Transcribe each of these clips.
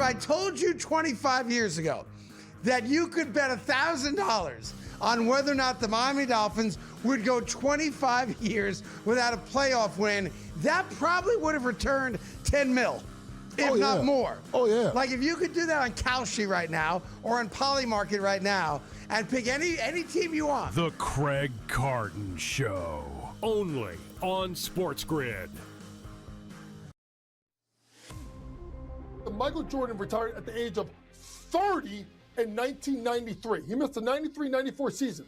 I told you 25 years ago that you could bet $1,000 on whether or not the Miami Dolphins would go 25 years without a playoff win, that probably would have returned 10 mil, if not more. Oh, yeah. Like if you could do that on Kalshi right now or on Polymarket right now and pick any team you want. The Craig Carton Show, only on SportsGrid. Michael Jordan retired at the age of 30 in 1993. He missed the 93-94 season.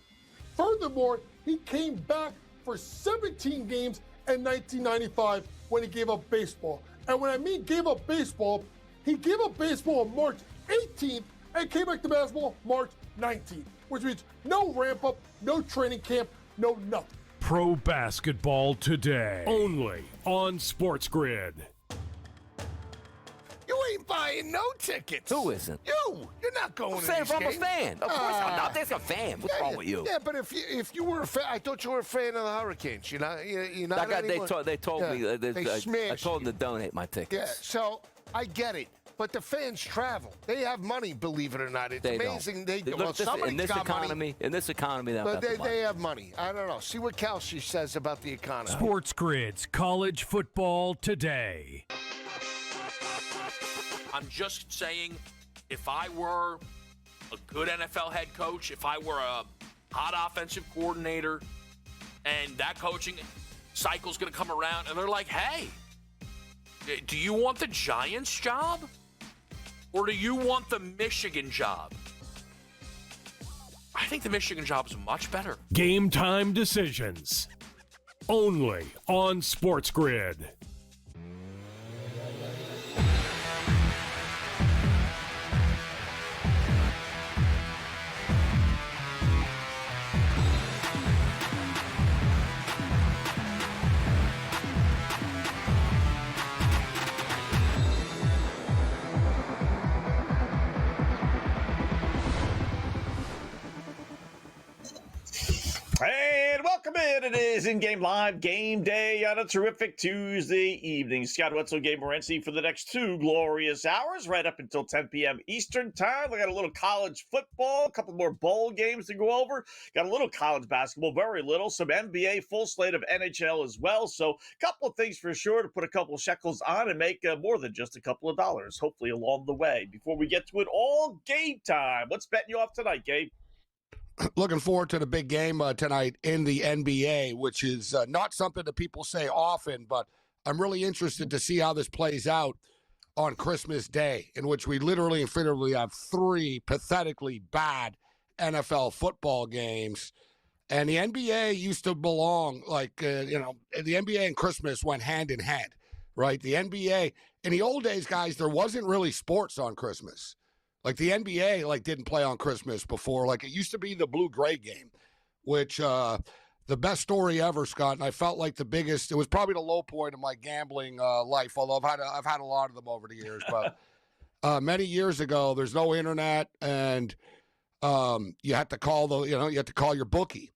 Furthermore, he came back for 17 games in 1995 when he gave up baseball. And when I mean gave up baseball, he gave up baseball on March 18th and came back to basketball March 19th, which means no ramp up, no training camp, no nothing. Pro basketball today, only on SportsGrid. You ain't buying no tickets. Who isn't? You're not going to these I'm a games. fan. Of course I'm not. There's a fan. What's wrong with you? Yeah, but if you were a fan, I thought you were a fan of the Hurricanes. You're not That guy, anymore. they told me. They I smashed told them you. to donate my tickets. Yeah, so I get it. But the fans travel. They have money, believe it or not. It's They amazing. Don't. Well, somebody's in this got economy, money. in this economy, But they have money. I don't know. See what Kalshi says about the economy. SportsGrid's College Football Today. I'm just saying, if I were a good NFL head coach, if I were a hot offensive coordinator, and that coaching cycle's going to come around, and they're like, hey, do you want the Giants job? Or do you want the Michigan job? I think the Michigan job is much better. Game time decisions, only on SportsGrid. And welcome in. It is in-game live game day on a terrific Tuesday evening. Scott Wetzel and Gabriel Morency for the next 2 glorious hours, right up until 10 p.m. Eastern time. We got a little college football, a couple more bowl games to go over. Got a little college basketball, very little. Some NBA, full slate of NHL as well. So a couple of things for sure to put a couple of shekels on and make more than just a couple of dollars, hopefully along the way. Before we get to it, all game time. What's betting you off tonight, Gabe? Looking forward to the big game tonight in the NBA, which is not something that people say often, but I'm really interested to see how this plays out on Christmas Day, in which we literally and figuratively have 3 pathetically bad NFL football games. And the NBA used to belong, the NBA and Christmas went hand in hand, right? The NBA, in the old days, guys, there wasn't really sports on Christmas. Like the NBA, didn't play on Christmas before. Like it used to be the blue-gray game, which the best story ever, Scott. And I felt like the biggest. It was probably the low point of my gambling life. Although I've had a lot of them over the years. But many years ago, there's no internet, and you had to call you had to call your bookie.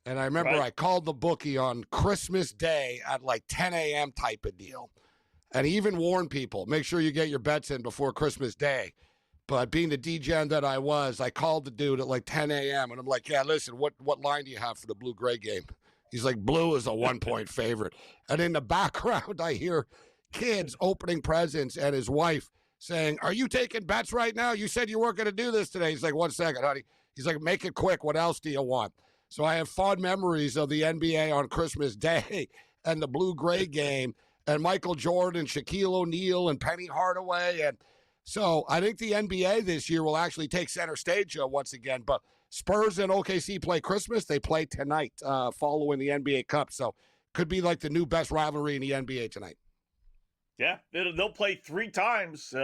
And I remember I called the bookie on Christmas Day at 10 a.m. type of deal, and he even warned people, make sure you get your bets in before Christmas Day. But being the degen that I was, I called the dude at 10 a.m. And I'm like, yeah, listen, what line do you have for the blue-gray game? He's like, blue is a 1-point favorite. And in the background, I hear kids opening presents and his wife saying, are you taking bets right now? You said you weren't going to do this today. He's like, 1 second, honey. He's like, make it quick. What else do you want? So I have fond memories of the NBA on Christmas Day and the blue-gray game and Michael Jordan, Shaquille O'Neal, and Penny Hardaway, and so I think the NBA this year will actually take center stage once again. But Spurs and OKC play Christmas. They play tonight following the NBA Cup. So could be the new best rivalry in the NBA tonight. Yeah, they'll play 3 times in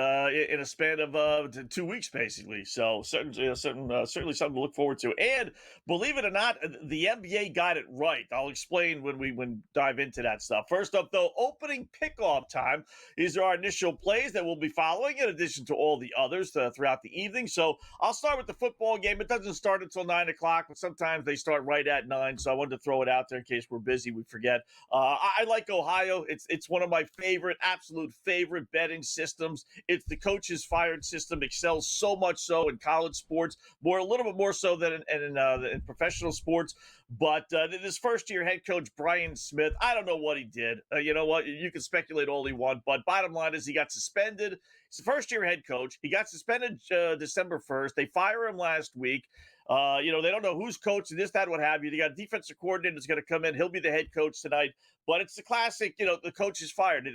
a span of 2 weeks, basically. So certainly something to look forward to. And believe it or not, the NBA got it right. I'll explain when we dive into that stuff. First up, though, opening pickoff time. These are our initial plays that we'll be following, in addition to all the others throughout the evening. So I'll start with the football game. It doesn't start until 9 o'clock, but sometimes they start right at 9. So I wanted to throw it out there in case we're busy, we forget. I like Ohio. It's one of my favorite, absolute absolute favorite betting systems. It's the coaches fired system, excels so much so in college sports, a little bit more so than in professional sports. But this first-year head coach, Brian Smith, I don't know what he did. You know what? You can speculate all you want, but bottom line is he got suspended. He's the first-year head coach. He got suspended December 1st. They fire him last week. They don't know who's coaching this, that, what have you. They got a defensive coordinator that's going to come in. He'll be the head coach tonight. But it's the classic, the coach is fired.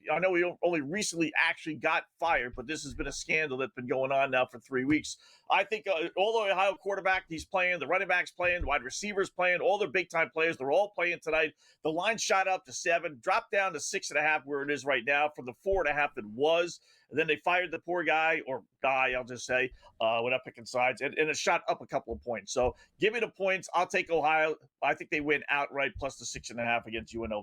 I know he only recently actually got fired, but this has been a scandal that's been going on now for 3 weeks. I think all the Ohio quarterback he's playing, the running backs playing, the wide receivers playing, all their big-time players, they're all playing tonight. The line shot up to 7, dropped down to 6.5 where it is right now from the 4.5 it was. And then they fired the poor guy, I'll just say, without picking sides, and it shot up a couple of points. So give me the points. I'll take Ohio. I think they win outright plus the 6.5 against UNLV.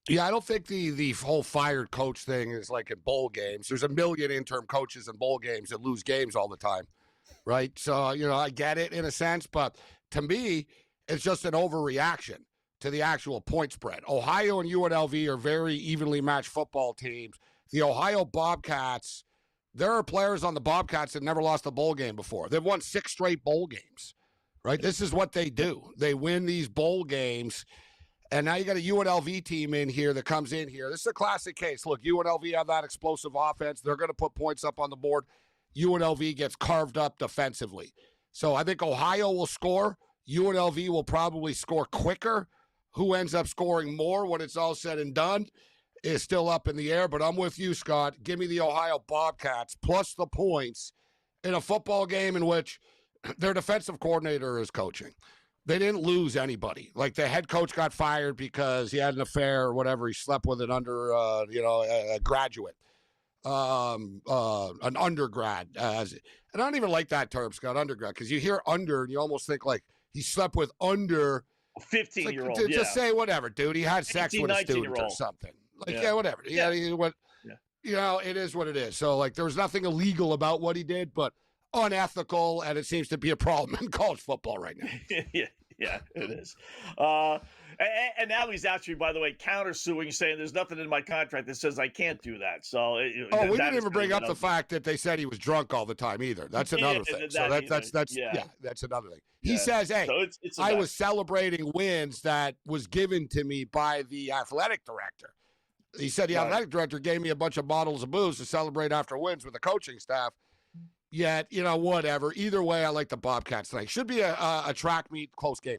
Yeah, I don't think the whole fired coach thing is like in bowl games. There's a million interim coaches in bowl games that lose games all the time, right? So, I get it in a sense, but to me, it's just an overreaction to the actual point spread. Ohio and UNLV are very evenly matched football teams. The Ohio Bobcats, there are players on the Bobcats that never lost a bowl game before. They've won 6 straight bowl games, right? This is what they do. They win these bowl games, and now you got a UNLV team in here that comes in here. This is a classic case. Look, UNLV have that explosive offense. They're going to put points up on the board. UNLV gets carved up defensively. So I think Ohio will score. UNLV will probably score quicker. Who ends up scoring more when it's all said and done is still up in the air, but I'm with you, Scott. Give me the Ohio Bobcats plus the points in a football game in which their defensive coordinator is coaching. They didn't lose anybody. Like the head coach got fired because he had an affair or whatever. He slept with an a graduate, an undergrad. And I don't even like that term, Scott, undergrad, because you hear under and you almost think like he slept with under 15-year-old. Like, just say whatever, dude. He had sex with a student or something. Like, yeah, whatever. Yeah, it is what it is. So, like, there was nothing illegal about what he did, but unethical, and it seems to be a problem in college football right now. Yeah, it is. And now he's actually, by the way, countersuing, saying there's nothing in my contract that says I can't do that. So, we didn't even bring up the fact that they said he was drunk all the time either. That's another thing. So that's another thing. He says, "Hey, so I was celebrating wins that was given to me by the athletic director." He said the athletic director gave me a bunch of bottles of booze to celebrate after wins with the coaching staff. Yet, whatever. Either way, I like the Bobcats tonight. Should be a track meet, close game.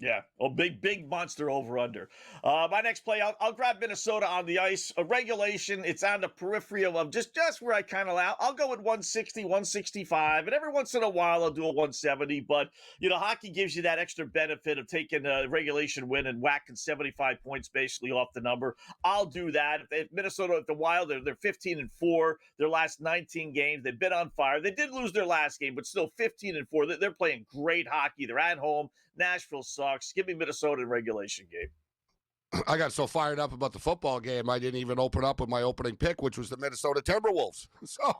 Yeah, big monster over-under. My next play, I'll grab Minnesota on the ice. A regulation, it's on the periphery of just where I kind of allow. I'll go with 160, 165, and every once in a while I'll do a 170. But, hockey gives you that extra benefit of taking a regulation win and whacking 75 points basically off the number. I'll do that. If Minnesota at the Wild, they're 15-4. Their last 19 games, they've been on fire. They did lose their last game, but still 15-4. They're playing great hockey. They're at home. Nashville sucks. Give me Minnesota in regulation game. I got so fired up about the football game, I didn't even open up with my opening pick, which was the Minnesota Timberwolves. So,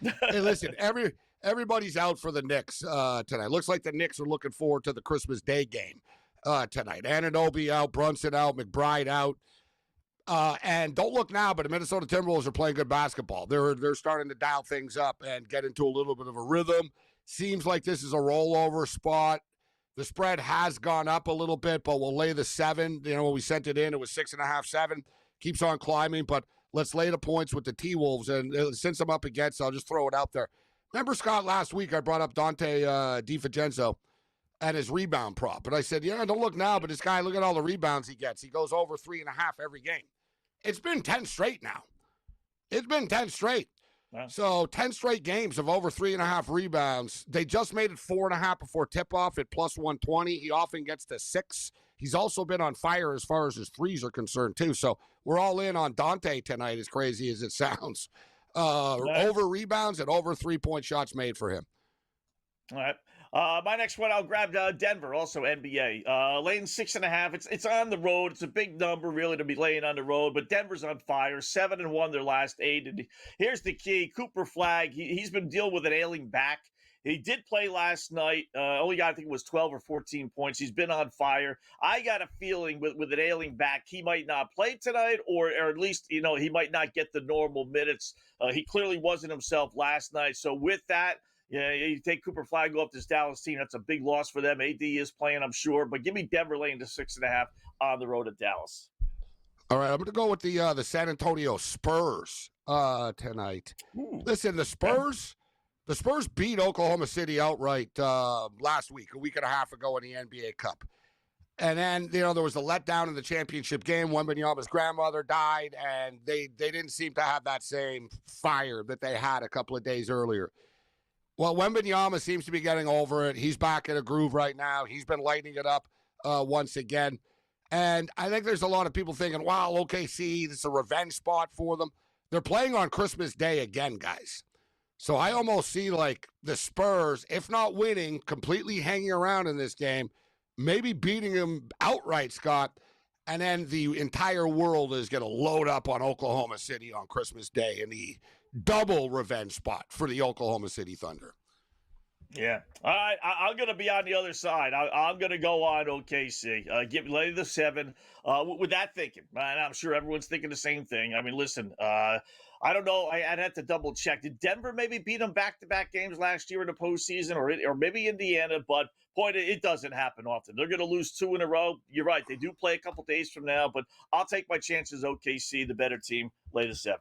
hey, listen, everybody's out for the Knicks tonight. Looks like the Knicks are looking forward to the Christmas Day game tonight. Anunoby out, Brunson out, McBride out. And don't look now, but the Minnesota Timberwolves are playing good basketball. They're starting to dial things up and get into a little bit of a rhythm. Seems like this is a rollover spot. The spread has gone up a little bit, but we'll lay the 7. When we sent it in, it was 6.5, 7. Keeps on climbing, but let's lay the points with the T-Wolves. And since I'm up against, I'll just throw it out there. Remember, Scott, last week I brought up Dante DiFincenzo and his rebound prop. And I said, don't look now, but this guy, look at all the rebounds he gets. He goes over 3.5 every game. It's been 10 straight now. It's been 10 straight. Wow. So 10 straight games of over 3.5 rebounds. They just made it 4.5 before tip-off at plus 120. He often gets to 6. He's also been on fire as far as his threes are concerned, too. So we're all in on Dante tonight, as crazy as it sounds. Nice. Over rebounds and over 3-point shots made for him. All right. My next one, I'll grab Denver, also NBA. Laying 6.5. It's on the road. It's a big number, really, to be laying on the road. But Denver's on fire. 7-1 their last 8. And here's the key: Cooper Flagg. He's been dealing with an ailing back. He did play last night. Only got, I think it was 12 or 14 points. He's been on fire. I got a feeling with an ailing back, he might not play tonight, or at least, he might not get the normal minutes. He clearly wasn't himself last night. So with that, yeah, you take Cooper Flagg off this Dallas team. That's a big loss for them. AD is playing, I'm sure. But give me Denver laying to 6.5 on the road at Dallas. All right, I'm going to go with the San Antonio Spurs tonight. Ooh. Listen, the Spurs beat Oklahoma City outright last week, a week and a half ago in the NBA Cup. And then, there was a letdown in the championship game. Wembanyama's grandmother died, and they didn't seem to have that same fire that they had a couple of days earlier. Well, Wembanyama seems to be getting over it. He's back in a groove right now. He's been lighting it up once again. And I think there's a lot of people thinking, wow, OKC, this is a revenge spot for them. They're playing on Christmas Day again, guys. So I almost see like the Spurs, if not winning, completely hanging around in this game, maybe beating them outright, Scott, and then the entire world is going to load up on Oklahoma City on Christmas Day in the double revenge spot for the Oklahoma City Thunder. Yeah. All right. I'm going to be on the other side. I'm going to go on OKC. Lay the 7. With that thinking, and I'm sure everyone's thinking the same thing. I mean, listen, I don't know. I'd have to double check. Did Denver maybe beat them back-to-back games last year in the postseason, or maybe Indiana? But point, it doesn't happen often. They're going to lose 2 in a row. You're right. They do play a couple days from now, but I'll take my chances. OKC, the better team, lay the 7.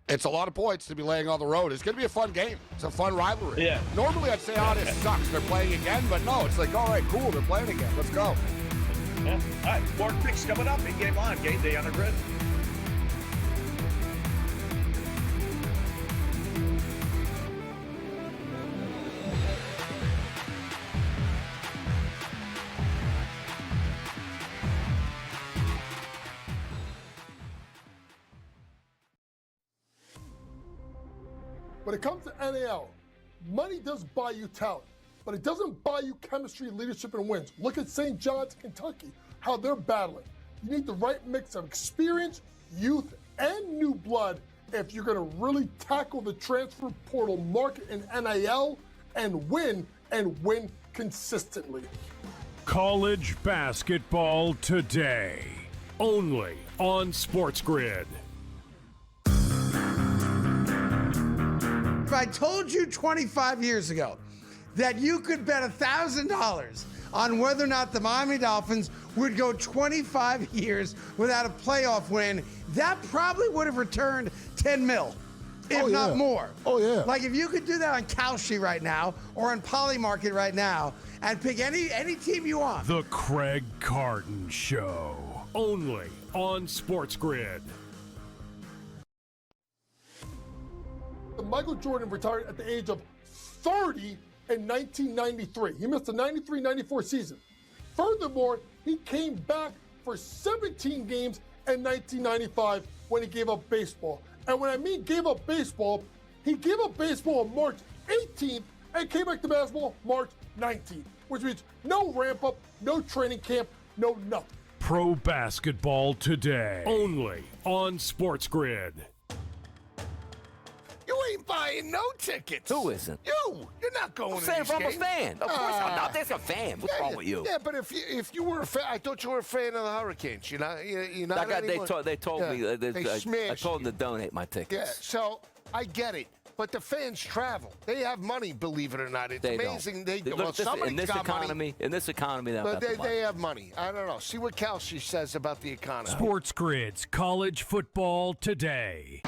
It's a lot of points to be laying on the road. It's going to be a fun game. It's a fun rivalry. Yeah. Normally I'd say, this sucks. They're playing again. But no, it's like, all right, cool. They're playing again. Let's go. Yeah. All right. More picks coming up in Game On. Game Day on the Grid. When it comes to NAL, money does buy you talent, but it doesn't buy you chemistry, leadership, and wins. Look at St. John's, Kentucky, how they're battling. You need the right mix of experience, youth, and new blood if you're going to really tackle the transfer portal market in NIL and win consistently. College basketball today, only on SportsGrid. If I told you 25 years ago that you could bet $1,000 on whether or not the Miami Dolphins would go 25 years without a playoff win, that probably would have returned 10 mil, if not more. Oh, yeah. Like if you could do that on Kalshi right now or on Polymarket right now and pick any team you want. The Craig Carton Show, only on SportsGrid. Michael Jordan retired at the age of 30 in 1993. He missed the 93-94 season. Furthermore, he came back for 17 games in 1995 when he gave up baseball. And when I mean gave up baseball, he gave up baseball on March 18th and came back to basketball March 19th, which means no ramp up, no training camp, no nothing. Pro basketball today, only on SportsGrid. You ain't buying no tickets. Who isn't? You're not going I'm to saying these if I'm a games. fan. Of course I'm not. There's a fan. What's wrong with you? Yeah, but if you were a fan, I thought you were a fan of the Hurricanes. You're not That guy, anymore. they told me. I smashed told them you. to donate my tickets. Yeah, so I get it. But the fans travel. They have money, believe it or not. It's They amazing. don't. Well, Look, somebody's in this got economy, money. in this economy, they don't But have the money. they have money. I don't know. See what Kalshi says about the economy. SportsGrid's college football today.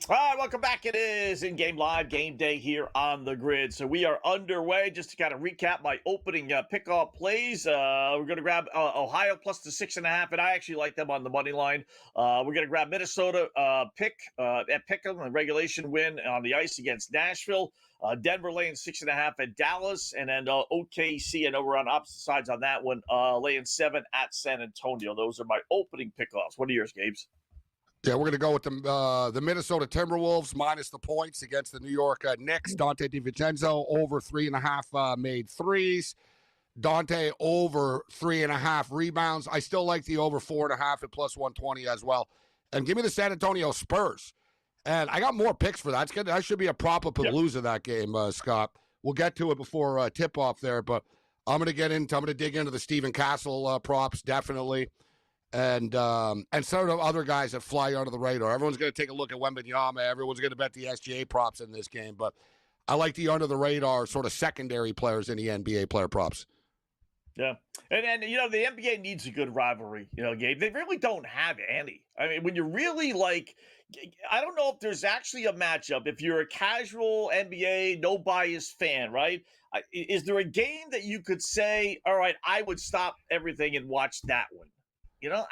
All right, welcome back. It is in-game live game day here on the Grid. So we are underway. Just to kind of recap my opening pick-off plays, we're going to grab Ohio plus the 6.5, and I actually like them on the money line. We're going to grab Minnesota at Pick'em, a regulation win on the ice against Nashville. Denver laying 6.5 at Dallas, and then OKC. I know we're on opposite sides on that one. Laying 7 at San Antonio. Those are my opening pick-offs. What are yours, Gabes? Yeah, we're going to go with the Minnesota Timberwolves minus the points against the New York Knicks. Dante DiVincenzo over 3.5 made threes. Dante over 3.5 rebounds. I still like the over 4.5 at plus 120 as well. And give me the San Antonio Spurs. And I got more picks for that. That should be a proper palooza, that game, Scott. We'll get to it before tip-off there, but I'm going to dig into the Stephen Castle props, definitely. And sort of other guys that fly under the radar. Everyone's going to take a look at Wembanyama. Everyone's going to bet the SGA props in this game. But I like the under-the-radar sort of secondary players in the NBA player props. Yeah. And you know, the NBA needs a good rivalry, you know, Gabe. They really don't have any. I mean, when you're really like, I don't know if there's actually a matchup. If you're a casual NBA, no bias fan, right? Is there a game that you could say, all right, I would stop everything and watch that one? You know,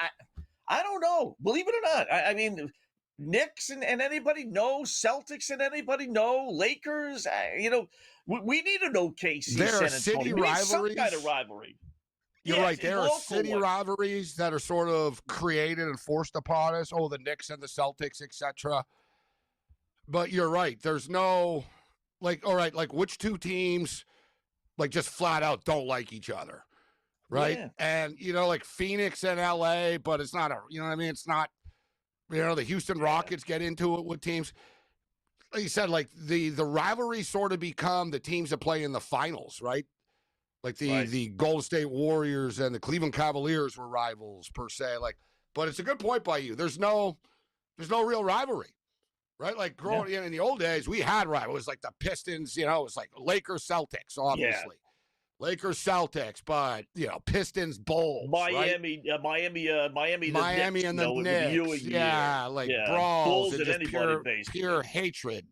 I don't know. Believe it or not. I mean, Knicks and anybody know, Celtics and anybody know, Lakers. You know, we need an OKC. There San are city Antonio. We need some rivalries. kind of rivalry. You're Yes, right. There are local city ones. rivalries that are sort of created and forced upon us. Oh, the Knicks and the Celtics, etc. But you're right. There's no, like, all right, like which two teams, like just flat out don't like each other, right? Yeah. And, you know, like Phoenix and LA, but it's not you know what I mean? It's not, you know, the Houston Rockets get into it with teams. Like you said, like the rivalries sort of become the teams that play in the finals, right? Like the Golden State Warriors and the Cleveland Cavaliers were rivals per se. Like, but it's a good point by you. There's no real rivalry, right? Like growing in the old days, we had rivalries. It was like the Pistons, you know, it was like Lakers Celtics, obviously. Lakers Celtics, but you know, Pistons Bulls, Miami, right? Miami, Miami and the Knicks, brawls Bulls and and just anybody, pure hatred.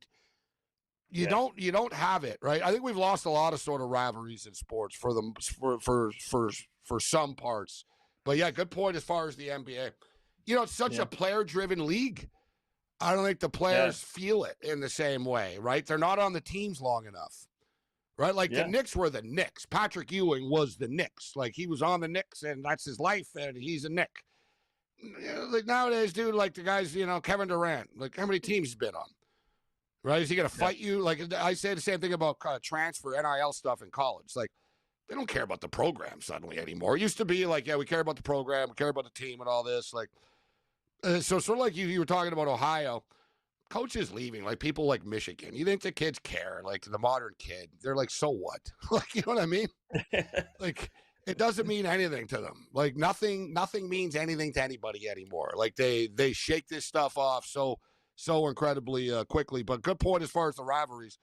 You don't have it, right? I think we've lost a lot of sort of rivalries in sports for some parts. But yeah, good point as far as the NBA. You know, it's such a player-driven league. I don't think the players feel it in the same way, right? They're not on the teams long enough, right? Like the Knicks were the Knicks. Patrick Ewing was the Knicks. Like he was on the Knicks, and that's his life, and he's a Knick. You know, like nowadays, dude, like the guys, you know, Kevin Durant, like how many teams he's been on? Right? Is he going to fight you? Like I say the same thing about transfer, NIL stuff in college. Like they don't care about the program suddenly anymore. It used to be like, yeah, we care about the program, we care about the team and all this. Like, so sort of like you were talking about Ohio, coaches leaving, like people like Michigan. You think the kids care? Like the modern kid, they're like, so what? Like, you know what I mean? Like it doesn't mean anything to them. Like nothing means anything to anybody anymore. Like they shake this stuff off so incredibly quickly. But good point as far as the rivalries.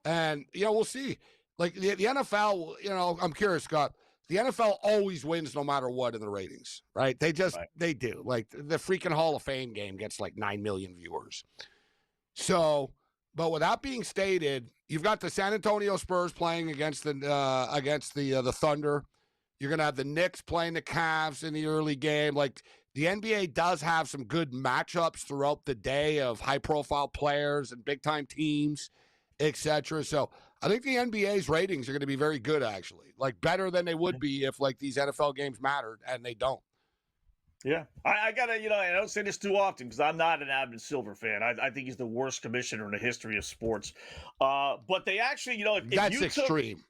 And, you know, we'll see. Like, the NFL, you know, I'm curious, Scott. The NFL always wins no matter what in the ratings, right? They do. Like, the freaking Hall of Fame game gets like 9 million viewers. So, but with that being stated, you've got the San Antonio Spurs playing against the Thunder. You're going to have the Knicks playing the Cavs in the early game. Like, the NBA does have some good matchups throughout the day of high-profile players and big-time teams, etc. So I think the NBA's ratings are going to be very good, actually. Like, better than they would be if, like, these NFL games mattered, and they don't. Yeah. I got to, you know, I don't say this too often because I'm not an Adam Silver fan. I think he's the worst commissioner in the history of sports. But they actually, you know, if That's extreme.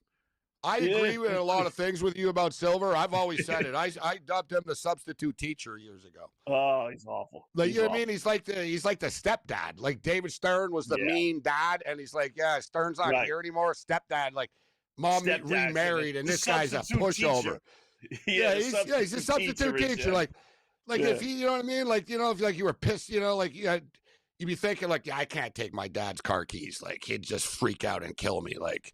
I agree with a lot of things with you about Silver. I've always said it. I dubbed him the substitute teacher years ago. Oh, he's awful. Like, you know what I mean? He's like the stepdad. Like David Stern was the mean dad, and he's like, yeah, Stern's not here anymore. Stepdad, like mom remarried, and this guy's a pushover. He's a substitute teacher. Like if you know what I mean? Like, you know, if like you were pissed, you know, like you'd be thinking like, yeah, I can't take my dad's car keys. Like he'd just freak out and kill me. Like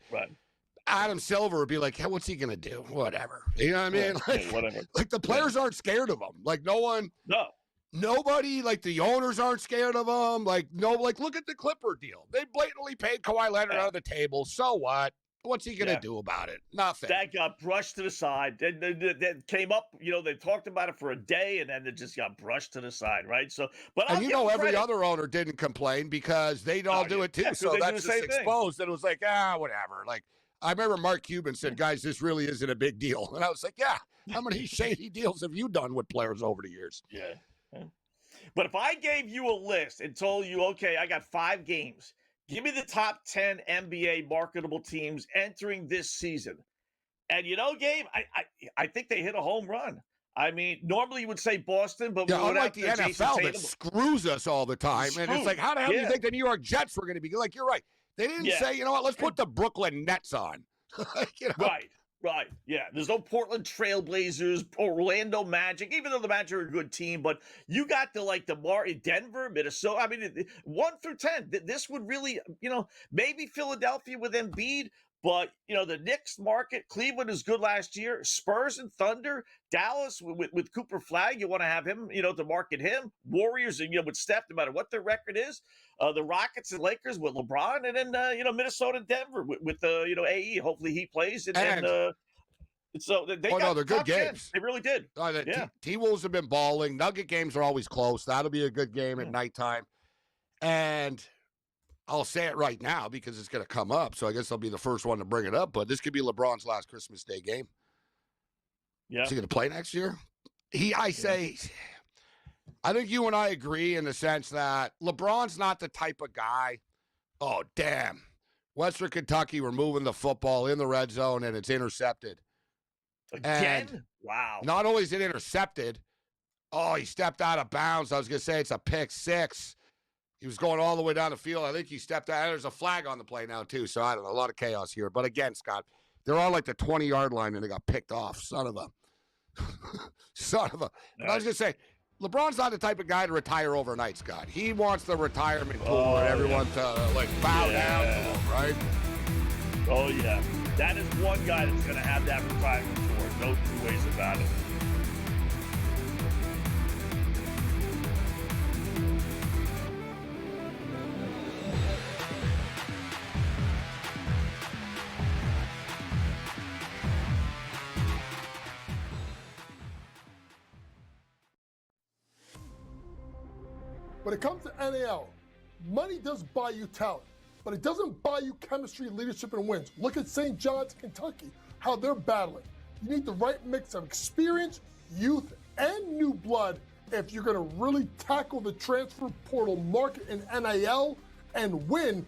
Adam Silver would be like, hey, what's he going to do? Whatever. You know what I mean? Like, whatever. Like the players aren't scared of him. Like nobody, like the owners aren't scared of him. Like, look at the Clipper deal. They blatantly paid Kawhi Leonard out of the table. So what? What's he going to do about it? Nothing. That got brushed to the side. That came up, you know, they talked about it for a day and then it just got brushed to the side, right? So, but and you know, every other owner didn't complain because they'd all do it too. Yeah, so that's just exposed. And it was like, whatever. Like, I remember Mark Cuban said, guys, this really isn't a big deal. And I was like, yeah, how many shady deals have you done with players over the years? Yeah. But if I gave you a list and told you, okay, I got 5 games, give me the top 10 NBA marketable teams entering this season. And Gabe, I think they hit a home run. I mean, normally you would say Boston, but Yeah, we went unlike the after Jason NFL Tatum. that screws us all the time. And it's like, how the hell do you think the New York Jets were going to be? Like, you're right. They didn't say, you know what, let's put the Brooklyn Nets on. Right. Yeah. There's no Portland Trailblazers, Orlando Magic, even though the Magic are a good team. But you got the Denver, Minnesota. I mean, 1 through 10. This would really, maybe Philadelphia with Embiid. But, the Knicks market, Cleveland is good last year. Spurs and Thunder, Dallas with Cooper Flag, you want to have him, to market him. Warriors, with Steph, no matter what their record is. The Rockets and Lakers with LeBron. And then, Minnesota and Denver with AE. Hopefully he plays. So they got they're good 10. games. They really did. T-Wolves have been balling. Nugget games are always close. That'll be a good game at nighttime. And I'll say it right now because it's going to come up, so I guess I'll be the first one to bring it up, but this could be LeBron's last Christmas Day game. Yeah. Is he going to play next year? I think you and I agree in the sense that LeBron's not the type of guy, oh, damn, Western Kentucky, we're moving the football in the red zone, and it's intercepted. Again? And wow. Not only is it intercepted, he stepped out of bounds. I was going to say it's a pick 6. He was going all the way down the field. I think he stepped out. There's a flag on the play now, too. So, I don't know. A lot of chaos here. But, again, Scott, they're on, like, the 20-yard line, and they got picked off. Son of a. But I was going to say, LeBron's not the type of guy to retire overnight, Scott. He wants the retirement tour and everyone to, bow down to him, right? Oh, yeah. That is one guy that's going to have that retirement tour. No 2 ways about it. When it comes to NAL, money does buy you talent, but it doesn't buy you chemistry, leadership, and wins. Look at St. John's, Kentucky, how they're battling. You need the right mix of experience, youth, and new blood if you're going to really tackle the transfer portal market in NIL and win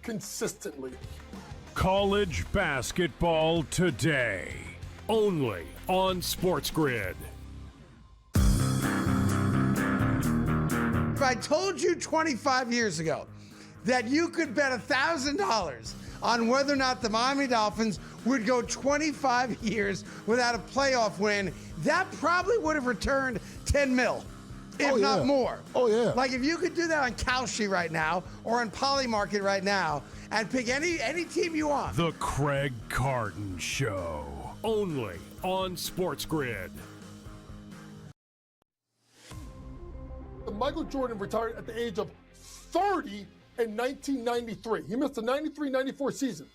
consistently. College basketball today, only on SportsGrid. If I told you 25 years ago that you could bet $1,000 on whether or not the Miami Dolphins would go 25 years without a playoff win, that probably would have returned 10 mil, if not more. Oh, yeah. Like if you could do that on Kalshi right now or on Polymarket right now and pick any team you want. The Craig Carton Show, only on SportsGrid. Michael Jordan retired at the age of 30 in 1993. He missed the 93-94 season.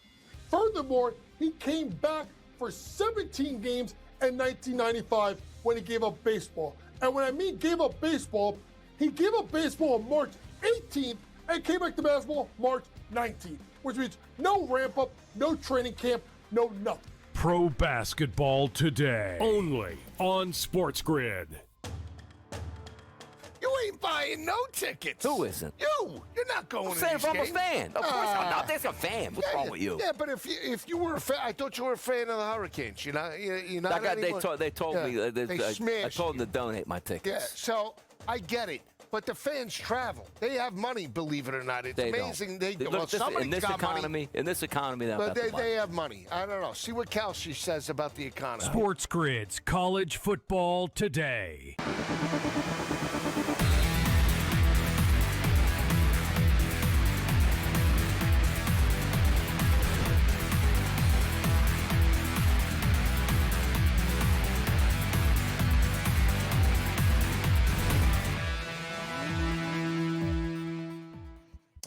Furthermore, he came back for 17 games in 1995 when he gave up baseball. And when I mean gave up baseball, he gave up baseball on March 18th and came back to basketball March 19th, which means no ramp up, no training camp, no nothing. Pro basketball today, only on SportsGrid. You ain't buying no tickets. Who isn't? You're not going I'm to saying these if I'm a games. fan. Of course I'm not. There's a fan. What's wrong with you? Yeah, but if you were a fan, I thought you were a fan of the Hurricanes. You're not anymore. They told me. They smashed I told them to donate my tickets. Yeah, so I get it. But the fans travel. They have money, believe it or not. It's amazing. They Look, well, somebody's in this got economy, money. in this economy, But they have money. I don't know. See what Kalshi says about the economy. SportsGrid's College Football Today.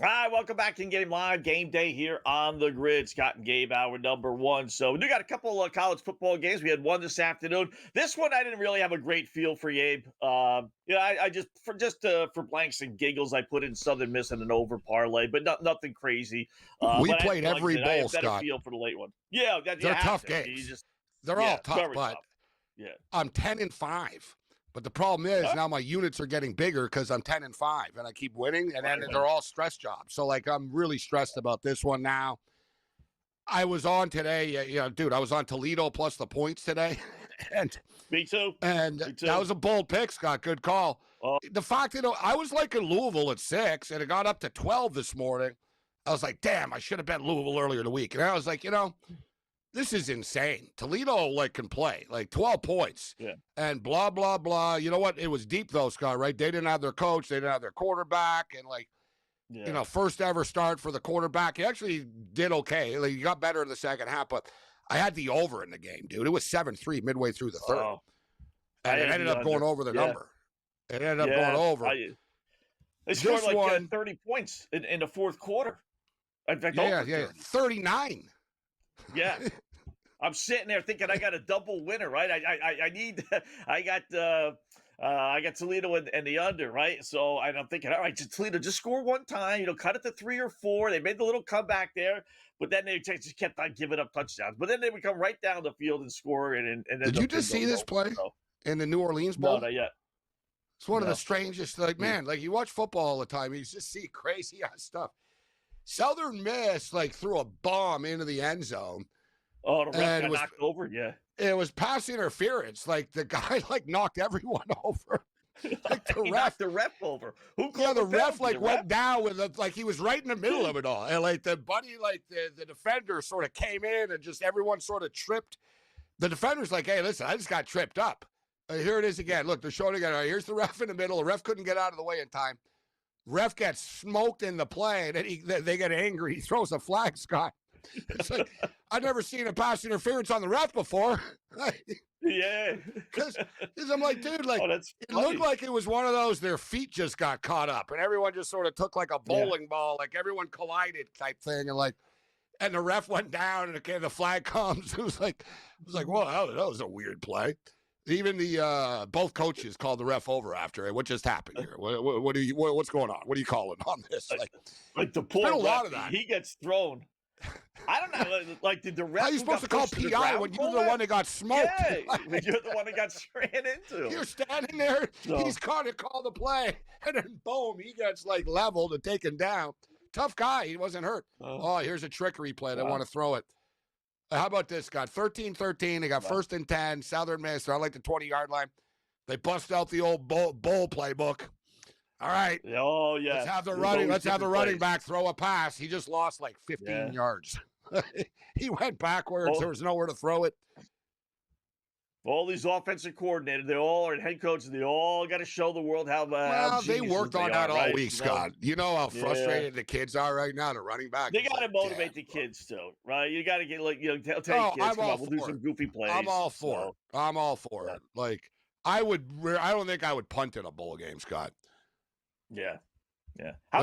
All right, welcome back to Game Live. Game Day here on the grid. Scott and Gabe, hour number 1. So we do got a couple of college football games. We had one this afternoon. This one I didn't really have a great feel for, Gabe. I just for blanks and giggles, I put in Southern Miss and an over parlay, but nothing crazy. We played every bowl, I have Scott. feel for the late one. Yeah, they're tough games. They're all tough, but I'm 10-5. But the problem is now my units are getting bigger because I'm 10-5 and I keep winning, and then they're all stress jobs. So like I'm really stressed about this one now. I was on today, dude. I was on Toledo plus the points today, and Me too. And Me too. that was a bold pick, Scott. Good call. The fact that I was like in Louisville at 6, and it got up to 12 this morning. I was like, damn, I should have bet Louisville earlier in the week. And I was like, this is insane. Toledo can play 12 points. Yeah. And blah blah blah. You know what? It was deep though, Scott. Right? They didn't have their coach. They didn't have their quarterback. And first ever start for the quarterback. He actually did okay. He got better in the second half. But I had the over in the game, dude. It was 7-3 midway through the third, and it ended up going over the number. It ended up going over. They scored 30 points in the fourth quarter. In fact, 39. Yeah. I'm sitting there thinking I got a double winner, right? I got Toledo and the under, right? So I'm thinking, all right, Toledo just score one time, cut it to 3 or 4. They made the little comeback there, but then they just kept on giving up touchdowns. But then they would come right down the field and score. And did you just see this play in the New Orleans Bowl? No, not yet. It's one of the strangest, you watch football all the time. You just see crazy stuff. Southern Miss threw a bomb into the end zone. Oh, the ref got knocked over. Yeah, it was pass interference. The guy knocked everyone over. He knocked the ref over. Who called the ref went down with he was right in the middle of it all, and the defender sort of came in and just everyone sort of tripped. The defender's like, "Hey, listen, I just got tripped up." Here it is again. Look, they're showing it again. All right, here's the ref in the middle. The ref couldn't get out of the way in time. Ref gets smoked in the play, and then they get angry. He throws a flag, Scott. It's I've never seen a pass interference on the ref before. Yeah. Because I'm like, dude, it looked like it was one of those, their feet just got caught up, and everyone just sort of took a bowling ball, everyone collided type thing, and the ref went down, and the flag comes. It was whoa, that was a weird play. Even the both coaches called the ref over after it. What just happened here? What's going on? What are you calling on this? The poor ref, a lot of that. He gets thrown. I don't know. Did the ref? How are you supposed to call PI when you're the one that got smoked? Yeah, you're the one that got ran into. You're standing there. No. He's got to call the play, and then boom, he gets leveled and taken down. Tough guy. He wasn't hurt. Oh, here's a trickery play. They want to throw it. How about this, Scott? 13-13. They got 1st and 10. Southern Miss. They're on the 20-yard line. They bust out the old bowl playbook. All right. Oh, yeah. Let's have the running back throw a pass. He just lost 15 yards. He went backwards. There was nowhere to throw it. All these offensive coordinators, they all are head coaches. They all got to show the world how they worked on that all week, Scott. You know how frustrated the kids are right now. The running back. They got to motivate the kids too, right? You got to get tell kids, come on, we'll do some goofy plays. I'm all for it. I'm all for it. I don't think I would punt in a bowl game, Scott. Yeah.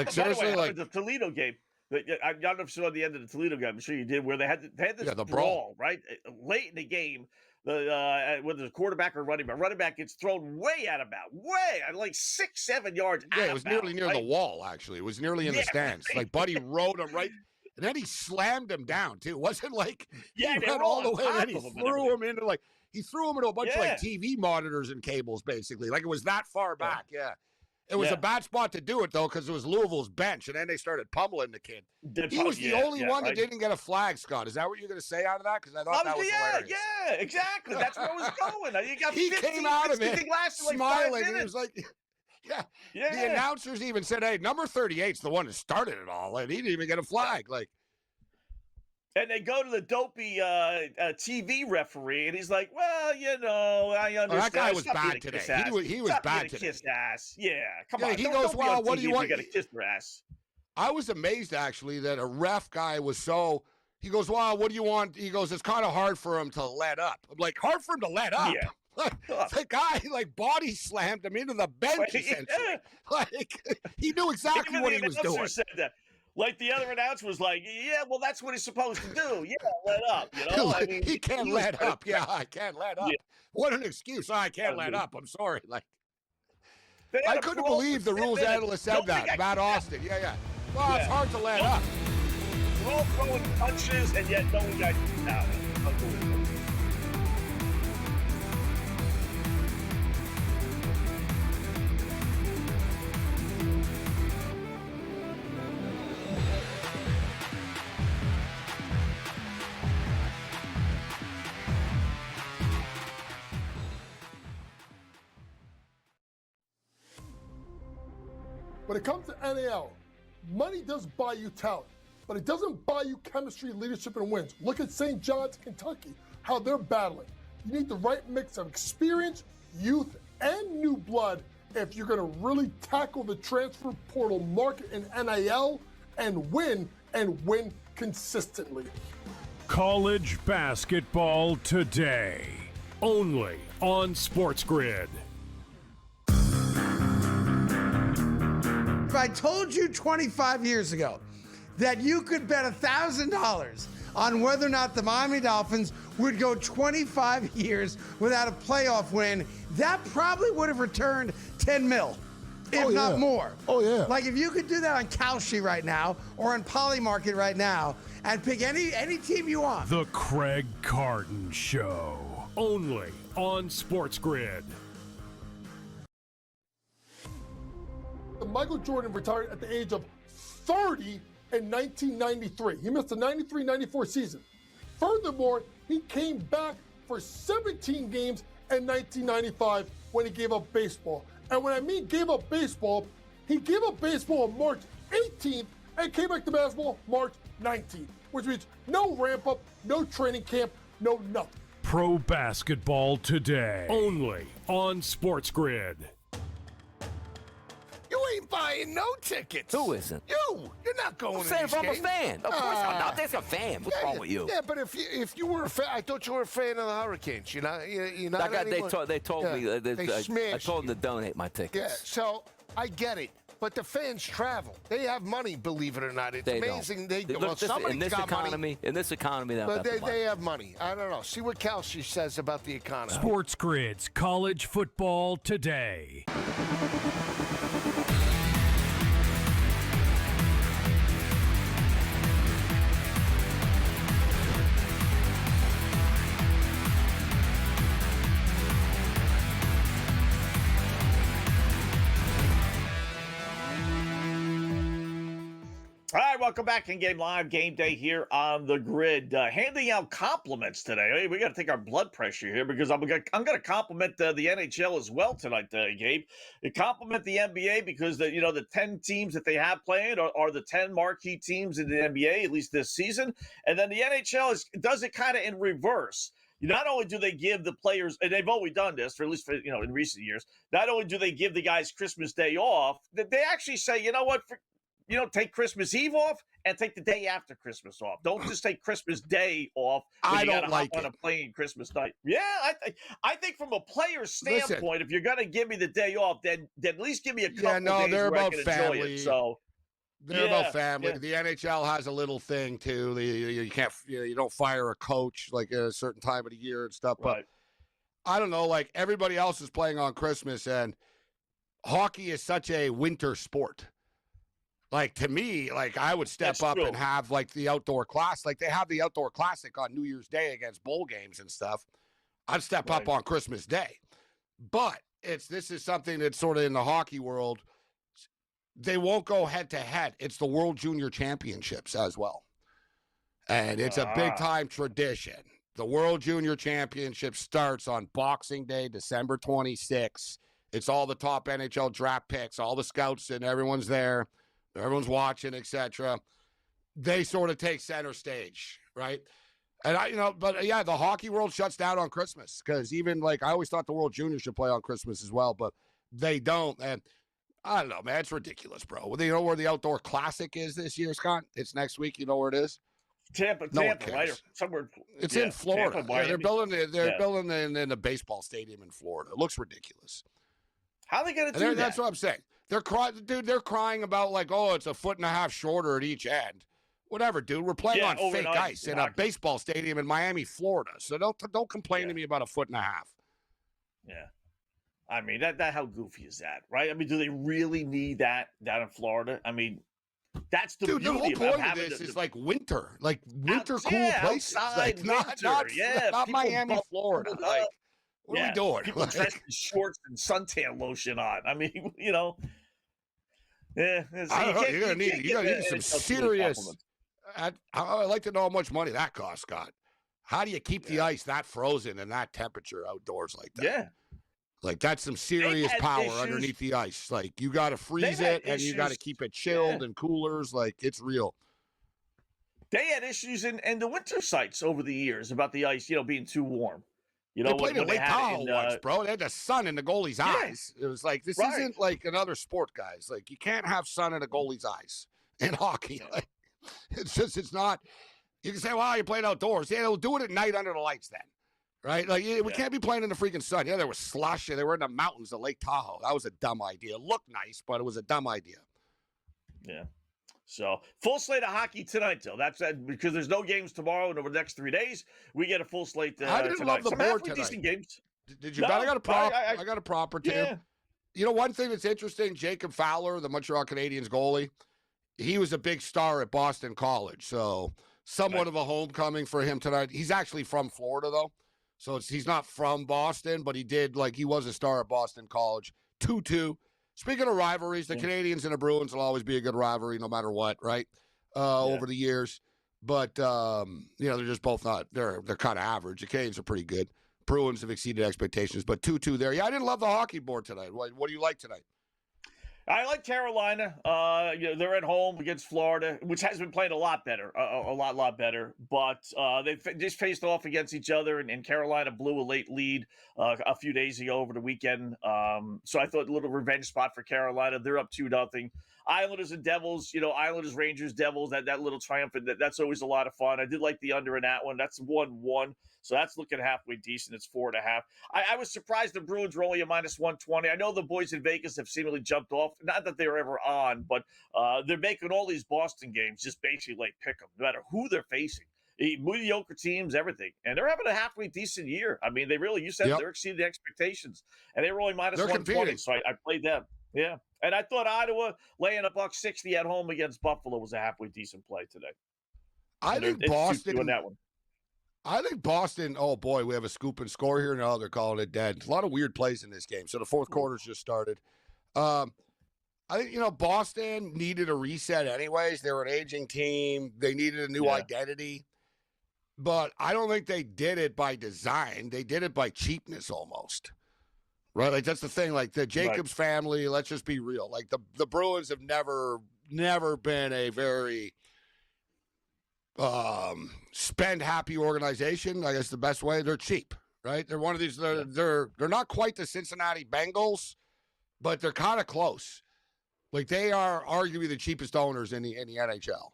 Seriously, the Toledo game. I don't know if you saw the end of the Toledo game. I'm sure you did, where they had this brawl right late in the game. Whether the quarterback or running back gets thrown way out of bounds, 6-7 yards. Yeah, it was nearly near the wall. Actually, it was nearly in the stands. Buddy rode him right, and then he slammed him down too. It wasn't he went all the way, and he threw him into a bunch of TV monitors and cables, basically. It was that far back. Yeah. It was a bad spot to do it, though, because it was Louisville's bench, and then they started pummeling the kid. He was the only one that didn't get a flag, Scott. Is that what you're going to say out of that? Because I thought that was hilarious. Yeah, exactly. That's where I was going. He came out of it smiling, and he was like, The announcers even said, hey, number 38's the one that started it all, and he didn't even get a flag. And they go to the dopey TV referee, and he's like, well, I understand. That guy was bad today. He was bad today. Kiss ass. Yeah, come on. He goes, well, what do you want? You got to kiss their ass. I was amazed, actually, that a ref guy was so – he goes, well, what do you want? He goes, it's kind of hard for him to let up. I'm like, hard for him to let up? Yeah. The guy, body slammed him into the bench, essentially. He knew exactly what he was doing. Said that. The other announcer was like, yeah, well, that's what he's supposed to do. Yeah, let up, he can't let up. Yeah, I can't let up. Yeah. What an excuse. I can't let up. I'm sorry. I couldn't believe the rules analyst said that. Matt Austin. Yeah. Well, it's hard to let up. We're all throwing punches, and yet no one got kicked out. Unbelievable. when it comes to NAL, money does buy you talent, but it doesn't buy you chemistry, leadership, and wins. Look at St. John's, Kentucky, how they're battling. You need the right mix of experience, youth, and new blood if you're going to really tackle the transfer portal market in NIL and win consistently. College basketball today, only on SportsGrid. If I told you 25 years ago that you could bet $1,000 on whether or not the Miami Dolphins would go 25 years without a playoff win, that probably would have returned 10 mil, if not more. Oh, yeah. Like if you could do that on Kalshi right now or on Polymarket right now and pick any team you want. The Craig Carton Show, only on SportsGrid. Michael Jordan retired at the age of 30 in 1993. He missed the 93-94 season. Furthermore, he came back for 17 games in 1995 when he gave up baseball. And when I mean gave up baseball, he gave up baseball on March 18th and came back to basketball March 19th, which means no ramp up, no training camp, no nothing. Pro basketball today, only on SportsGrid. You ain't buying no tickets. Who isn't? You're not going I'm to saying these if I'm a games. fan. Of course I'm not. There's a fan. What's wrong with you? Yeah, but if you were a fan, I thought you were a fan of the Hurricanes. You're not That guy, anymore. they told me. I smashed told them you. to donate my tickets. Yeah, so I get it. But the fans travel. They have money, believe it or not. It's amazing. They do. Well, somebody's got money. In this economy, But they have money. I don't know. See what Kalshi says about the economy. SportsGrid's College Football Today. All right, welcome back in Game Live, Game Day here on the grid. Handing out compliments today. Hey, we got to take our blood pressure here because I'm going to compliment the NHL as well tonight, Gabe. You compliment the NBA because the 10 teams that they have playing are the 10 marquee teams in the NBA, at least this season. And then the NHL does it kind of in reverse. Not only do they give the players, and they've always done this, or at least in recent years, not only do they give the guys Christmas Day off, they actually say, you know what, take Christmas Eve off and take the day after Christmas off. Don't just take Christmas Day off. I don't like on a plane Christmas night. Yeah, I think from a player's standpoint, if you're going to give me the day off, then at least give me a couple days they're where about I can family. enjoy it. So they're about family. Yeah. The NHL has a little thing too. You can't, you don't fire a coach like at a certain time of the year and stuff. But I don't know. Like everybody else is playing on Christmas, and hockey is such a winter sport. Like, to me, like, I would step up and have, like, the outdoor class. Like, they have the outdoor classic on New Year's Day against bowl games and stuff. I'd step up on Christmas Day. But this is something that's sort of in the hockey world. They won't go head-to-head. It's the World Junior Championships as well. And it's a big-time tradition. The World Junior Championship starts on Boxing Day, December 26th. It's all the top NHL draft picks, all the scouts, and everyone's there. Everyone's watching, etc. They sort of take center stage, right? And the hockey world shuts down on Christmas because even I always thought the World Junior should play on Christmas as well, but they don't. And I don't know, man, it's ridiculous, bro. You know where the outdoor classic is this year, Scott? It's next week. You know where it is? Tampa, right? Or somewhere. It's in Florida. Tampa, they're building in a baseball stadium in Florida. It looks ridiculous. How are they going to do that? That's what I'm saying. They're crying about it's a foot and a half shorter at each end. Whatever, dude. We're playing on fake ice in a baseball stadium in Miami, Florida. So don't complain to me about a foot and a half. Yeah. I mean, that how goofy is that, right? I mean, do they really need that down in Florida? I mean, that's the beauty the whole point of having this is winter. Like winter cool places. Outside, not Miami, Florida. What are we doing? People dress in shorts and suntan lotion on. I mean, Yeah, I don't know. You're gonna need some serious. I'd like to know how much money that costs, Scott. How do you keep the ice that frozen and that temperature outdoors like that? Yeah, Like, that's some serious power underneath the ice. Like, you got to freeze it, and you got to keep it chilled and coolers. Like, it's real. They had issues in the winter sites over the years about the ice, being too warm. They played in Lake Tahoe once, bro. They had the sun in the goalie's eyes. It was like, this isn't like another sport, guys. Like, you can't have sun in a goalie's eyes in hockey. Like, it's not. You can say, well, you played outdoors. Yeah, they'll do it at night under the lights then. Right? Like, we can't be playing in the freaking sun. Yeah, there was slush. They were in the mountains of Lake Tahoe. That was a dumb idea. It looked nice, but it was a dumb idea. Yeah. So, full slate of hockey tonight, though. That's because there's no games tomorrow and over the next 3 days. We get a full slate I didn't tonight. love the board tonight. Decent games. Did you bet? I got a prop. I got a prop or two. Yeah. You know, one thing that's interesting, Jacob Fowler, the Montreal Canadiens goalie, he was a big star at Boston College. So, somewhat of a homecoming for him tonight. He's actually from Florida, though. So he's not from Boston, but he was a star at Boston College. 2-2. Speaking of rivalries, the Canadiens and the Bruins will always be a good rivalry no matter what, right? Over the years. But, they're just both not, they're kind of average. The Canadiens are pretty good. Bruins have exceeded expectations, but 2-2 there. Yeah, I didn't love the hockey board tonight. What do you like tonight? I like Carolina. They're at home against Florida, which has been playing a lot better, a lot better. But they just faced off against each other, and Carolina blew a late lead a few days ago over the weekend. So I thought a little revenge spot for Carolina. They're up 2-0. Islanders and Devils, Islanders, Rangers, Devils, that little triumphant, that's always a lot of fun. I did like the under in that one. That's 1-1. So that's looking halfway decent. It's 4.5. I was surprised the Bruins were only a -120. I know the boys in Vegas have seemingly jumped off. Not that they were ever on, but they're making all these Boston games just basically like pick them, no matter who they're facing. Mediocre teams, everything. And they're having a halfway decent year. I mean, you said they're exceeding expectations. And they were only -120, so I played them. Yeah. And I thought Ottawa laying a $160 at home against Buffalo was a halfway decent play today. I think Boston doing that one. I think Boston, oh boy, we have a scoop and score here. No, they're calling it dead. A lot of weird plays in this game. So the fourth quarter's just started. I think, Boston needed a reset anyways. They're an aging team. They needed a new identity. But I don't think they did it by design. They did it by cheapness almost. Right? Like, that's the thing. Like, the Jacobs family, let's just be real. Like, the Bruins have never been a very spend-happy organization. I guess the best way. They're cheap, right? They're one of these. They're not quite the Cincinnati Bengals, but they're kind of close. Like, they are arguably the cheapest owners in the NHL.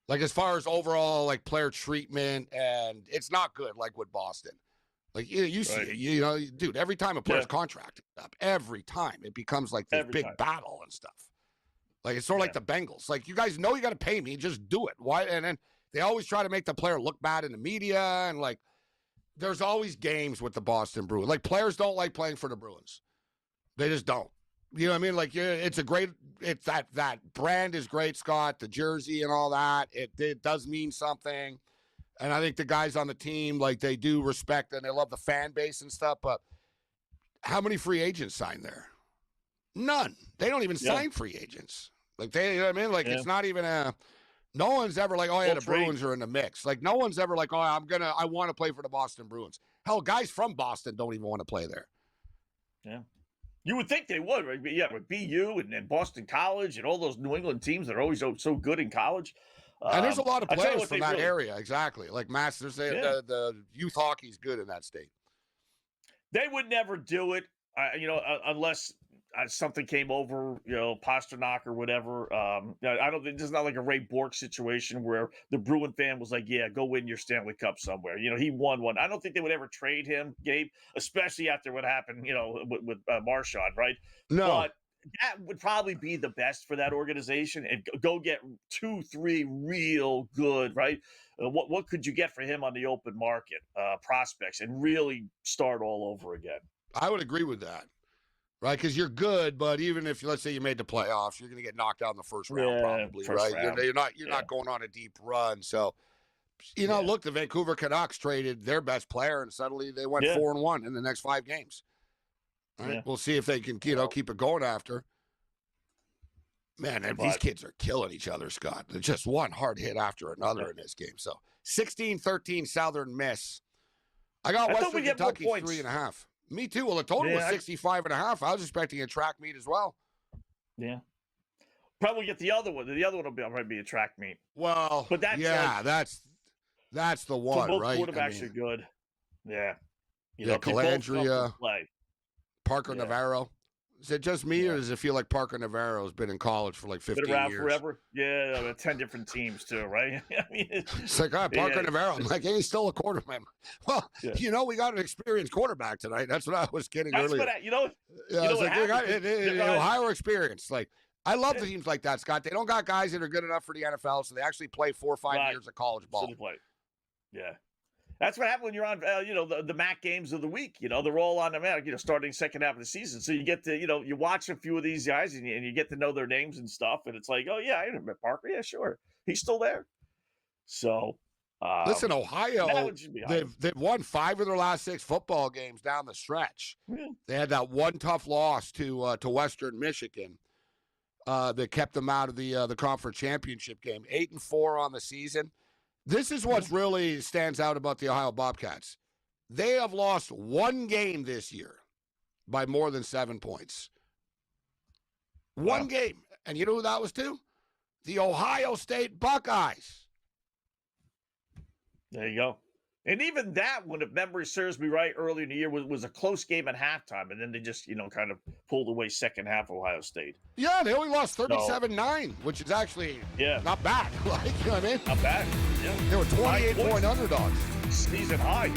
Like, as far as overall, like, player treatment, and it's not good, like, with Boston. Like, you see it, dude, every time a player's contract up, every time it becomes like this big battle and stuff. Like, it's sort of like the Bengals. Like, you guys know you got to pay me, just do it. Why? And then they always try to make the player look bad in the media, and, like, there's always games with the Boston Bruins. Like, players don't like playing for the Bruins. They just don't. You know what I mean? Like, that brand is great, Scott, the jersey and all that. It does mean something. And I think the guys on the team, like, they do respect and they love the fan base and stuff. But how many free agents sign there? None. They don't even sign free agents. Like, you know what I mean? Like, it's not even no one's ever like, oh, yeah, the Bruins are in the mix. Like, no one's ever like, oh, I want to play for the Boston Bruins. Hell, guys from Boston don't even want to play there. Yeah. You would think they would, right? Yeah, with BU and Boston College and all those New England teams that are always so good in college. And there's a lot of players from that area, exactly. Like Masters, the youth hockey is good in that state. They would never do it, unless something came over, Pasternak or whatever. I don't think this is not like a Ray Bork situation where the Bruin fan was like, yeah, go win your Stanley Cup somewhere. He won one. I don't think they would ever trade him, Gabe, especially after what happened, with Marchand, right? No. But that would probably be the best for that organization, and go get 2-3 real good, right? What could you get for him on the open market, prospects, and really start all over again? I would agree with that, right? Because you're good, but even if, let's say, you made the playoffs, you're going to get knocked out in the first round, probably, right? You're not going on a deep run. So, look, the Vancouver Canucks traded their best player, and suddenly they went 4-1 in the next 5 games. All right, we'll see if they can, keep it going after. Man, these kids are killing each other, Scott. They're just one hard hit after another in this game. So 16-13 Southern Miss. I got Western Kentucky 3.5. Me too. Well, the total was 65.5. I was expecting a track meet as well. Yeah. Probably get the other one. The other one will probably be a track meet. Well, but that's that's the one, both right? Quarterbacks are good. Yeah. Calandria, Parker Yeah. Navarro. Is it just me, or does it feel like Parker Navarro's been in college for like 15 been around years? forever? Yeah, 10 different teams too, right? I mean, it's like, Parker Navarro. I'm like, hey, he's still a quarterback. Well, we got an experienced quarterback tonight. That's what I was getting earlier. Ohio experience. Like, I love the teams like that, Scott. They don't got guys that are good enough for the NFL, so they actually play 4 or 5 years of college ball. So they play. Yeah. That's what happens when you're on, the MAC games of the week. They're all on the MAC, starting second half of the season. So you get to, you watch a few of these guys and you get to know their names and stuff. And it's like, oh, yeah, I remember Parker. Yeah, sure. He's still there. So. Listen, Ohio, they've won 5 of their last 6 football games down the stretch. Yeah. They had that one tough loss to Western Michigan that kept them out of the conference championship game. 8-4 on the season. This is what really stands out about the Ohio Bobcats. They have lost 1 game this year by more than 7 points. One game. And you know who that was to? The Ohio State Buckeyes. There you go. And even that one, if memory serves me right, earlier in the year was a close game at halftime, and then they just, kind of pulled away second half Ohio State. Yeah, they only lost 37-9, which is actually not bad. Like, you know what I mean? Not bad. Yeah. They were 28-point underdogs. Season high.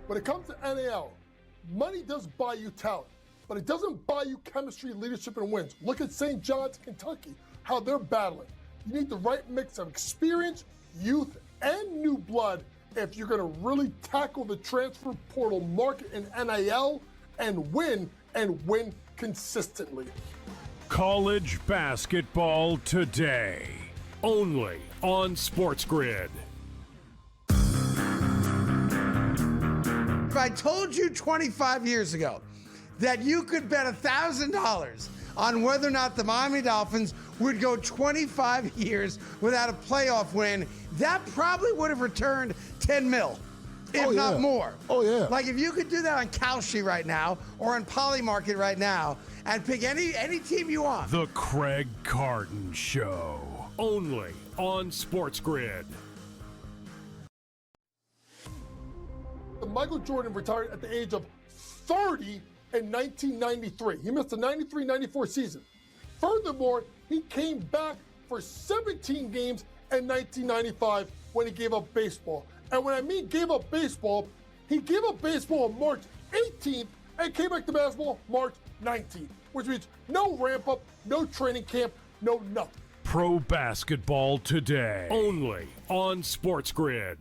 When it comes to NAL, money does buy you talent, but it doesn't buy you chemistry, leadership, and wins. Look at St. John's, Kentucky, how they're battling. You need the right mix of experience, youth, and new blood if you're going to really tackle the transfer portal market in NIL and win consistently. College basketball today, only on SportsGrid. If I told you 25 years ago that you could bet $1,000 on whether or not the Miami Dolphins would go 25 years without a playoff win, that probably would have returned 10 mil, if not more. Oh, yeah. Like if you could do that on Kalshi right now or on Polymarket right now and pick any team you want. The Craig Carton Show, only on SportsGrid. Michael Jordan retired at the age of 30 in 1993. He missed the 93-94 season. Furthermore, he came back for 17 games in 1995 when he gave up baseball. And when I mean gave up baseball, he gave up baseball on March 18th and came back to basketball March 19th, which means no ramp up, no training camp, no nothing. Pro basketball today, only on SportsGrid.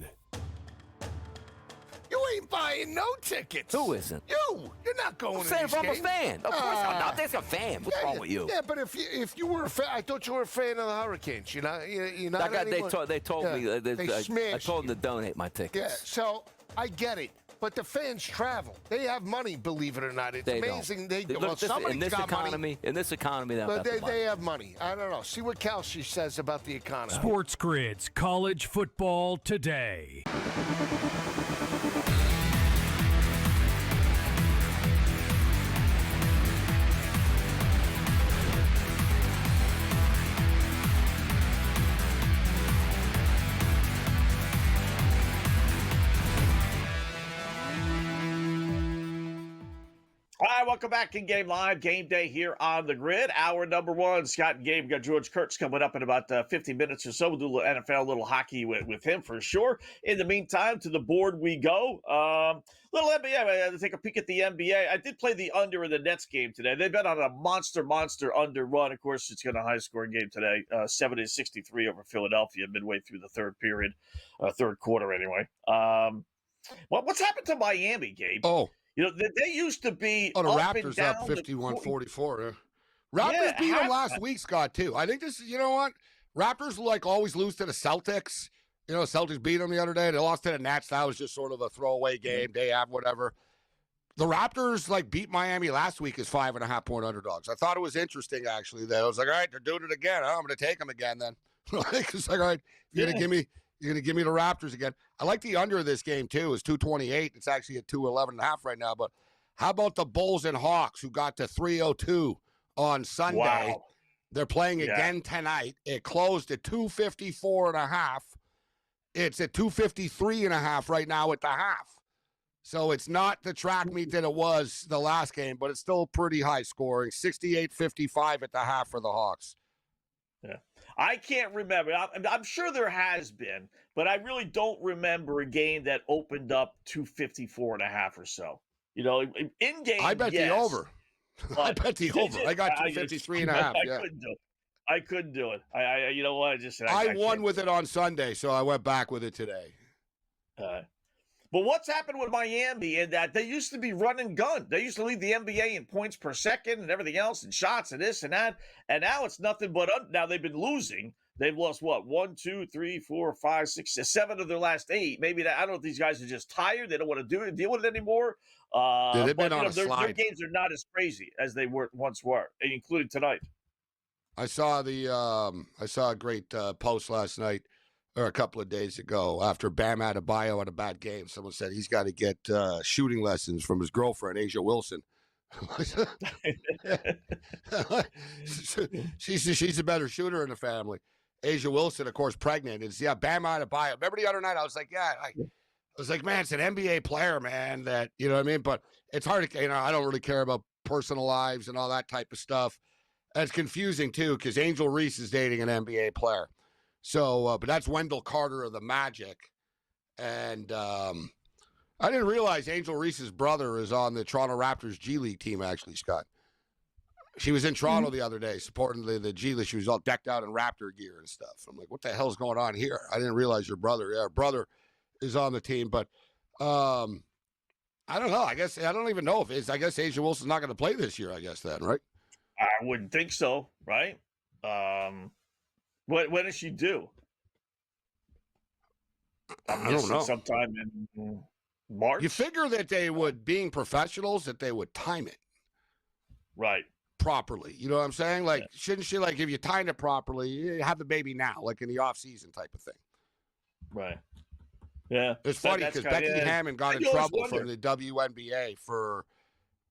You ain't buying no tickets. Who isn't? You're not going to I'm these a games. fan. Of course I'm not. There's a fan. What's wrong with you? Yeah, but if you were a fan, I thought you were a fan of the Hurricanes. You're not anymore. They told me. I told them to donate my tickets. Yeah, so I get it. But the fans travel. They have money, believe it or not. It's amazing. In this economy, they have money. I don't know. See what Kalshi says about the economy. SportsGrid's College Football Today. All right, welcome back in Game Live. Game Day here on the grid. Hour number 1. Scott and Gabe. We got George Kurtz coming up in about 50 minutes or so. We'll do a little NFL, a little hockey with him for sure. In the meantime, to the board we go. Little NBA. I had to take a peek at the NBA. I did play the under in the Nets game today. They've been on a monster under run. Of course, it's got a high-scoring game today. 70-63 over Philadelphia midway through the third period, third quarter anyway. What's happened to Miami, Gabe? Oh. They used to be the up Raptors and down up 51-44. Raptors beat them last week, Scott, too. I think this is, you know what? Raptors like always lose to the Celtics. You know, Celtics beat them the other day. They lost to the Nets. That was just sort of a throwaway game. They have whatever. The Raptors like beat Miami last week as 5.5-point underdogs. I thought it was interesting actually. That I was like, all right, they're doing it again. Oh, I'm going to take them again then. It's like, all right, you're going to give me the Raptors again. I like the under of this game too. It's 228. It's actually at 211.5 right now. But how about the Bulls and Hawks who got to 302 on Sunday? Wow. They're playing again tonight. It closed at 254.5. It's at 253.5 right now at the half. So it's not the track meet that it was the last game, but it's still pretty high scoring. 68-55 at the half for the Hawks. Yeah. I can't remember. I'm sure there has been, but I really don't remember a game that opened up 254.5 or so. You know, in game. I bet the over. I bet the over. I got 253.5. Yeah. I couldn't do it. I you know what? I just said I won with it on Sunday, so I went back with it today. But what's happened with Miami in that they used to be run and gun. They used to lead the NBA in points per second and everything else and shots and this and that. And now it's nothing but now they've been losing. They've lost what? 1, 2, 3, 4, 5, 6, 7 of their last 8. Maybe I don't know if these guys are just tired. They don't want to deal with it anymore. They've been on a slide. Their games are not as crazy as they once were, including tonight. I saw a great post last night or a couple of days ago after Bam Adebayo had a bad game. Someone said he's got to get shooting lessons from his girlfriend, Asia Wilson. she's a better shooter in the family. Asia Wilson, of course, pregnant. It's Bam Adebayo. Remember the other night? I was like, I was like, man, it's an NBA player, man. That you know what I mean. But it's hard to, I don't really care about personal lives and all that type of stuff. And it's confusing too because Angel Reese is dating an NBA player. So, but that's Wendell Carter of the Magic. And I didn't realize Angel Reese's brother is on the Toronto Raptors G League team, actually, Scott. She was in Toronto the other day supporting the G League. She was all decked out in Raptor gear and stuff. I'm like, what the hell's going on here? I didn't realize your brother. Yeah, her brother is on the team. But I don't know. I guess I don't even know if it's. I guess Asia Wilson's not going to play this year, I guess, then, right? I wouldn't think so, right? What does she do? I don't know. Sometime in March. You figure that they would, being professionals, that they would time it right properly. You know what I'm saying? Like, shouldn't she, like, if you timed it properly, you have the baby now, like in the off season type of thing. Right. Yeah. It's funny because Becky Hammond got in trouble from the WNBA for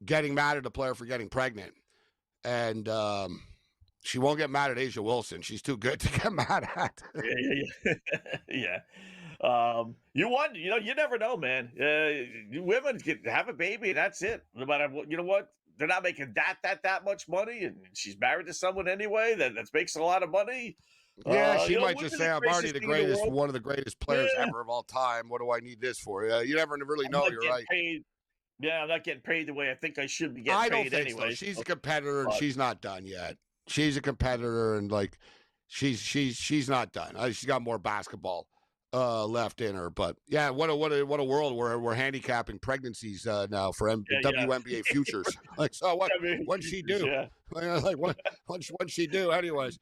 getting mad at a player for getting pregnant. And she won't get mad at Asia Wilson. She's too good to get mad at. Yeah. You won. You know, you never know, man. Women have a baby, and that's it. No matter what, you know what? They're not making that much money, and she's married to someone anyway that makes a lot of money. Yeah, she might just say, "I'm already the greatest, one of the greatest players ever of all time. What do I need this for?" You never really know. You're right. Yeah, I'm not getting paid the way I think I should be getting paid. I don't think anyway. So. She's a competitor, and she's not done yet. She's a competitor, and like she's not done. She's got more basketball left in her. But yeah, what a world where we're handicapping pregnancies now for WNBA futures. Like, so what'd she do? Yeah. Like what'd she do? Anyways,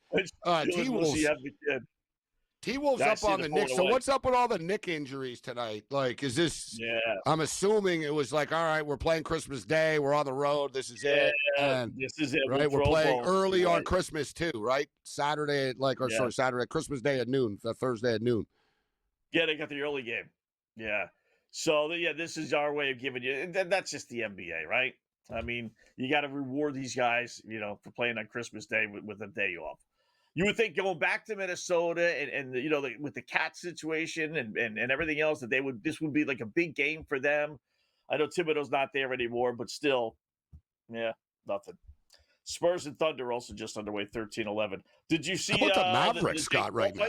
T-Wolves up on the Knicks. So what's up with all the Knick injuries tonight? Like, is this? Yeah. I'm assuming it was like, all right, we're playing Christmas Day. We're on the road. This is it. And, this is it. Right, we're playing early on Christmas too, right? Saturday, Saturday, Christmas Day at noon. Thursday at noon. Yeah, they got the early game. Yeah. So this is our way of giving you. That's just the NBA, right? I mean, you got to reward these guys, for playing on Christmas Day with a day off. You would think going back to Minnesota and with the cat situation and everything else that this would be like a big game for them. I know Thibodeau's not there anymore, but still, nothing. Spurs and Thunder also just underway 13-11. Did you see how about the Mavericks, Scott, right now?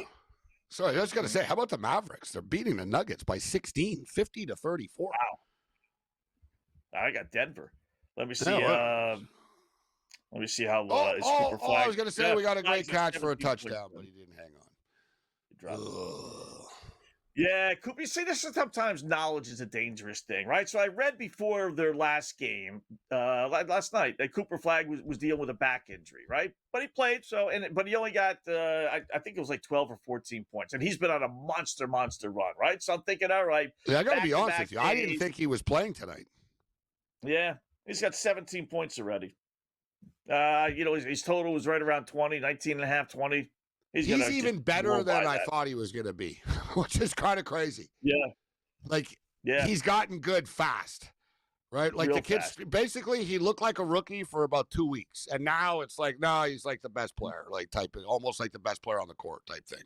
Sorry, I was going to say, how about the Mavericks? They're beating the Nuggets by 16, 50-34. Wow. I got Denver. Let me see. Let me see how is Cooper Flag. I was going to say we got a great catch for a touchdown, but he didn't hang on. Yeah, Cooper. You see, this is sometimes knowledge is a dangerous thing, right? So I read before their last game, last night, that Cooper Flag was dealing with a back injury, right? But he played, but he only got, I think it was like 12 or 14 points, and he's been on a monster run, right? So I'm thinking, all right. Yeah, I got to be honest with you. I didn't think he was playing tonight. Yeah, he's got 17 points already. His total was right around 20, 19 and a half, 20. He's even better than I thought he was going to be, which is kind of crazy. Yeah. He's gotten good fast, right? Like, the kid, basically, he looked like a rookie for about 2 weeks. And now it's like, no, he's like the best player, almost like the best player on the court type thing.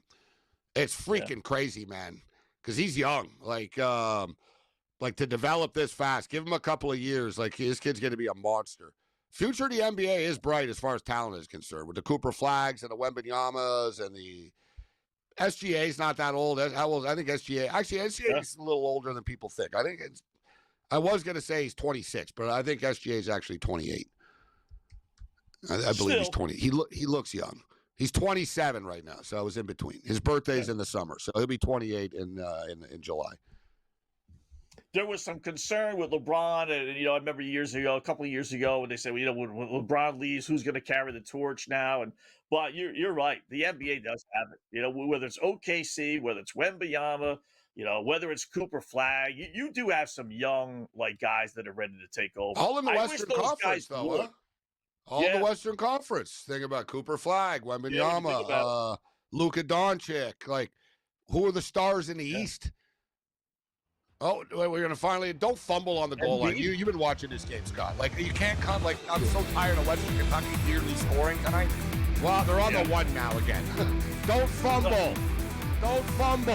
It's freaking crazy, man, because he's young. Like, to develop this fast, give him a couple of years. Like, this kid's going to be a monster. Future of the NBA is bright as far as talent is concerned, with the Cooper Flags and the Wembanyamas and the SGA's not that old. How old? I think SGA. Actually, SGA is a little older than people think. I was going to say he's 26, but I think SGA is actually 28. I believe he's 20. He looks young. He's 27 right now, so I was in between. His birthday's in the summer, so he'll be 28 in July. There was some concern with LeBron, and I remember a couple of years ago, when they said, when LeBron leaves, who's going to carry the torch now? But you're right, the NBA does have it. Whether it's OKC, whether it's Wembanyama, whether it's Cooper Flag, you do have some young guys that are ready to take over. All in the Western Conference, though. Huh? All in the Western Conference. Think about Cooper Flag, Wembanyama, Luka Doncic. Like, who are the stars in the East? Oh, we're going to finally – don't fumble on the goal line. You've been watching this game, Scott. Like, you can't come – like, I'm so tired of Western Kentucky nearly scoring tonight. Well, they're on the one now again. Don't fumble. Don't fumble.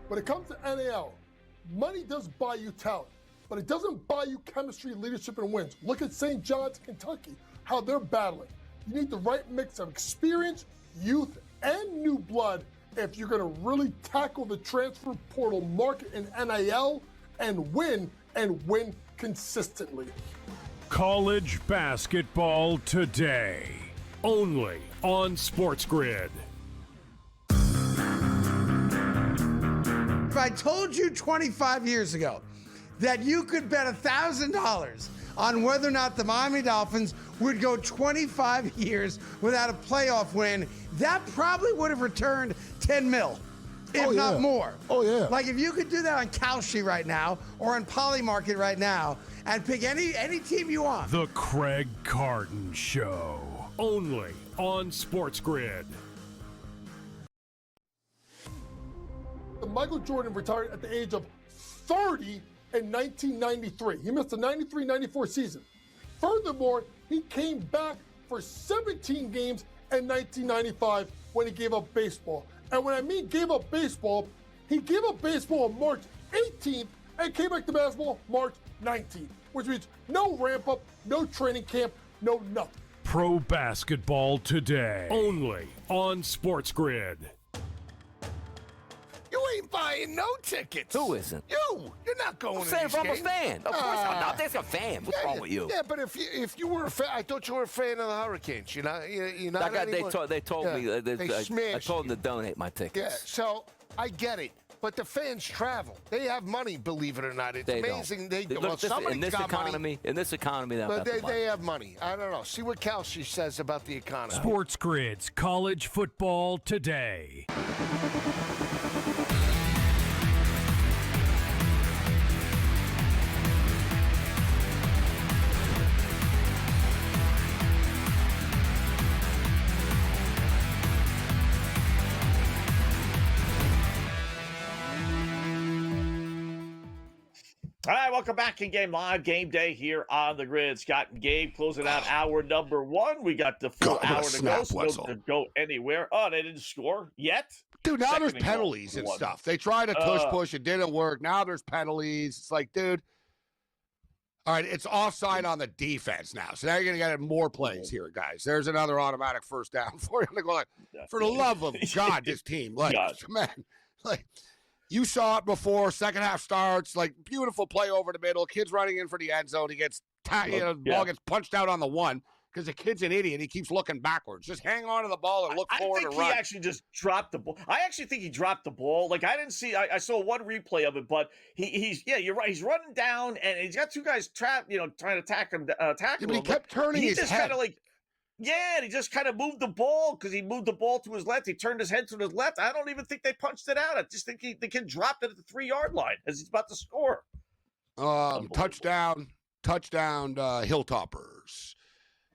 When it comes to NAL, money does buy you talent, but it doesn't buy you chemistry, leadership, and wins. Look at St. John's, Kentucky, how they're battling. You need the right mix of experience, youth, and new blood if you're going to really tackle the transfer portal market in NIL and win consistently. College basketball today, only on SportsGrid. If I told you 25 years ago that you could bet $1,000 on whether or not the Miami Dolphins would go 25 years without a playoff win, that probably would have returned 10 mil, if not more. Oh, yeah. Like, if you could do that on Kalshi right now or on Polymarket right now and pick any team you want. The Craig Carton Show, only on SportsGrid. Michael Jordan retired at the age of 30 in 1993. He missed the 93-94 season. Furthermore, he came back for 17 games in 1995 when he gave up baseball. And when I mean gave up baseball, he gave up baseball on March 18th and came back to basketball March 19th, which means no ramp up, no training camp, no nothing. Pro basketball today, only on SportsGrid. You ain't buying no tickets. Who isn't? You're not going to saying these I'm a games. fan. Of course I'm not. There's a fan. What's wrong with you? Yeah, but if you were a fan, I thought you were a fan of the Hurricanes. You're not anymore. They told me. They I told them to donate my tickets. Yeah, so I get it. But the fans travel. They have money, believe it or not. It's amazing. They do. Well, somebody's got money. In this economy, they have money. I don't know. See what Kalshi says about the economy. SportsGrid's College Football Today. All right, welcome back in Game Live, Game Day here on the grid. Scott and Gabe closing out hour number one. We got the full hour to go, so don't go anywhere. Oh, they didn't score yet? Dude, now there's penalties and stuff. They tried to push. It didn't work. Now there's penalties. It's like, dude, All right, it's offside on the defense now. So now you're going to get more plays here, guys. There's another automatic first down for you. Like, for the love of God, this team. Like, man, like, you saw it before. Second half starts. Like, beautiful play over the middle. Kid's running in for the end zone. He gets, ball gets punched out on the one because the kid's an idiot. He keeps looking backwards. Just hang on to the ball and look forward and run. I think he actually just dropped the ball. I actually think he dropped the ball. Like, I didn't see. I saw one replay of it, but he's you're right. He's running down, and he's got two guys trapped. Trying to attack him. Tackle but he him. kept turning his head. And he just kind of moved the ball because he moved the ball to his left. He turned his head to his left. I don't even think they punched it out. I just think the kid dropped it at the 3-yard line as he's about to score. Touchdown, Hilltoppers.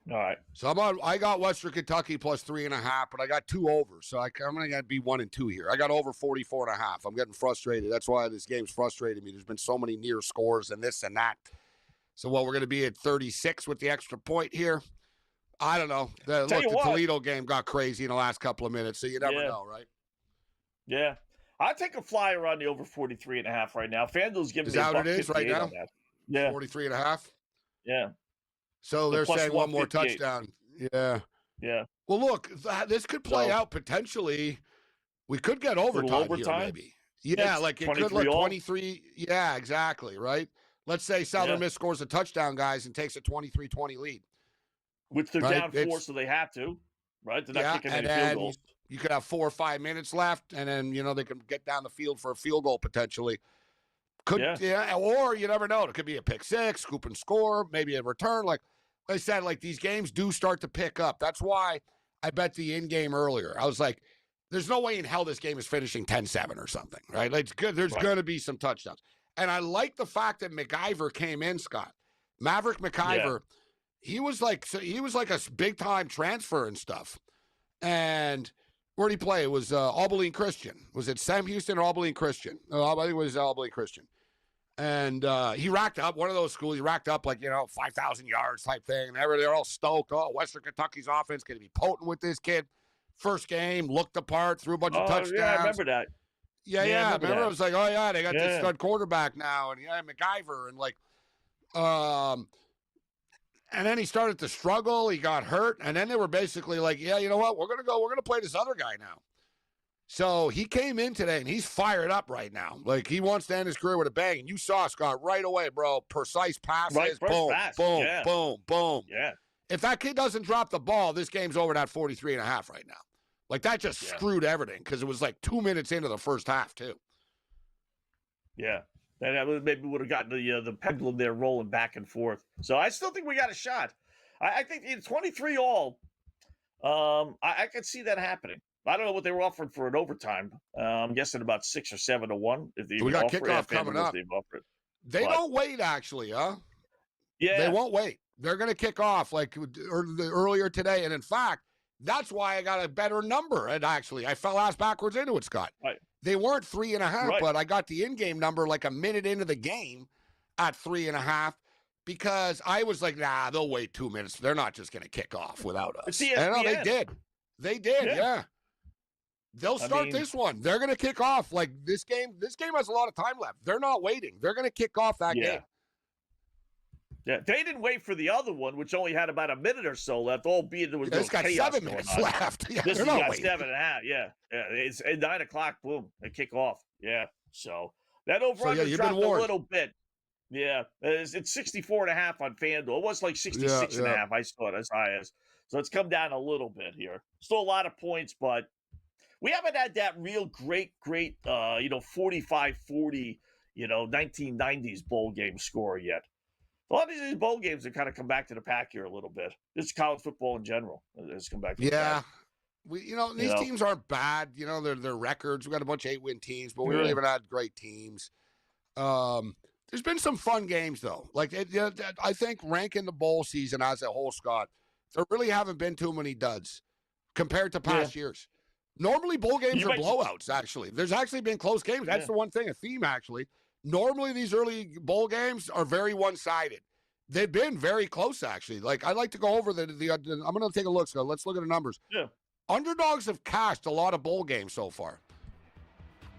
All right. So I got Western Kentucky plus 3.5, but I got 2 overs. So I'm going to be 1 and 2 here. I got over 44.5. I'm getting frustrated. That's why this game's frustrated me. There's been so many near scores and this and that. So we're going to be at 36 with the extra point here. I don't know. The Toledo game got crazy in the last couple of minutes, so you never know, right? Yeah. I'll take a flyer on the over 43.5 right now. FanDuel's giving me what it is right now? Yeah. 43.5? Yeah. So they're saying one more touchdown. Yeah. Yeah. Well, look, this could play out potentially. We could get overtime here, maybe. Yeah, like it could look 23. Yeah, exactly, right? Let's say Southern Miss scores a touchdown, guys, and takes a 23-20 lead. Which they're down 4, so they have to, right? They're not kicking any field goals. You could have 4 or 5 minutes left, and then, they can get down the field for a field goal potentially. Or you never know. It could be a pick six, scoop and score, maybe a return. Like I said, like these games do start to pick up. That's why I bet the in-game earlier. I was like, there's no way in hell this game is finishing 10-7 or something, right? Like, it's good. There's going to be some touchdowns. And I like the fact that McIver came in, Scott. Maverick McIver. Yeah. He was like a big time transfer and stuff. And where did he play? It was Abilene Christian. Was it Sam Houston or Abilene Christian? No, I think it was Abilene Christian. And he racked up one of those schools. He racked up 5,000 yards type thing. And they're all stoked. Oh, Western Kentucky's offense going to be potent with this kid. First game, looked the part, threw a bunch of touchdowns. Yeah, I remember that. Yeah. Remember, I was like, oh yeah, they got this stud quarterback now, and McIver, and and then he started to struggle. He got hurt. And then they were basically like, yeah, you know what? We're going to play this other guy now. So he came in today, and he's fired up right now. Like, he wants to end his career with a bang. And you saw, Scott, right away, bro. Precise passes. Boom, boom, boom. Yeah. If that kid doesn't drop the ball, this game's over at 43.5 right now. Like, that just screwed everything because it was 2 minutes into the first half, too. Yeah. That maybe would have gotten the pendulum there rolling back and forth. So I still think we got a shot. I think it's 23 all. I could see that happening. I don't know what they were offering for an overtime. I'm guessing about 6 or 7 to 1. If we got kickoff coming up. They don't wait, actually, huh? Yeah. They won't wait. They're going to kick off earlier today. And in fact, that's why I got a better number. And actually, I fell ass backwards into it, Scott. Right. They weren't 3.5, but I got the in-game number a minute into the game at 3.5 because I was like, nah, they'll wait 2 minutes. They're not just going to kick off without us. And no, they did. They did, yeah. They'll start this one. They're going to kick off this game. This game has a lot of time left. They're not waiting. They're going to kick off that game. Yeah, they didn't wait for the other one, which only had about a minute or so left, albeit there was no chaos. It's got 7 minutes left. Yeah, this has got 7.5. Yeah. It's at 9 o'clock. Boom, they kick off. Yeah, so that over-under dropped a little bit. Yeah, it's 64.5 on FanDuel. It was 66.5. I saw it as high as. So it's come down a little bit here. Still a lot of points, but we haven't had that real great, 45-40, 1990s bowl game score yet. A lot of these bowl games have kind of come back to the pack here a little bit. This is college football in general has come back to the pack. These teams aren't bad. Their records. We got a bunch of 8-win teams, but we really haven't had great teams. There's been some fun games, though. I think ranking the bowl season as a whole, Scott, there really haven't been too many duds compared to past years. Normally, bowl games are blowouts, actually. There's actually been close games. That's the one thing, a theme, actually. Normally, these early bowl games are very one-sided. They've been very close, actually. I like to go over the I'm going to take a look, Scott. Let's look at the numbers. Yeah. Underdogs have cashed a lot of bowl games so far.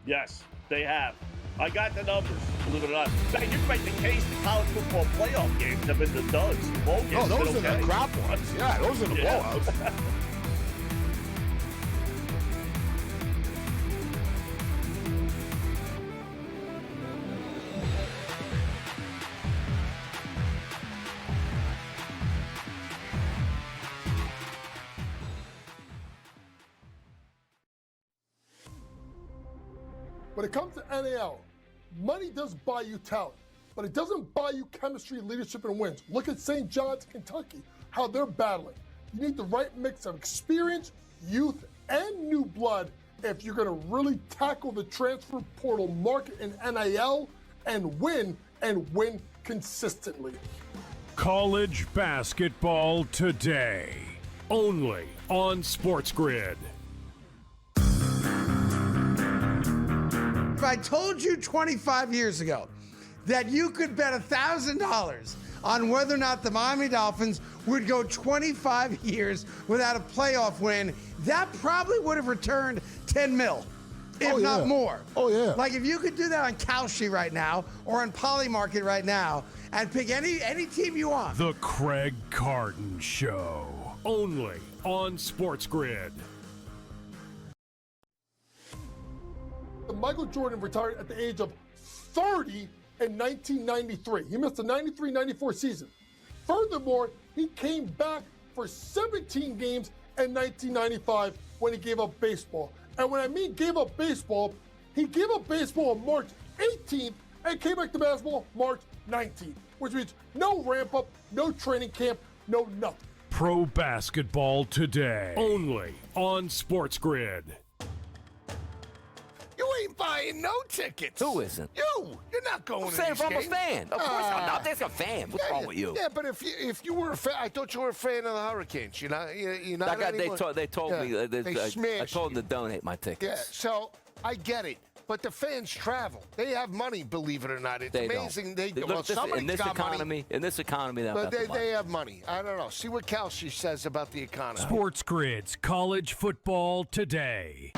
Yes, they have. I got the numbers, believe it or not. Now, you can make the case the college football playoff games have been the duds. The bowl games Oh, those been are okay. the crap ones. Yeah, those are the blowouts. When it comes to NAL, money does buy you talent, but it doesn't buy you chemistry, leadership, and wins. Look at St. John's, Kentucky, how they're battling. You need the right mix of experience, youth, and new blood if you're going to really tackle the transfer portal market in NIL and win consistently. College basketball today, only on SportsGrid. If I told you 25 years ago that you could bet $1,000 on whether or not the Miami Dolphins would go 25 years without a playoff win, that probably would have returned 10 mil, if not more. Oh, yeah. Like if you could do that on Kalshi right now or on Polymarket right now and pick any team you want. The Craig Carton Show, only on SportsGrid. Michael Jordan retired at the age of 30 in 1993. He missed the 93-94 season. Furthermore, he came back for 17 games in 1995 when he gave up baseball. And when I mean gave up baseball, he gave up baseball on March 18th and came back to basketball March 19th, which means no ramp up, no training camp, no nothing. Pro basketball today, only on SportsGrid. You ain't buying no tickets. Who isn't? You're not going I'm to saying these I'm a games. fan. Of course I'm not. There's a fan. What's wrong with you? Yeah, but if you were a fan, I thought you were a fan of the Hurricanes. You're not anymore. They told me. I smashed told them you. to donate my tickets. Yeah, so I get it. But the fans travel. They have money, believe it or not. It's amazing. Look, somebody's in this got economy, money. In this economy, But they have money. I don't know. See what Kalshi says about the economy. SportsGrid's College Football Today.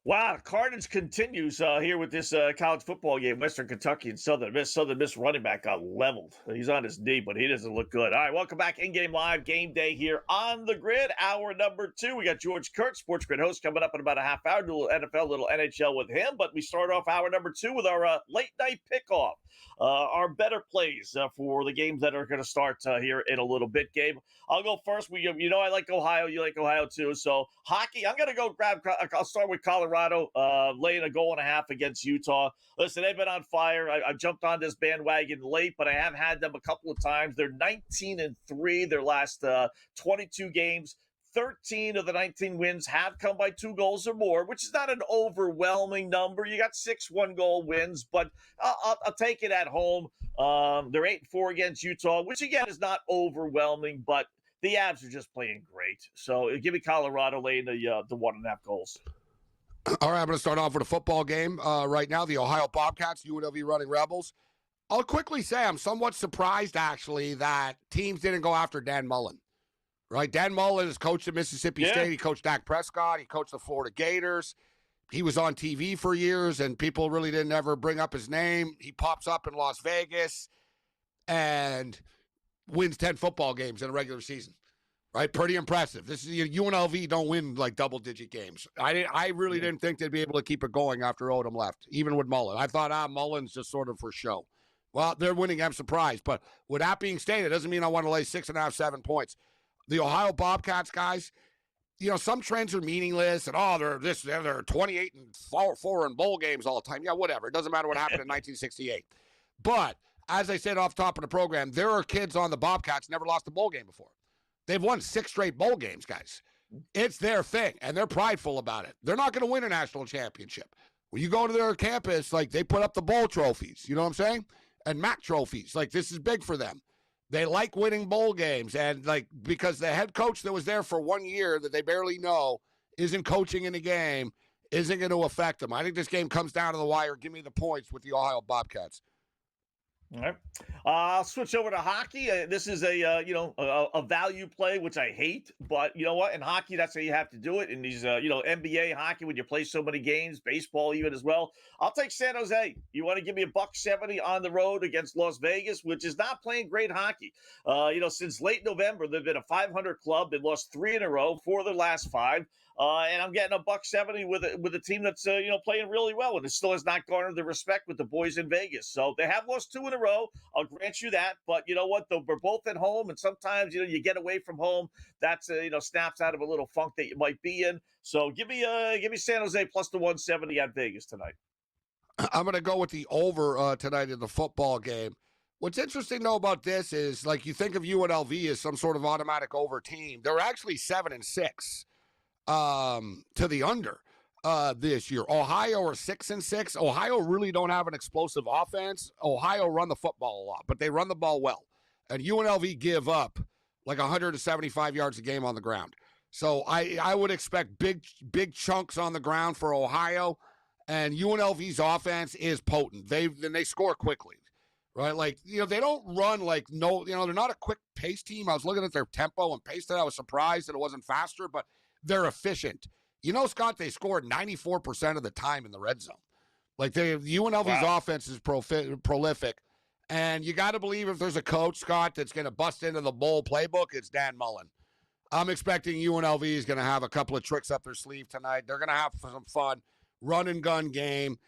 Wow, Carnage continues here with this college football game. Western Kentucky and Southern Miss. Southern Miss running back got leveled. He's on his knee, but he doesn't look good. All right, welcome back. In-game live game day here on the grid. Hour number 2. We got George Kurtz, Sports Grid host, coming up in about a half hour. Do a little NFL, a little NHL with him. But we start off hour number 2 with our late night pickoff. Our better plays for the games that are going to start here in a little bit. Gabe, I'll go first. You know I like Ohio. You like Ohio too. So hockey, I'm going to go I'll start with Colorado, laying a goal and a half against Utah. Listen, they've been on fire. I jumped on this bandwagon late, but I have had them a couple of times. They're 19-3 their last 22 games. 13 of the 19 wins have come by 2 goals or more, which is not an overwhelming number. You got 6 one-goal wins, but I'll take it at home. They're 8-4 against Utah, which, again, is not overwhelming, but the Avs are just playing great. So give me Colorado laying the 1.5 goals. All right, I'm going to start off with a football game right now. The Ohio Bobcats, UNLV Running Rebels. I'll quickly say I'm somewhat surprised, actually, that teams didn't go after Dan Mullen. Right, Dan Mullen has coached at Mississippi State. He coached Dak Prescott. He coached the Florida Gators. He was on TV for years, and people really didn't ever bring up his name. He pops up in Las Vegas and wins 10 football games in a regular season. Right, pretty impressive. This is UNLV don't win like double-digit games. I really didn't think they'd be able to keep it going after Odom left, even with Mullen. I thought, Mullen's just sort of for show. Well, they're winning. I'm surprised, but with that being stated, it doesn't mean I want to lay 6.5, 7 points. The Ohio Bobcats, guys, some trends are meaningless, and they're 28-4 in bowl games all the time. Yeah, whatever. It doesn't matter what happened in 1968. But as I said off top of the program, there are kids on the Bobcats never lost a bowl game before. They've won 6 straight bowl games, guys. It's their thing, and they're prideful about it. They're not going to win a national championship. When you go to their campus, like, they put up the bowl trophies, you know what I'm saying? And MAC trophies. Like, this is big for them. They like winning bowl games, and because the head coach that was there for 1 year that they barely know isn't coaching in the game, isn't going to affect them. I think this game comes down to the wire. Give me the points with the Ohio Bobcats. All right. I'll switch over to hockey. This is a value play, which I hate, but you know what? In hockey, that's how you have to do it. In these, NBA hockey, when you play so many games, baseball even as well. I'll take San Jose. You want to give me $1.70 on the road against Las Vegas, which is not playing great hockey. Since late November, they've been a 500 club. They've lost 3 in a row, 4 of their last 5. And I'm getting $1.70 with a team that's playing really well, and it still has not garnered the respect with the boys in Vegas. So they have lost 2 in a row. I'll grant you that, but you know what? Though we're both at home, and sometimes you get away from home. That's snaps out of a little funk that you might be in. So give me San Jose plus the 170 at Vegas tonight. I'm going to go with the over tonight in the football game. What's interesting, though, about this is, like, you think of UNLV as some sort of automatic over team. They're actually 7-6 to the under this year. Ohio are 6-6. Ohio really don't have an explosive offense. Ohio run the football a lot, but they run the ball well. And UNLV give up like 175 yards a game on the ground. So I would expect big chunks on the ground for Ohio. And UNLV's offense is potent. They score quickly. Right? Like, they don't run like they're not a quick pace team. I was looking at their tempo and pace, and I was surprised that it wasn't faster, but they're efficient. Scott, they scored 94% of the time in the red zone. Like, UNLV's offense is prolific. And you got to believe if there's a coach, Scott, that's going to bust into the bowl playbook, it's Dan Mullen. I'm expecting UNLV is going to have a couple of tricks up their sleeve tonight. They're going to have some fun. Run and gun game.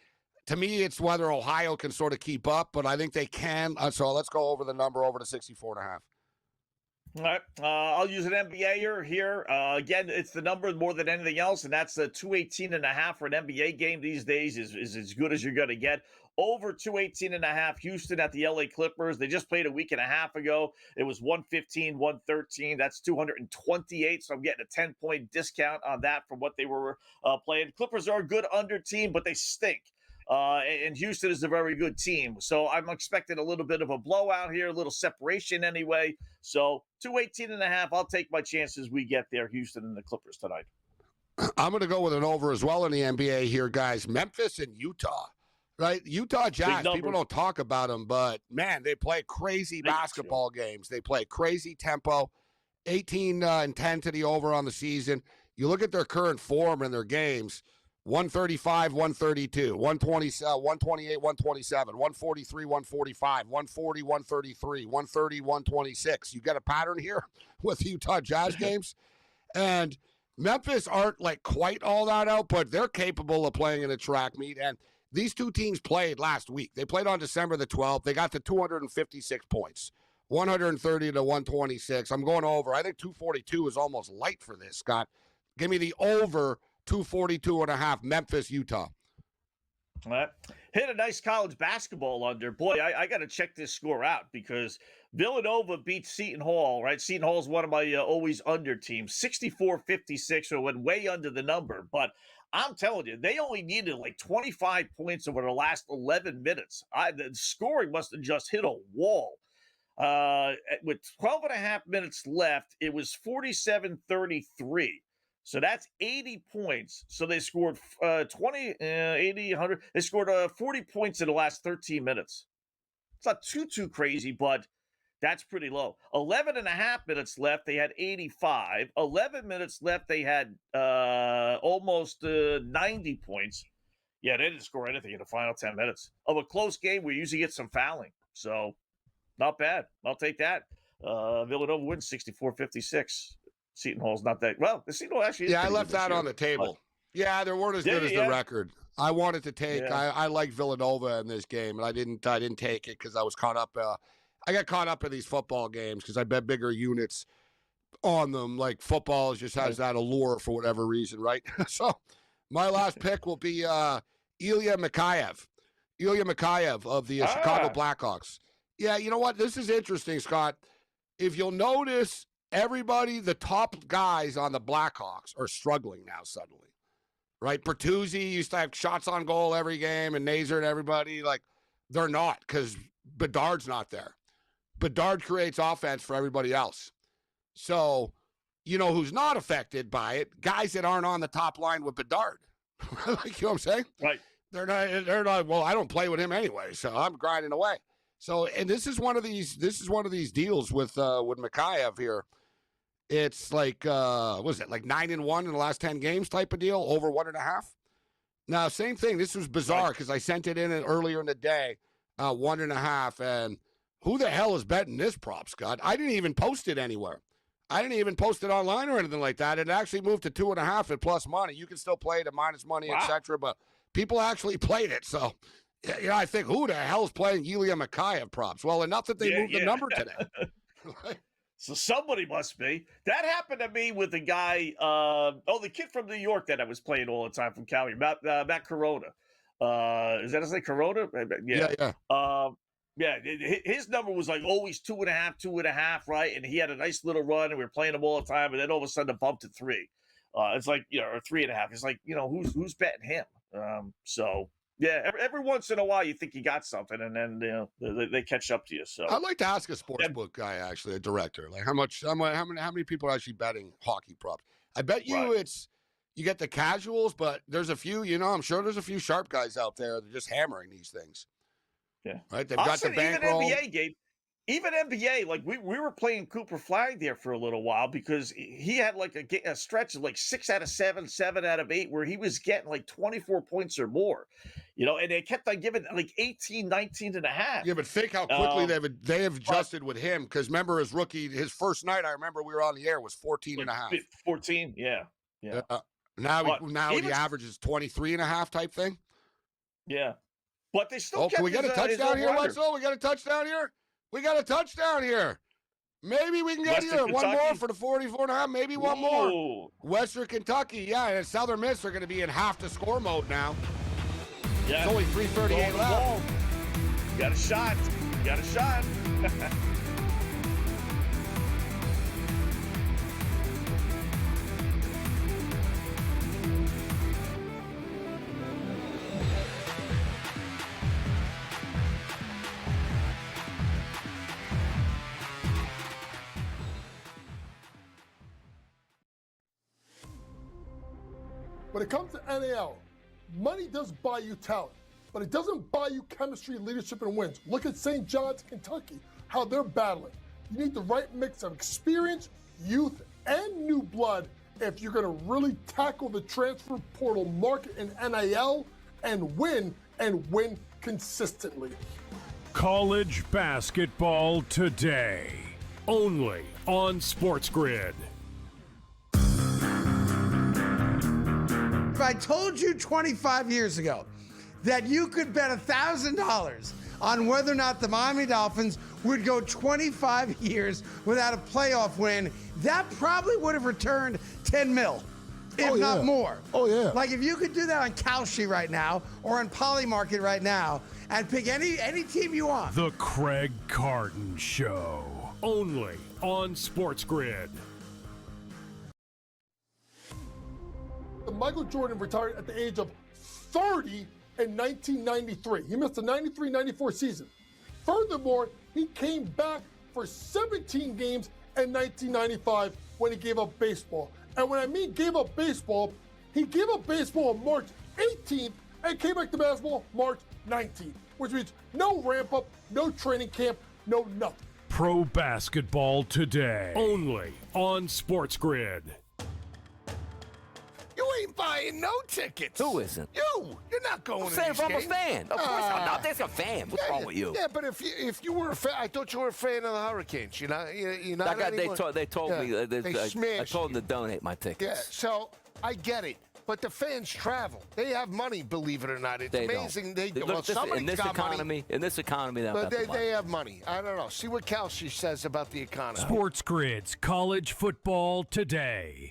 To me, it's whether Ohio can sort of keep up, but I think they can. So let's go over the number over to 64.5. All right. I'll use an NBA here. Again, it's the number more than anything else, and that's 218.5 for an NBA game these days is as good as you're going to get. Over 218.5, Houston at the LA Clippers. They just played a week and a half ago. It was 115, 113. That's 228, so I'm getting a 10-point discount on that from what they were playing. Clippers are a good under team, but they stink. And Houston is a very good team. So I'm expecting a little bit of a blowout here, a little separation anyway. So 218.5, I'll take my chances we get there, Houston and the Clippers tonight. I'm going to go with an over as well in the NBA here, guys. Memphis and Utah, right? Utah Jazz, people don't talk about them, but, man, they play crazy basketball games. They play crazy tempo, 18-10 to the over on the season. You look at their current form in their games, 135, 132, 128, 127, 143, 145, 140, 133, 130, 126. You get a pattern here with Utah Jazz games. And Memphis aren't like quite all that out, but they're capable of playing in a track meet. And these two teams played last week. They played on December the 12th. They got to 256 points, 130 to 126. I'm going over. I think 242 is almost light for this, Scott. Give me the over 242.5, Memphis, Utah. All right. Hit a nice college basketball under. Boy, I got to check this score out because Villanova beat Seton Hall, right? Seton Hall is one of my always under teams, 64-56, so it went way under the number. But I'm telling you, they only needed like 25 points over the last 11 minutes. The scoring must have just hit a wall. With 12 and a half minutes left, it was 47-33. So that's 80 points. So they scored 80, 100. They scored 40 points in the last 13 minutes. It's not too crazy, but that's pretty low. 11 and a half minutes left. They had 85. 11 minutes left. They had almost 90 points. Yeah, they didn't score anything in the final 10 minutes. Of a close game, we usually get some fouling. So not bad. I'll take that. Villanova wins 64-56. Seton Hall's not that well. The Seton Hall actually is I left that on the table. Yeah, they weren't as good as the record. I wanted to take. Yeah. I like Villanova in this game, and I didn't take it because I was caught up. I got caught up in these football games because I bet bigger units on them. Like football just has that allure for whatever reason, right? So my last pick will be Ilya Mikheyev. Ilya Mikheyev of the Chicago Blackhawks. Yeah, you know what? This is interesting, Scott. If you'll notice, everybody, the top guys on the Blackhawks are struggling now suddenly, right? Bertuzzi used to have shots on goal every game, and Nazer and everybody, like, they're not because Bedard's not there. Bedard creates offense for everybody else. So you know who's not affected by it? Guys that aren't on the top line with Bedard. Like, you know what I'm saying? Right. They're not, well, I don't play with him anyway, so I'm grinding away. So, and this is one of these deals with Mikheyev here. It's like, what is it, like 9-1 in the last 10 games type of deal, over 1.5? Now, same thing. This was bizarre because I sent it in earlier in the day, 1.5, and who the hell is betting this prop, Scott? I didn't even post it anywhere. I didn't even post it online or anything like that. It actually moved to 2.5 at plus money. You can still play it at minus money, etc. But people actually played it. So, you know, I think, who the hell is playing Ilya Mikheyev props? Well, enough that they moved the number today. So somebody must be. That happened to me with the guy, the kid from New York that I was playing all the time from Cali, Matt Corona. Is that his name, Corona? Yeah. His number was like always 2.5, right? And he had a nice little run, and we were playing him all the time. And then all of a sudden, it bumped to 3. It's like, you know, or 3.5. It's like, you know, who's betting him? So yeah, every once in a while, you think you got something, and then you know they catch up to you. So I'd like to ask a sportsbook guy, actually, a director, like how many people are actually betting hockey props? I bet you you get the casuals, but there's a few. You know, I'm sure there's a few sharp guys out there that are just hammering these things. Yeah, right. They've got the bankroll. Even NBA game. Even NBA, like we were playing Cooper Flag there for a little while because he had like a stretch of like 6 out of 7, 7 out of 8, where he was getting like 24 points or more, you know, and they kept on giving like 18, 19 and a half. Yeah, but think how quickly they have adjusted with him. Because remember his first night, I remember we were on the air, was 14 and a half. 14, yeah. Now the average is 23.5 type thing. Yeah, but they still. Can we get a touchdown here, Wetzel? We got a touchdown here. We got a touchdown here. Maybe we can get here. One more for the 44.5. Maybe one more. Western Kentucky, yeah, and Southern Miss are going to be in have to score mode now. Yeah. It's only 3:38 left. Got a shot. When it comes to NAL, money does buy you talent, but it doesn't buy you chemistry, leadership, and wins. Look at St. John's, Kentucky, how they're battling. You need the right mix of experience, youth, and new blood if you're going to really tackle the transfer portal market in NIL and win consistently. College basketball today, only on SportsGrid. If I told you 25 years ago that you could bet $1,000 on whether or not the Miami Dolphins would go 25 years without a playoff win, that probably would have returned 10 mil, if not more. Oh, yeah. Like if you could do that on Kalshi right now or on Polymarket right now and pick any team you want. The Craig Carton Show, only on SportsGrid. Michael Jordan retired at the age of 30 in 1993. He missed the 93-94 season. Furthermore, he came back for 17 games in 1995 when he gave up baseball. And when I mean gave up baseball, he gave up baseball on March 18th and came back to basketball March 19th, which means no ramp up, no training camp, no nothing. Pro basketball today, only on SportsGrid. You ain't buying no tickets. Who isn't? You're not going to these I'm games. a fan. Of course I'm not. There's a fan. What's wrong with you? Yeah, but if you were a fan, I thought you were a fan of the Hurricanes. You're not They told me. I told them to donate my tickets. Yeah, so I get it. But the fans travel. They have money, believe it or not. It's amazing. They do. Look, in this economy, but they have money. I don't know. See what Kalshi says about the economy. SportsGrid's College Football Today.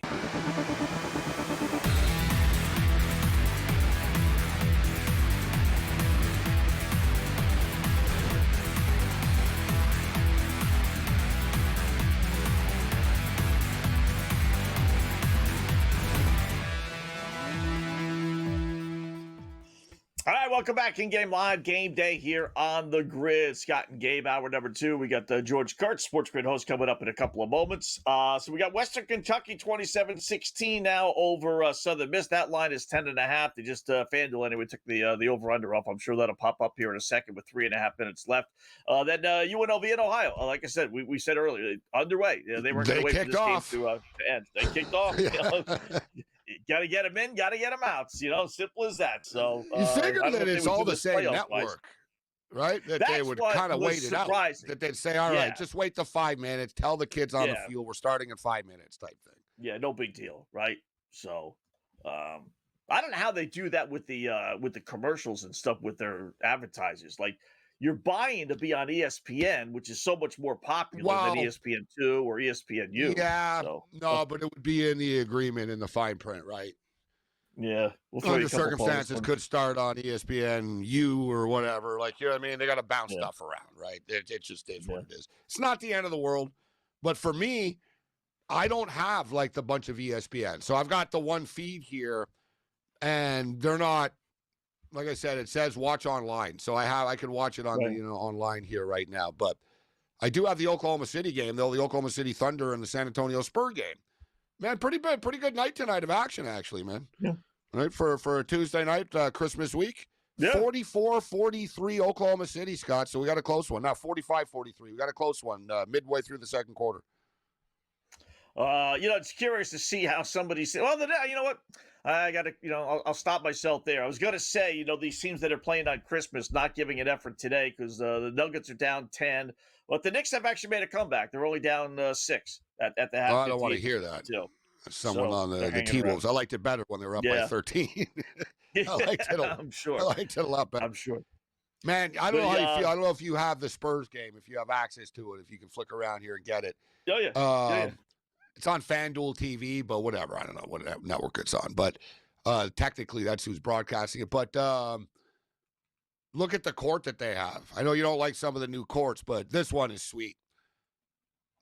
All right, welcome back. In-game live game day here on the grid. Scott and Gabe, hour number 2. We got George Kurtz, SportsGrid host, coming up in a couple of moments. So we got Western Kentucky 27-16 now over Southern Miss. That line is 10.5. They just FanDuel anyway took the over-under off. I'm sure that'll pop up here in a second with 3.5 minutes left. Then UNLV in Ohio. Like I said, we said earlier, underway. They weren't going to wait for this game to end. They kicked off. You got to get them in, got to get them out. Simple as that. So you figure that it's all the same network, right? That they would kind of wait it out. That they'd say, all right, just wait the 5 minutes. Tell the kids on the field we're starting in 5 minutes type thing. Yeah, no big deal, right? So I don't know how they do that with the commercials and stuff with their advertisers. Like, you're buying to be on ESPN, which is so much more popular than ESPN2 or ESPNU. Yeah, no, but it would be in the agreement in the fine print, right? Yeah. Under circumstances could start on ESPNU or whatever. Like, you know what I mean? They got to bounce stuff around, right? It just is what it is. It's not the end of the world. But for me, I don't have like the bunch of ESPN. So I've got the one feed here, and they're not, like I said, it says watch online. So I can watch it on the online here right now. But I do have the Oklahoma City game, though, the Oklahoma City Thunder and the San Antonio Spurs game. Man, pretty good night tonight of action, actually, man. Yeah. Right, for a Tuesday night, Christmas week. Yeah. 44-43 Oklahoma City, Scott. So we got a close one. Now 45-43. We got a close one midway through the second quarter. It's curious to see how somebody said, well, you know what? I got to, I'll stop myself there. I was going to say, these teams that are playing on Christmas, not giving an effort today because the Nuggets are down 10. But the Knicks have actually made a comeback. They're only down 6 at the half. I don't want to hear that. Someone on the T-Wolves. I liked it better when they were up by 13. I liked it. I'm sure. I liked it a lot better. I'm sure. Man, I don't know how you feel. I don't know if you have the Spurs game, if you have access to it, if you can flick around here and get it. Oh, yeah. It's on FanDuel TV, but whatever. I don't know what network it's on. But technically, that's who's broadcasting it. But look at the court that they have. I know you don't like some of the new courts, but this one is sweet.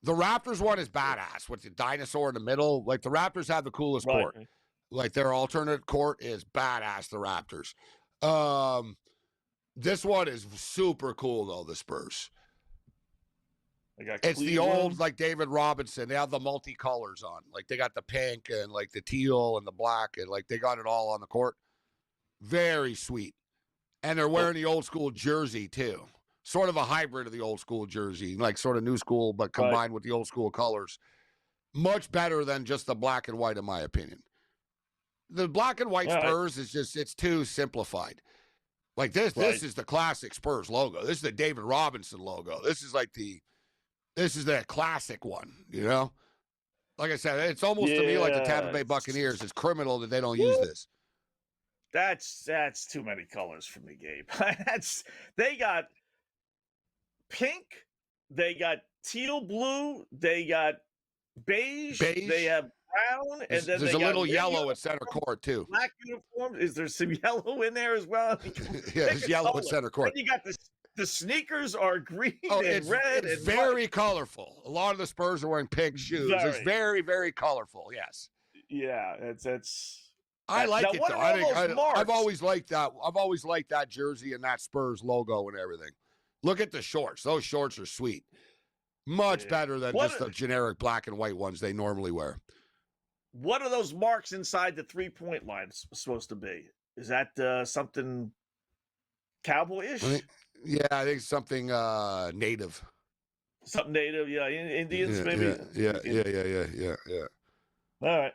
The Raptors one is badass with the dinosaur in the middle. Like, the Raptors have the coolest court. Like, their alternate court is badass, the Raptors. This one is super cool, though, the Spurs. It's the old, like, David Robinson. They have the multicolors on. Like, they got the pink and, like, the teal and the black. And, like, they got it all on the court. Very sweet. And they're wearing the old school jersey, too. Sort of a hybrid of the old school jersey. Like, sort of new school, but combined with the old school colors. Much better than just the black and white, in my opinion. The black and white Spurs is just, it's too simplified. Like, this is the classic Spurs logo. This is the David Robinson logo. This is like this is the classic one, Like I said, it's almost to me like the Tampa Bay Buccaneers. It's criminal that they don't use this. That's too many colors for me, Gabe. They got pink, they got teal blue, they got beige. They have brown, and then there's a little yellow at center court too. Black uniforms. Is there some yellow in there as well? Yeah, there's yellow at center court. Then you got the sneakers are green and red. It's very colorful. A lot of the Spurs are wearing pink shoes. It's very, very colorful. Yes. Yeah, it's. I like it though. I've always liked that. I've always liked that jersey and that Spurs logo and everything. Look at the shorts. Those shorts are sweet. Much better than just the generic black and white ones they normally wear. What are those marks inside the 3-point line supposed to be? Is that something cowboy-ish? I think something native. Something native, Indians maybe. Yeah. All right.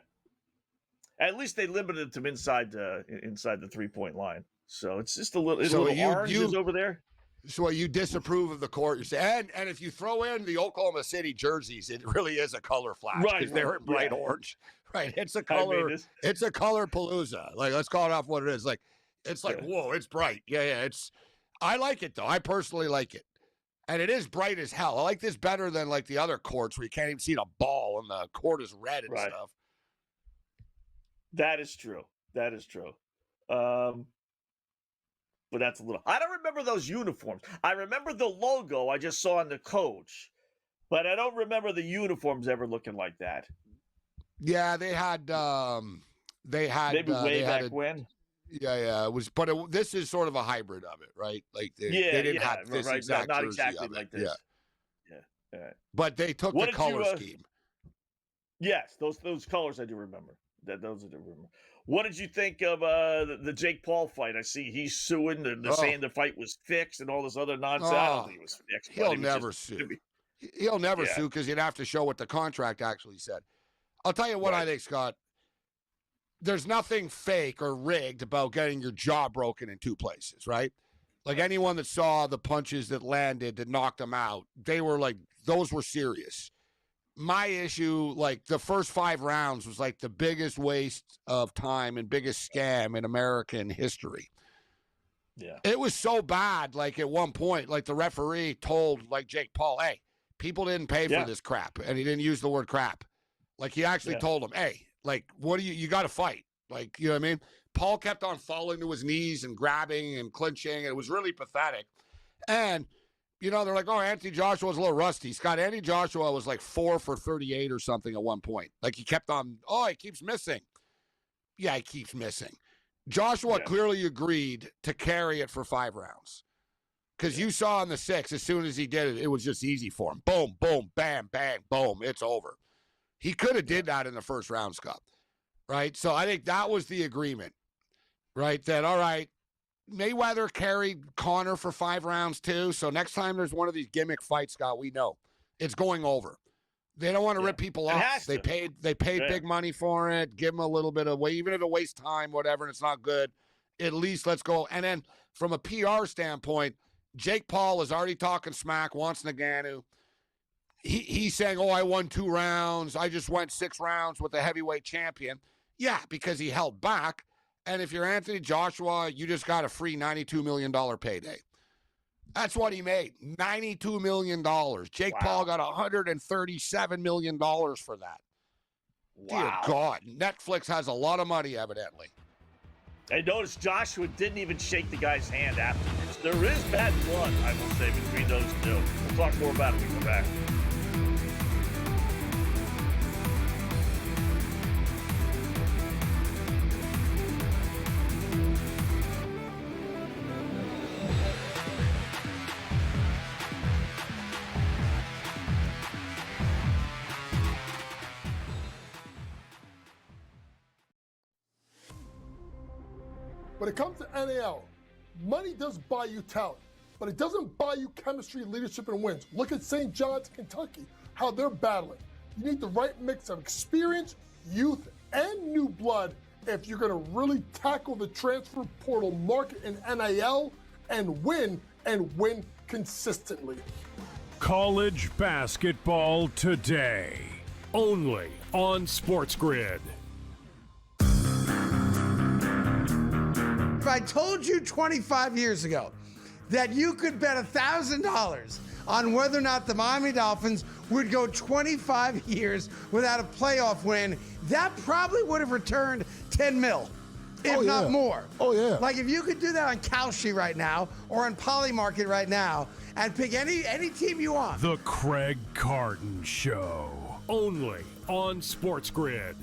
At least they limited them inside the 3-point line, so it's just a little. Is a little oranges over there. So you disapprove of the court? You say, and if you throw in the Oklahoma City jerseys, it really is a color flash because they're in bright orange. Right, it's a color. It's a color palooza. Like, let's call it off what it is. Like, it's like whoa, it's bright. Yeah. It's. I like it though. I personally like it, and it is bright as hell. I like this better than like the other courts where you can't even see the ball and the court is red and stuff. That is true. But that's a little. I don't remember those uniforms. I remember the logo I just saw on the coach, but I don't remember the uniforms ever looking like that. Yeah, they had. Maybe way back when. Yeah. It was, but this is sort of a hybrid of it, right? Like they didn't have this exact not jersey exactly of it. like this. Yeah. But they took the color scheme. Yes, those colors I do remember. Those I do remember. What did you think of the Jake Paul fight? I see he's suing. They're saying the fight was fixed and all this other nonsense. I don't think it was fixed. He'll never sue. He'll never sue because he'd have to show what the contract actually said. I'll tell you what I think, Scott. There's nothing fake or rigged about getting your jaw broken in two places, right? Like anyone that saw the punches that landed that knocked him out, they were like, those were serious. My issue, like the first 5 rounds was like the biggest waste of time and biggest scam in American history. Yeah. It was so bad, like at one point, like the referee told like Jake Paul, hey, people didn't pay for this crap. And he didn't use the word crap. Like he actually told him, hey, like, what do you got to fight? Like, you know what I mean? Paul kept on falling to his knees and grabbing and clinching. And it was really pathetic. And, you know, they're like, oh, Anthony Joshua's a little rusty. Scott, Anthony Joshua was like 4 for 38 or something at one point. Like he kept on, he keeps missing. Yeah, he keeps missing. Joshua clearly agreed to carry it for 5 rounds. Because you saw in the 6, as soon as he did it, it was just easy for him. Boom, boom, bam, bang, boom, it's over. He could have did that in the first round, Scott. Right? So I think that was the agreement. Right? That, all right, Mayweather carried Conor for 5 rounds too. So next time there's one of these gimmick fights, Scott, we know it's going over. They don't want to rip people off. They paid big money for it. Give them a little bit of way, even if it wastes time, whatever, and it's not good. At least let's go. And then from a PR standpoint, Jake Paul is already talking smack, wants Ngannou. He's saying, I won 2 rounds. I just went 6 rounds with the heavyweight champion. Yeah, because he held back. And if you're Anthony Joshua, you just got a free $92 million payday. That's what he made, $92 million. Jake Paul got $137 million for that. Wow. Dear God, Netflix has a lot of money, evidently. I noticed Joshua didn't even shake the guy's hand afterwards. There is bad blood, I will say, between those two. We'll talk more about it when we come back. When it comes to NAL, money does buy you talent, but it doesn't buy you chemistry, leadership, and wins. Look at St. John's, Kentucky, how they're battling. You need the right mix of experience, youth, and new blood if you're going to really tackle the transfer portal market in NIL and win consistently. College basketball today, only on SportsGrid. If I told you 25 years ago that you could bet $1,000 on whether or not the Miami Dolphins would go 25 years without a playoff win, that probably would have returned 10 mil, if not more. Oh, yeah. Like if you could do that on Kalshi right now or on Polymarket right now and pick any team you want. The Craig Carton Show, only on SportsGrid.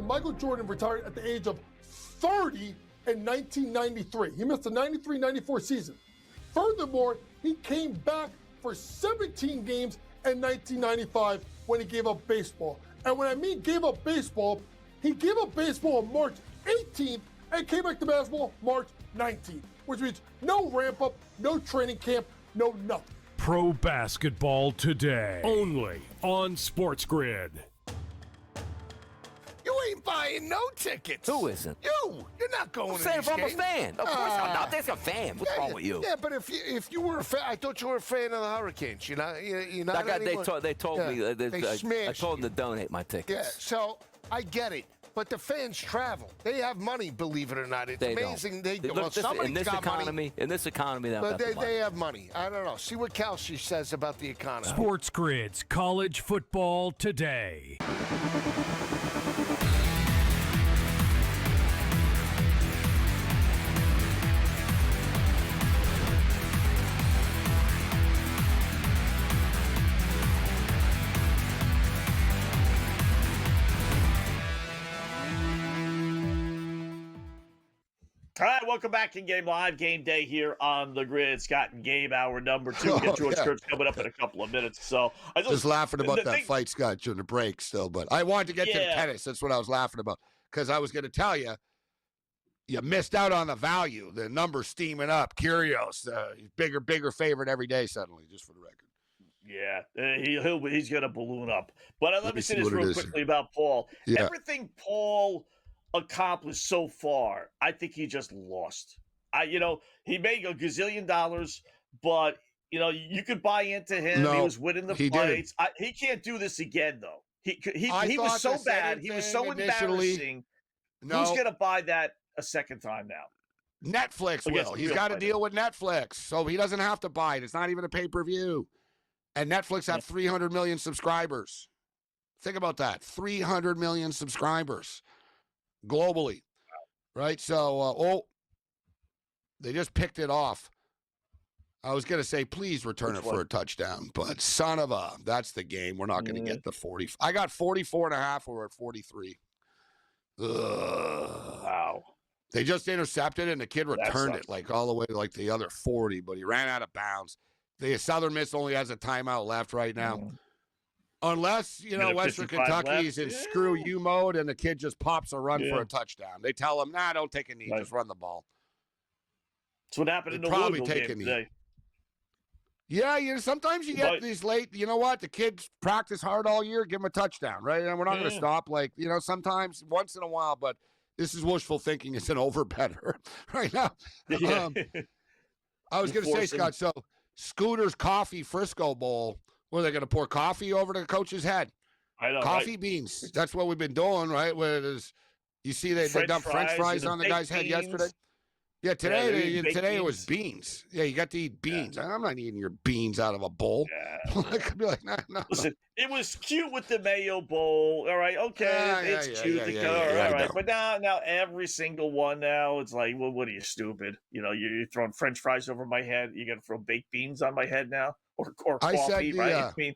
Michael Jordan retired at the age of 30 in 1993. He missed the 93-94 season. Furthermore, he came back for 17 games in 1995 when he gave up baseball. And when I mean gave up baseball, he gave up baseball on March 18th and came back to basketball March 19th, which means no ramp up, no training camp, no nothing. Pro basketball today, only on SportsGrid. You ain't buying no tickets. Who isn't? You're not going to these I'm games. a fan. Of course I'm not. There's a fan. What's wrong with you? Yeah, but if you were a fan, I thought you were a fan of the Hurricanes. You're not that guy, they told me. I told them to donate my tickets. Yeah, so I get it. But the fans travel. They have money, believe it or not. It's amazing. In this economy, they have money. I don't know. See what Kalshi says about the economy. SportsGrid's College Football Today. welcome back to Game Live, Game Day here on the grid. Scott and Gabe, hour number 2. We get George Kurtz coming up in a couple of minutes. So I just laughing about that fight, Scott, during the break still. But I wanted to get to the tennis. That's what I was laughing about. Because I was going to tell you, you missed out on the value. The number's steaming up. Kyrgios, bigger favorite every day suddenly, just for the record. Yeah, he's going to balloon up. But let me say this real quickly about Paul. Yeah. Everything Paul accomplished so far, I think he just lost. He made $1 gazillion, but you could buy into him. He was winning the fights. He can't do this again, though. He was so bad. He was so embarrassing. Who's going to buy that a second time now? Netflix will. He's got to deal with Netflix, so he doesn't have to buy it. It's not even a pay-per-view. And Netflix have 300 million subscribers. Think about that. 300 million subscribers globally. Right? So, they just picked it off. I was going to say, please return it for a touchdown, but that's the game. We're not going to get the 40. I got 44.5. We're at 43. Ugh. Wow. They just intercepted it, and the kid returned it like all the way to like the other 40, but he ran out of bounds. The Southern Miss only has a timeout left right now. Unless, Western Kentucky is in screw you mode and the kid just pops a run for a touchdown. They tell him, don't take a knee, just run the ball. That's what happened in the Louisville game today. Yeah, sometimes you get these late, you know what? The kids practice hard all year, give them a touchdown, right? And we're not going to stop, sometimes, once in a while, but this is wishful thinking. It's an over better right now. I was going to say, Scott, so Scooter's Coffee Frisco Bowl, where they're going to pour coffee over the coach's head. I know, coffee beans. That's what we've been doing, right? Where it is, you see they dumped French fries on the guy's head yesterday. Yeah, today it was beans. Yeah, you got to eat beans. Yeah. I'm not eating your beans out of a bowl. Yeah. I could be like, no. Listen, it was cute with the mayo bowl. All right, okay, it's cute. All right. But now every single one now, it's like, well, what are you, stupid? You're throwing French fries over my head. You're gonna throw baked beans on my head now, or coffee, right?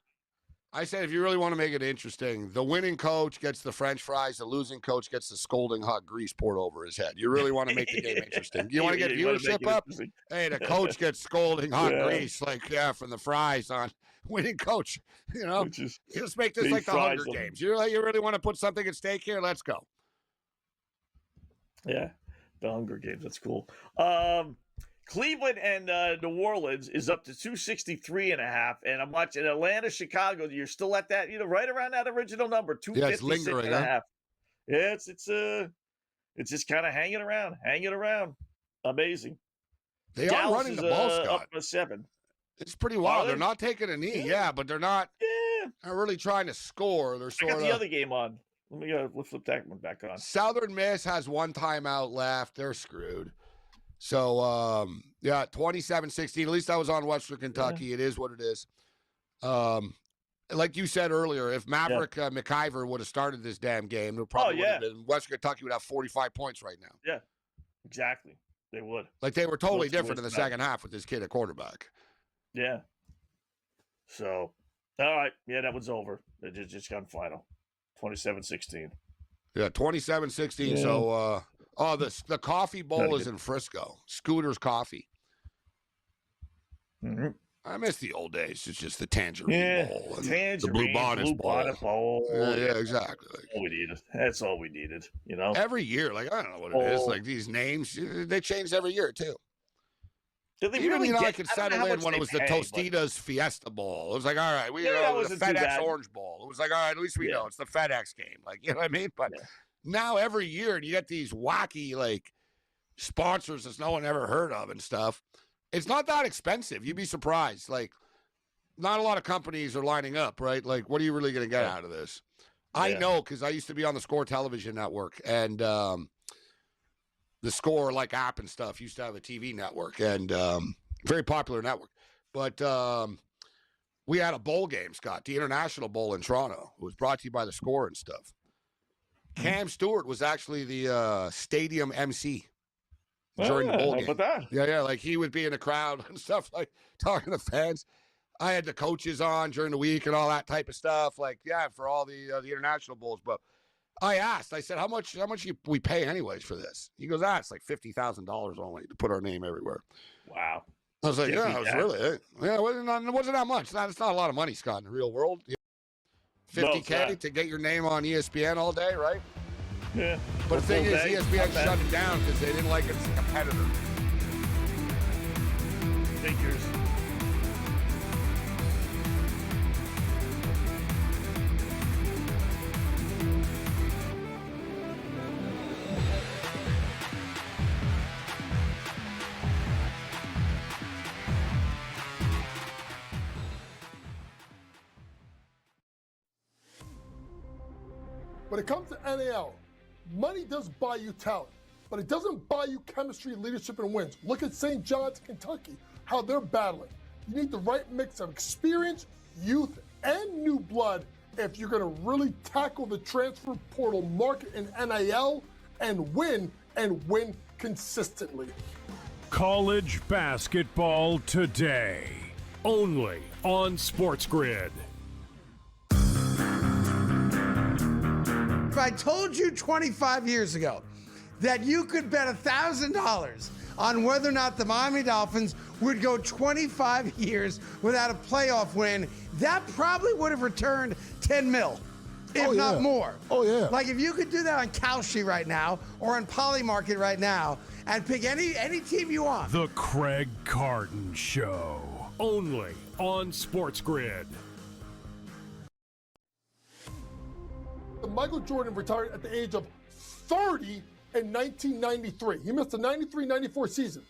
I said, if you really want to make it interesting, the winning coach gets the French fries, the losing coach gets the scalding hot grease poured over his head. You really want to make the game interesting. You want to get viewership up? Hey, the coach gets scalding hot grease, from the fries on winning coach. Just make this like the Hunger Games. You really want to put something at stake here? Let's go. Yeah, the Hunger Games. That's cool. Cleveland and New Orleans is up to 263.5, and I'm watching Atlanta, Chicago. You're still at that, right around that original number, 256.5. It's lingering, huh? Yeah, it's just kind of hanging around. Amazing. They are running the ball, Scott. Up to 7. It's pretty wild. They're not taking a knee, but they're not. They're really trying to score. They're sort of. I got the other game on. Let me flip that one back on. Southern Miss has one timeout left. They're screwed. So, 27-16. At least I was on Western Kentucky. Yeah. It is what it is. Like you said earlier, if Maverick McIver would have started this damn game, it probably would have been. Western Kentucky would have 45 points right now. Yeah, exactly. They would. Like they were totally different in the second half with this kid at quarterback. Yeah. So, all right. Yeah, that one's over. It just gone final. 27-16. Yeah, 27-16. Yeah. So, the coffee bowl is in Frisco. Scooter's Coffee. Mm-hmm. I miss the old days. It's just the Tangerine Bowl. And the Blue Bonnet Bowl. Yeah, exactly. That's all we needed. Every year. I don't know what it is. Like these names, they change every year, too. I could settle in when it was the Tostitos Fiesta Bowl. It was like, all right, it was the FedEx Orange Bowl. It was like, all right, at least we know it's the FedEx game. You know what I mean? But now every year, you get these wacky, sponsors that no one ever heard of and stuff. It's not that expensive. You'd be surprised. Not a lot of companies are lining up, right? What are you really going to get out of this? I know because I used to be on the Score television network, and the Score app and stuff used to have a TV network, and very popular network. But we had a bowl game, Scott, the International Bowl in Toronto. It was brought to you by the Score and stuff. Cam Stewart was actually the stadium MC during the bowl game. Yeah, he would be in the crowd and stuff, talking to fans. I had the coaches on during the week and all that type of stuff, for all the international bowls. But I asked. I said, how much we pay anyways for this? He goes, it's like $50,000 only to put our name everywhere. Wow. I was like, it wasn't that much. It's not a lot of money, Scott, in the real world. $50K to get your name on ESPN all day, right? Yeah. But the thing is, ESPN shut it down because they didn't like it as a competitor. Figures. When it comes to NAL, money does buy you talent, but it doesn't buy you chemistry, leadership, and wins. Look at St. John's, Kentucky, how they're battling. You need the right mix of experience, youth, and new blood if you're going to really tackle the transfer portal market in NIL and win consistently. College basketball today, only on SportsGrid. If I told you 25 years ago that you could bet $1,000 on whether or not the Miami Dolphins would go 25 years without a playoff win, that probably would have returned 10 mil, if not more. Oh, yeah. Like if you could do that on Kalshi right now or on Polymarket right now and pick any team you want. The Craig Carton Show, only on SportsGrid. Michael Jordan retired at the age of 30 in 1993. He missed the 93-94 season.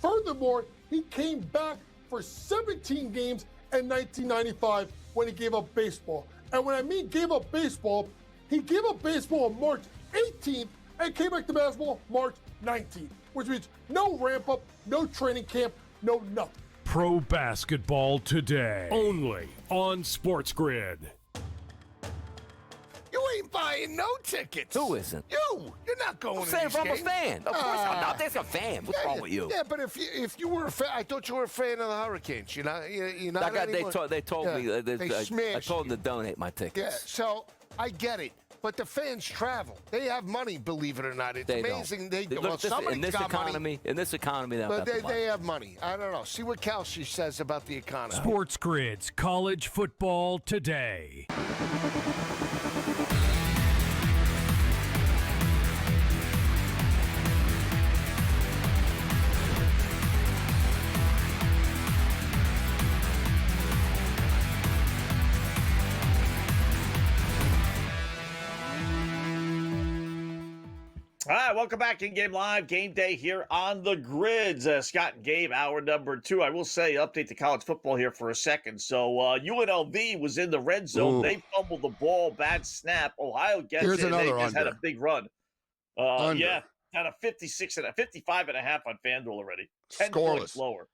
Furthermore, he came back for 17 games in 1995 when he gave up baseball. And when I mean gave up baseball, he gave up baseball on March 18th and came back to basketball March 19th, which means no ramp up, no training camp, no nothing. Pro basketball today, only on SportsGrid. You ain't buying no tickets. Who isn't? You're not going to I'm these a games. fan. Of course I'm not. There's a fan. What's wrong with you? Yeah, but if you were a fan, I thought you were a fan of the Hurricanes. You're not anymore. They told me. They I told them to donate my tickets. Yeah, so I get it. But the fans travel. They have money, believe it or not. It's amazing. In this economy, but they have money. I don't know. See what Kalshi says about the economy. SportsGrid's College Football Today. All right, welcome back in Game Live, Game Day here on the grids. Scott and Gabe, hour number 2. I will say, update to college football here for a second. So UNLV was in the red zone. Ooh. They fumbled the ball, bad snap. Ohio gets it. They just had a big run. Yeah, had a 55 and a half on FanDuel already. 10 Scoreless. Points lower.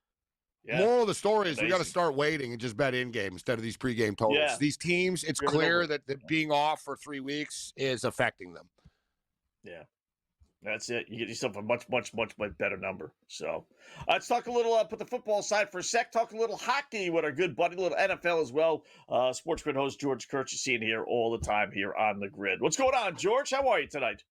Yeah. Moral of the story is we got to start waiting and just bet in-game instead of these pregame totals. Yeah. These teams, it's clear that being off for 3 weeks is affecting them. Yeah. That's it. You get yourself a much better number. So let's talk a little, put the football aside for a sec, talk a little hockey with our good buddy, a little NFL as well. SportsGrid host George Kurtz, you see it here all the time here on the grid. What's going on, George? How are you tonight?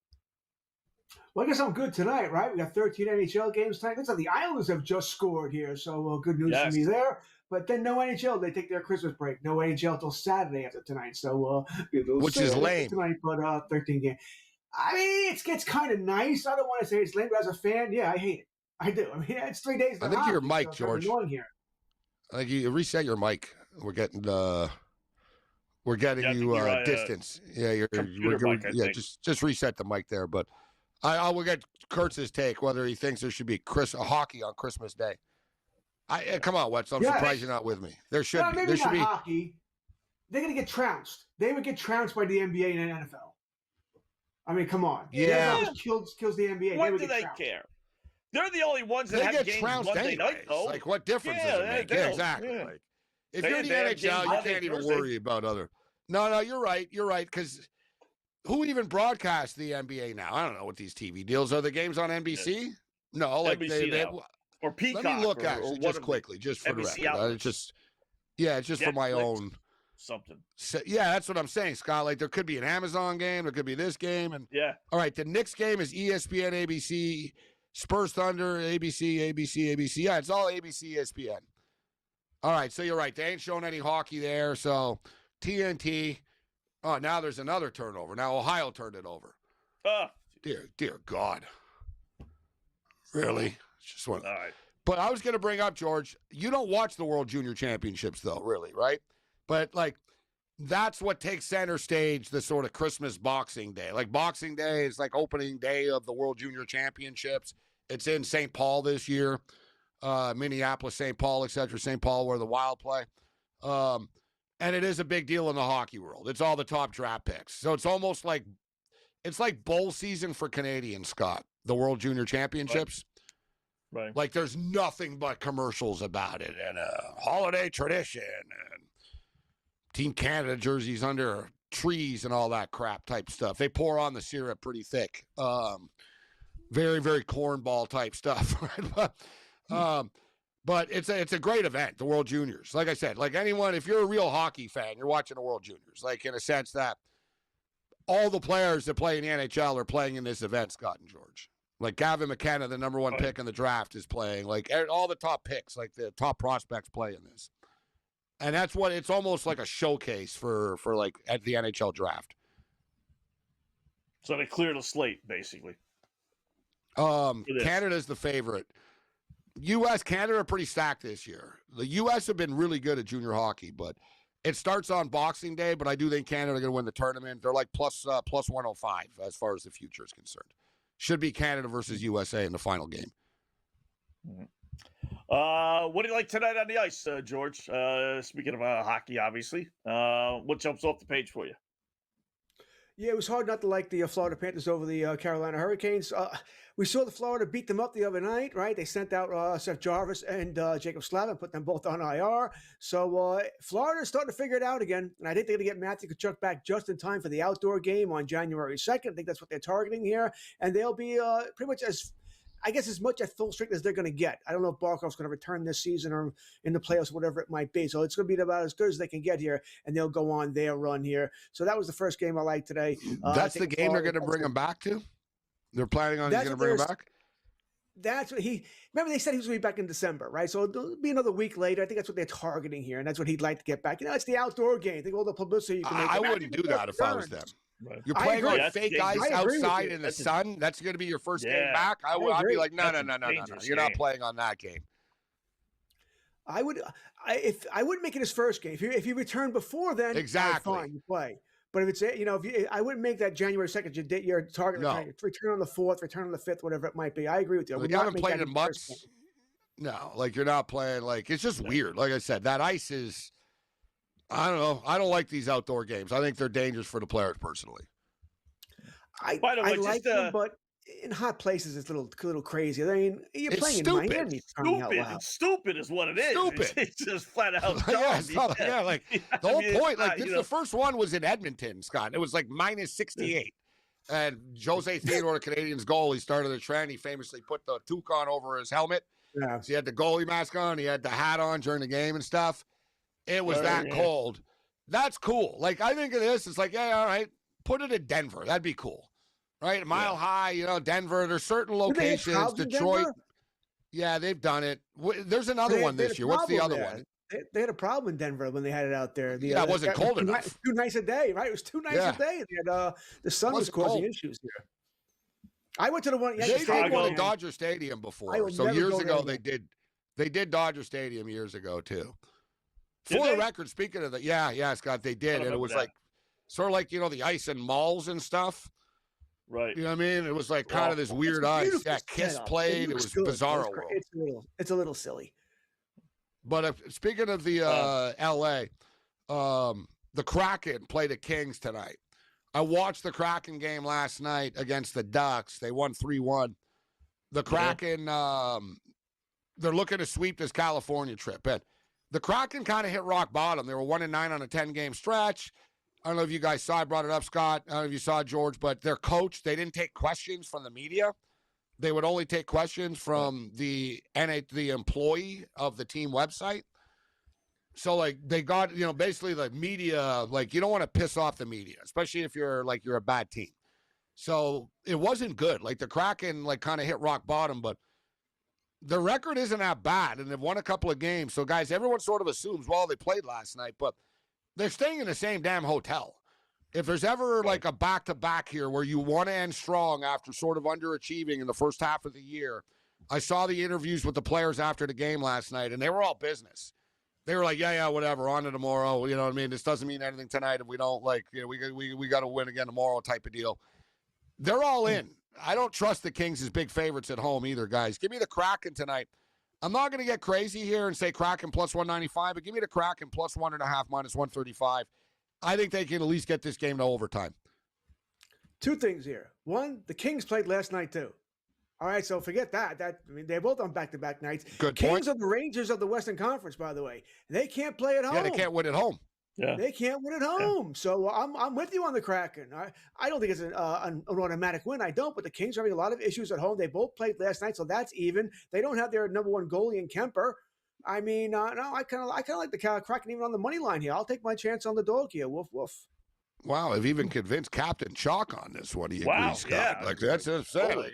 Well, I guess I'm good tonight, right? We got 13 NHL games tonight. Looks like the Islanders have just scored here, so good news for me there. But then no NHL. They take their Christmas break. No NHL until Saturday after tonight. So which is lame tonight, but 13 games. I mean, it's kind of nice. I don't want to say it's lame, but as a fan, yeah, I hate it. I do. I mean, it's 3 days. I think your mic, George. Here. I think you reset your mic. We're getting you distance. Just reset the mic there. But I will get Kurtz's take whether he thinks there should be hockey on Christmas Day. Come on, Wetzel. I'm surprised you're not with me. There should be. There should be hockey. They're gonna get trounced. They would get trounced by the NBA and NFL. I mean, come on. Yeah. That kills the NBA. What do they care? They're the only ones that have games Monday night, though. Like, what difference does it make? Yeah, exactly. Yeah. Like, if you're the NHL, you can't even worry about other. No, you're right. You're right, because who even broadcasts the NBA now? I don't know what these TV deals are. The games on NBC? Yeah. No, like NBC or Peacock. Let me look actually just quickly, just for the record. It's just for my own. something. So, yeah, that's what I'm saying, Scott. Like, there could be an Amazon game. There could be this game. And yeah. All right, the Knicks game is ESPN, ABC, Spurs Thunder, ABC. Yeah, it's all ABC, ESPN. All right, so you're right. They ain't showing any hockey there. So TNT. Oh, now there's another turnover. Now Ohio turned it over. Dear God. Really? Just one. All right. But I was going to bring up, George, you don't watch the World Junior Championships, though, really, right? But, like, that's what takes center stage, the sort of Christmas Boxing Day. Like, Boxing Day is like opening day of the World Junior Championships. It's in St. Paul this year, Minneapolis, St. Paul, etc. St. Paul, where the Wild play. And it is a big deal in the hockey world. It's all the top draft picks. So it's almost like, it's like bowl season for Canadians, Scott, the World Junior Championships. Right. Like, there's nothing but commercials about it and a holiday tradition and Team Canada jerseys under trees and all that crap type stuff. They pour on the syrup pretty thick. Very, very cornball type stuff. But it's a great event, the World Juniors. Like I said, like anyone, if you're a real hockey fan, you're watching the World Juniors. Like, in a sense that all the players that play in the NHL are playing in this event, Scott and George. Like Gavin McKenna, the number one pick in the draft, is playing. Like, all the top picks, like the top prospects play in this. And that's what, it's almost like a showcase for like at the NHL draft. So they cleared the slate, basically. Canada's the favorite. U.S., Canada are pretty stacked this year. The U.S. have been really good at junior hockey, but it starts on Boxing Day, but I do think Canada are going to win the tournament. They're like plus 105 as far as the future is concerned. Should be Canada versus USA in the final game. What do you like tonight on the ice, George? Speaking of hockey, obviously. What jumps off the page for you? Yeah, it was hard not to like the Florida Panthers over the Carolina Hurricanes. We saw the Florida beat them up the other night, right? They sent out Seth Jarvis and Jacob Slavin, put them both on IR. So Florida's starting to figure it out again. And I think they're going to get Matthew Tkachuk back just in time for the outdoor game on January 2nd. I think that's what they're targeting here. And they'll be pretty much as much at full strength as they're going to get. I don't know if Barkov's going to return this season or in the playoffs, whatever it might be. So it's going to be about as good as they can get here, and they'll go on their run here. So that was the first game I liked today. That's the game they're going to bring him back to? They're planning on he's going to bring him back? That's what remember they said he was going to be back in December, right? So it'll be another week later. I think that's what they're targeting here, and that's what he'd like to get back. It's the outdoor game. Think all the publicity you can make. I wouldn't do that if I was them. Right. You're playing on fake ice outside in the sun. That's going to be your first game back. I'd be like, no. You're not playing on that game. I wouldn't make it his first game. If you return before then, exactly, fine, you play. But if it's I wouldn't make that January 2nd your target. No. Return on the 4th, return on the 5th, whatever it might be. I agree with you. You haven't played in months. No, like you're not playing. Like it's just weird. Like I said, that ice is. I don't know. I don't like these outdoor games. I think they're dangerous for the players personally. I like them, but in hot places, it's a little crazy. I mean, you're playing in Miami. Stupid is what it is. Stupid. It's just flat out dumb. The whole point. Like the first one was in Edmonton, Scott. It was like minus 68. And Jose Theodore, the Canadians goal, he started the trend. He famously put the toque on over his helmet. Yeah. So he had the goalie mask on. He had the hat on during the game and stuff. It was that cold. That's cool. Like, I think of this, it's like, yeah, all right, put it in Denver. That'd be cool. Right? Mile High, Denver. There's certain locations. Detroit. Yeah, they've done it. There's another one this year. What's the other one? They had a problem in Denver when they had it out there. It wasn't cold enough. Too nice a day, right? It was too nice a day. The sun was causing issues here. I went to the one. They did go to Dodger Stadium before. So years ago, they did Dodger Stadium years ago, too. For the record, speaking of that, Scott, they did. And it was like, sort of like, the ice in malls and stuff. Right. You know what I mean? It was like kind of this weird ice. Yeah, Kiss played. It was bizarro. It's a little silly. But speaking of the L.A., the Kraken played the Kings tonight. I watched the Kraken game last night against the Ducks. They won 3-1. The Kraken, they're looking to sweep this California trip. And the Kraken kind of hit rock bottom. They were 1-9 on a 10-game stretch. I don't know if you guys saw, I brought it up, Scott. I don't know if you saw, George, but their coach, they didn't take questions from the media. They would only take questions from the employee of the team website. So, like, they got, basically the media, like, you don't want to piss off the media, especially if you're a bad team. So it wasn't good. Like, the Kraken, like, kind of hit rock bottom, but the record isn't that bad, and they've won a couple of games. So, guys, everyone sort of assumes, well, they played last night, but they're staying in the same damn hotel. If there's ever, like, a back-to-back here where you want to end strong after sort of underachieving in the first half of the year, I saw the interviews with the players after the game last night, and they were all business. They were like, yeah, whatever, on to tomorrow. You know what I mean? This doesn't mean anything tonight if we don't, like, we got to win again tomorrow type of deal. They're all in. I don't trust the Kings as big favorites at home either, guys. Give me the Kraken tonight. I'm not going to get crazy here and say Kraken plus 195, but give me the Kraken plus 1.5 minus 135. I think they can at least get this game to overtime. Two things here. One, the Kings played last night too. All right, so forget that. They're both on back-to-back nights. Good Kings point. are the Rangers of the Western Conference, by the way. They can't play at home. Yeah, they can't win at home. Yeah. They can't win at home. Yeah. So I'm with you on the Kraken. I don't think it's an automatic win. I don't, but the Kings are having a lot of issues at home. They both played last night, so that's even. They don't have their number one goalie in Kemper. I mean, no, I kind of like the Kraken even on the money line here. I'll take my chance on the dog here. Woof, woof. Wow, I've even convinced Captain Chalk on this one. He agrees, Scott. Yeah. Like, that's insane.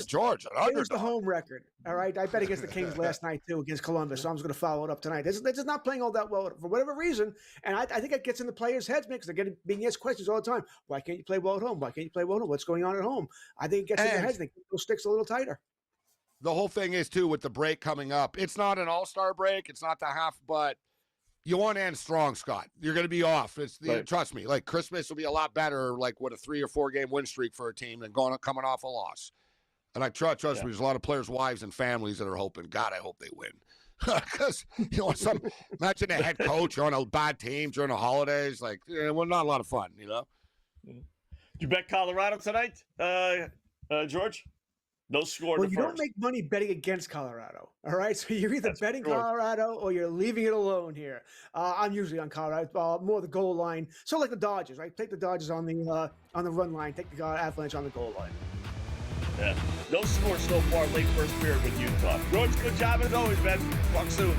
George, it was the home record. All right, I bet against the Kings last night, too, against Columbus, so I'm just going to follow it up tonight. They're just not playing all that well for whatever reason, and I think it gets in the players' heads, man, because they're being asked questions all the time. Why can't you play well at home? Why can't you play well at home? What's going on at home? I think it gets in their heads, and they keep those sticks a little tighter. The whole thing is, too, with the break coming up. It's not an all-star break. It's not the half, but you want to end strong, Scott. You're going to be off. Trust me, like, Christmas will be a lot better, like, with a 3 or 4 game win streak for a team than coming off a loss. And I trust me, there's a lot of players' wives and families that are hoping, God, I hope they win. Because, imagine a head coach on a bad team during the holidays. Like, well, not a lot of fun, Did you bet Colorado tonight, George? No score. Well, you don't make money betting against Colorado. All right, so you're either betting Colorado or you're leaving it alone here. I'm usually on Colorado, more the goal line. So like the Dodgers, right? Take the Dodgers on the run line. Take the Avalanche on the goal line. Yeah. No score so far late first period with Utah. George, good job as always, man. Talk soon.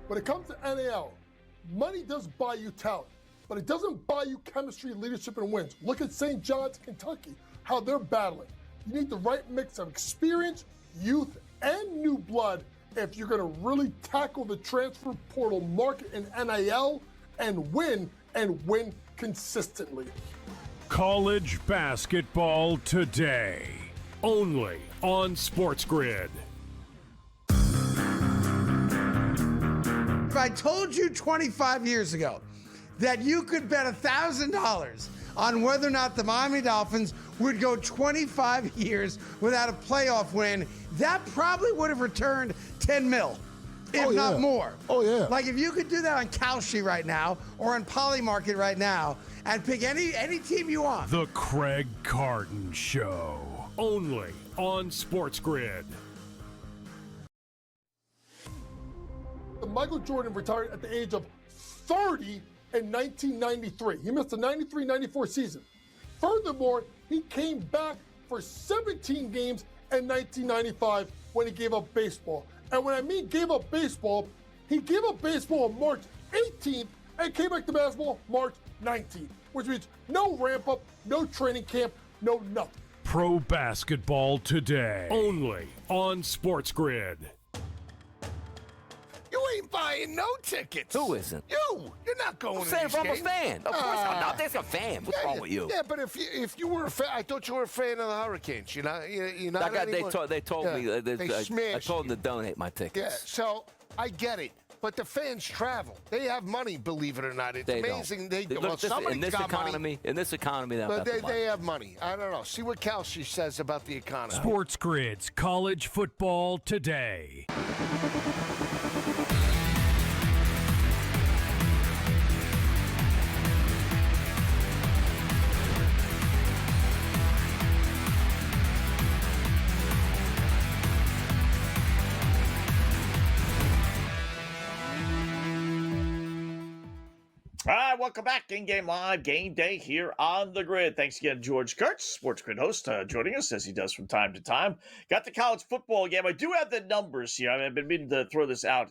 When it comes to NAL, money does buy you talent, but it doesn't buy you chemistry, leadership, and wins. Look at St. John's, Kentucky, how they're battling. You need the right mix of experience, youth, and new blood if you're going to really tackle the transfer portal market in NIL and win consistently. College basketball today, only on SportsGrid. If I told you 25 years ago that you could bet $1,000 on whether or not the Miami Dolphins would go 25 years without a playoff win, that probably would have returned 10 mil, if not more. Oh, yeah. Like if you could do that on Kalshi right now or on Polymarket right now and pick any team you want. The Craig Carton Show, only on SportsGrid. Michael Jordan retired at the age of 30 in 1993. He missed the 93-94 season. Furthermore, he came back for 17 games in 1995 when he gave up baseball. And when I mean gave up baseball, he gave up baseball on March 18th and came back to basketball March 19th, which means no ramp up, no training camp, no nothing. Pro basketball today, only on SportsGrid. You ain't buying no tickets. Who isn't? You're not going to I'm these saying I'm a games. fan. Of course I'm not. There's a fan. What's wrong with you? Yeah, but if you were a fan, I thought you were a fan of the Hurricanes. You're not anymore. They told me. They I told them to donate my tickets. Yeah, so I get it. But the fans travel. They have money, believe it or not. It's amazing. They do. Well, somebody's got money. In this economy, they have money. I don't know. See what Kalshi says about the economy. SportsGrid's College Football Today. All right, welcome back. In-game live game day here on the grid. Thanks again, George Kurtz, SportsGrid host, joining us as he does from time to time. Got the college football game. I do have the numbers here. I've been meaning to throw this out.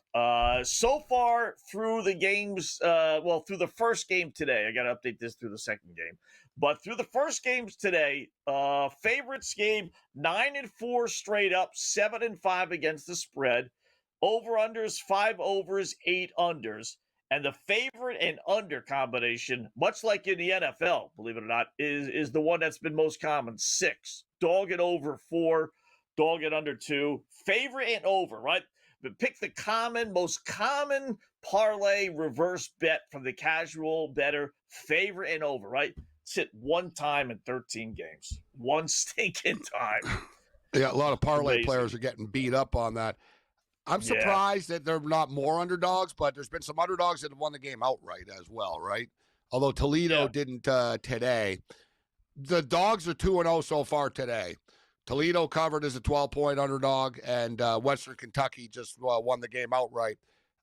So far through the games, through the first game today, I got to update this through the second game. But through the first games today, favorites game 9-4 straight up, 7-5 against the spread. Over-unders, 5 overs, 8 unders. And the favorite and under combination, much like in the NFL, believe it or not, is the one that's been most common, 6. Dog it over 4, dog it under 2. Favorite and over, right? But pick the most common parlay reverse bet from the casual bettor, favorite and over, right? Sit one time in 13 games. One stinking time. Yeah, a lot of parlay players are getting beat up on that. I'm surprised that they're not more underdogs, but there's been some underdogs that have won the game outright as well, right? Although Toledo didn't today. The dogs are 2-0 so far today. Toledo covered as a 12-point underdog, and Western Kentucky just won the game outright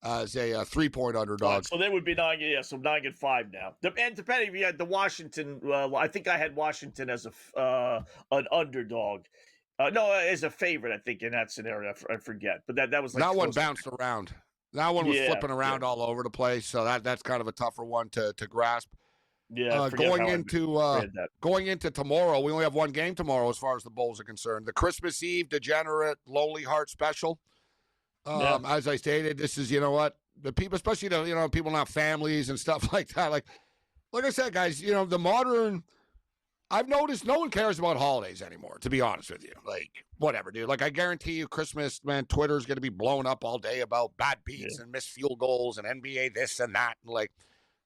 as a 3-point underdog. So they would be 9-5 now. And depending if you had the Washington, I think I had Washington as an underdog. No, as a favorite, I think, in that scenario. I forget. But that was like that one bounced around. That one was flipping around all over the place. So that's kind of a tougher one to grasp. Yeah. Going into tomorrow, we only have one game tomorrow as far as the bowls are concerned. The Christmas Eve Degenerate Lonely Heart Special. As I stated, this is, you know what, the people, especially people not families and stuff like that. Like I said, guys, the modern. I've noticed no one cares about holidays anymore, to be honest with you. Like, whatever, dude. Like, I guarantee you Christmas, man, Twitter's going to be blown up all day about bad beats and missed field goals and NBA this and that. And, like,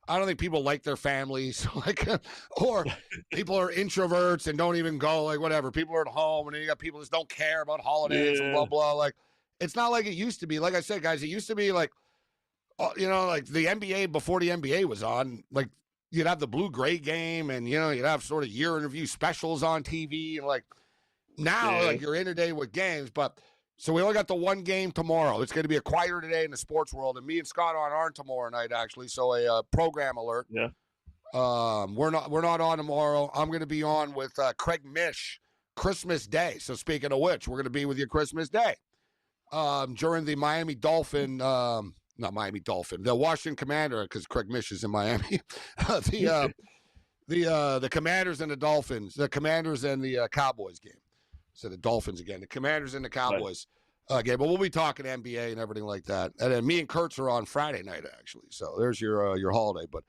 I don't think people like their families. Like, or people are introverts and don't even go, like, whatever. People are at home, and then you got people that don't care about holidays and blah, blah. Like, it's not like it used to be. Like I said, guys, it used to be like, like the NBA before the NBA was on, like, you'd have the blue-gray game, and, you'd have sort of year interview specials on TV. And, like, now, like, you're in a day with games. But so we only got the one game tomorrow. It's going to be a quieter today in the sports world. And me and Scott aren't tomorrow night, actually. So a program alert. Yeah. We're not on tomorrow. I'm going to be on with Craig Mish Christmas Day. So speaking of which, we're going to be with you Christmas Day during the Miami Dolphin not Miami Dolphin, the Washington Commander, because Craig Mish is in Miami. The Commanders and the Dolphins, the Commanders and the Cowboys game. So the Dolphins again, the Commanders and the Cowboys game. But we'll be talking NBA and everything like that. And then me and Kurtz are on Friday night, actually. So there's your holiday. But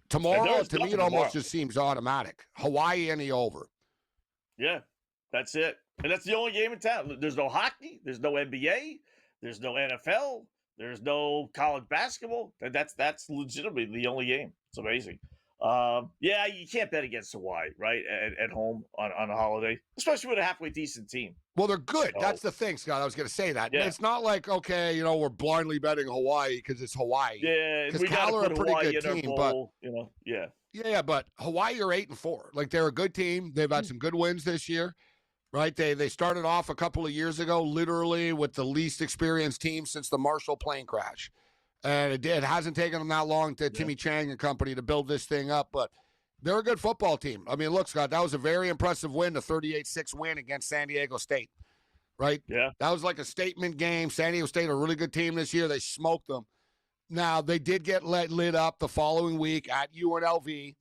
tomorrow, to me, it almost just seems automatic. Hawaii and the over. Yeah, that's it. And that's the only game in town. There's no hockey. There's no NBA. There's no NFL. There's no college basketball. That's legitimately the only game. It's amazing. You can't bet against Hawaii, right, at home on a holiday, especially with a halfway decent team. Well, they're good. So, that's the thing, Scott. I was going to say that. Yeah. It's not like, okay, we're blindly betting Hawaii because it's Hawaii. Yeah, because Cal are a pretty Hawaii good team, but Yeah, but Hawaii are 8-4. Like, they're a good team. They've had some good wins this year. Right, they started off a couple of years ago, literally with the least experienced team since the Marshall plane crash, and it hasn't taken them that long to Timmy Chang and company to build this thing up. But they're a good football team. I mean, look, Scott, that was a very impressive win, the 38-6 win against San Diego State. Right? Yeah, that was like a statement game. San Diego State, a really good team this year. They smoked them. Now they did get lit up the following week at UNLV.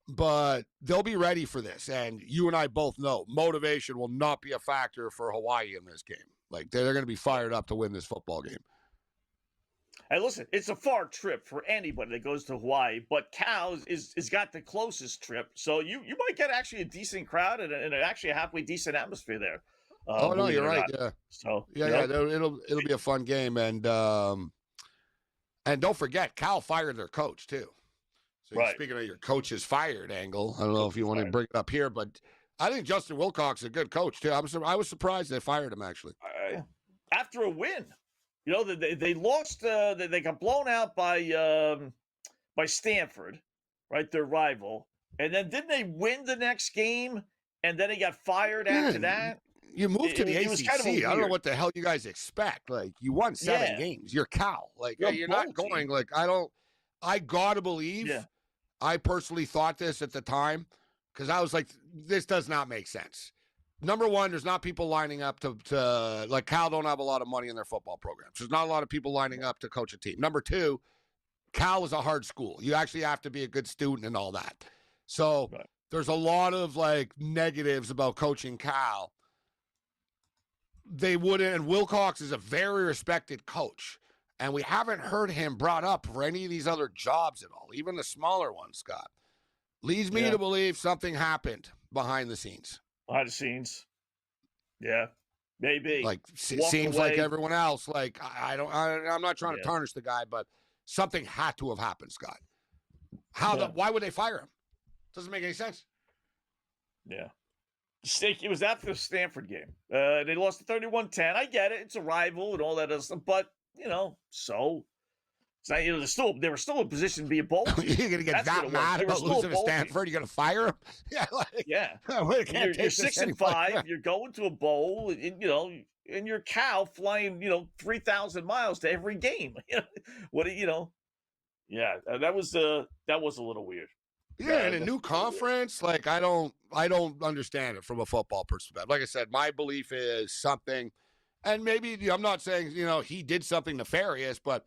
But they'll be ready for this. And you and I both know motivation will not be a factor for Hawaii in this game. Like, they're going to be fired up to win this football game. Hey, listen, it's a far trip for anybody that goes to Hawaii, but Cal is got the closest trip. So you might get actually a decent crowd and actually a halfway decent atmosphere there. No, you're right. Yeah. So it'll be a fun game. And don't forget, Cal fired their coach, too. So speaking of your coaches fired angle, I don't know if you want to bring it up here, but I think Justin Wilcox is a good coach too. I was surprised they fired him actually. After a win, they lost. They got blown out by Stanford, right? Their rival, and then didn't they win the next game? And then he got fired after that. You moved to the ACC. Kind of I don't know what the hell you guys expect. Like, you won 7 games. You're Cal. Like, you're not going. Like, I got to believe, I personally thought this at the time because I was like, this does not make sense. Number one, there's not people lining up to like Cal don't have a lot of money in their football programs. There's not a lot of people lining up to coach a team. Number two, Cal is a hard school. You actually have to be a good student and all that. So there's a lot of like negatives about coaching Cal. They wouldn't, and Wilcox is a very respected coach. And we haven't heard him brought up for any of these other jobs at all, even the smaller ones, Scott. Leads me to believe something happened behind the scenes. Behind the scenes. Yeah, maybe. Like, seems like everyone else. Like, I'm not trying to tarnish the guy, but something had to have happened, Scott. Why would they fire him? Doesn't make any sense. Yeah. It was after the Stanford game. They lost to 31-10. I get it. It's a rival and all that other stuff. But, so it's not, they were still in position to be a bowl. You're going to get that mad about losing to Stanford? You're going to fire him? Yeah. You're 6-5. You're going to a bowl, and you're Cal flying, 3,000 miles to every game. Yeah, that was a little weird. Yeah, in a new conference, like I don't understand it from a football perspective. Like I said, my belief is something, and maybe I'm not saying he did something nefarious, but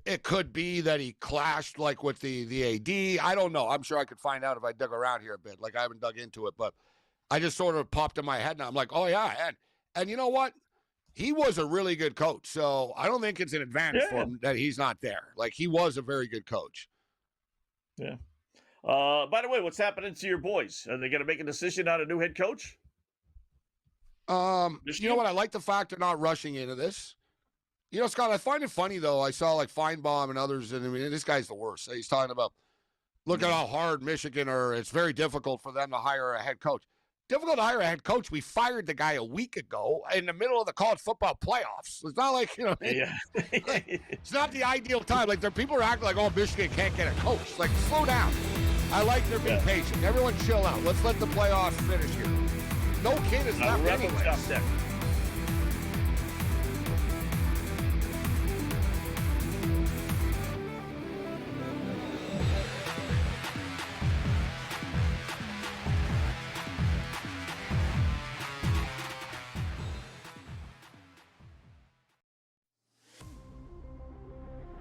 it could be that he clashed like with the AD. I don't know. I'm sure I could find out if I dug around here a bit. Like I haven't dug into it, but I just sort of popped in my head now. I'm like, oh yeah, and you know what? He was a really good coach, so I don't think it's an advantage for him that he's not there. Like he was a very good coach. Yeah. By the way, what's happening to your boys? Are they going to make a decision on a new head coach? You know what? I like the fact they're not rushing into this. Scott, I find it funny, though. I saw, like, Feinbaum and others, and I mean, this guy's the worst. He's talking about, look at how hard Michigan it's very difficult for them to hire a head coach. Difficult to hire a head coach. We fired the guy a week ago in the middle of the college football playoffs. It's not like, it's not the ideal time. Like, people are acting like, oh, Michigan can't get a coach. Like, slow down. I like their being patient. Everyone chill out. Let's let the playoffs finish here. No kid is left anyway.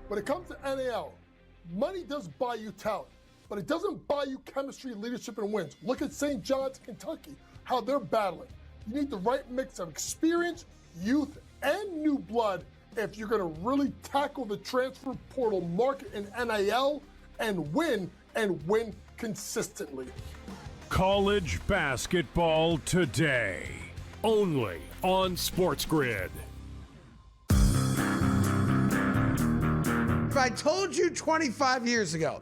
When it comes to NAL, money does buy you talent, but it doesn't buy you chemistry, leadership, and wins. Look at St. John's, Kentucky, how they're battling. You need the right mix of experience, youth, and new blood if you're going to really tackle the transfer portal market in NIL and win consistently. College basketball today, only on SportsGrid. If I told you 25 years ago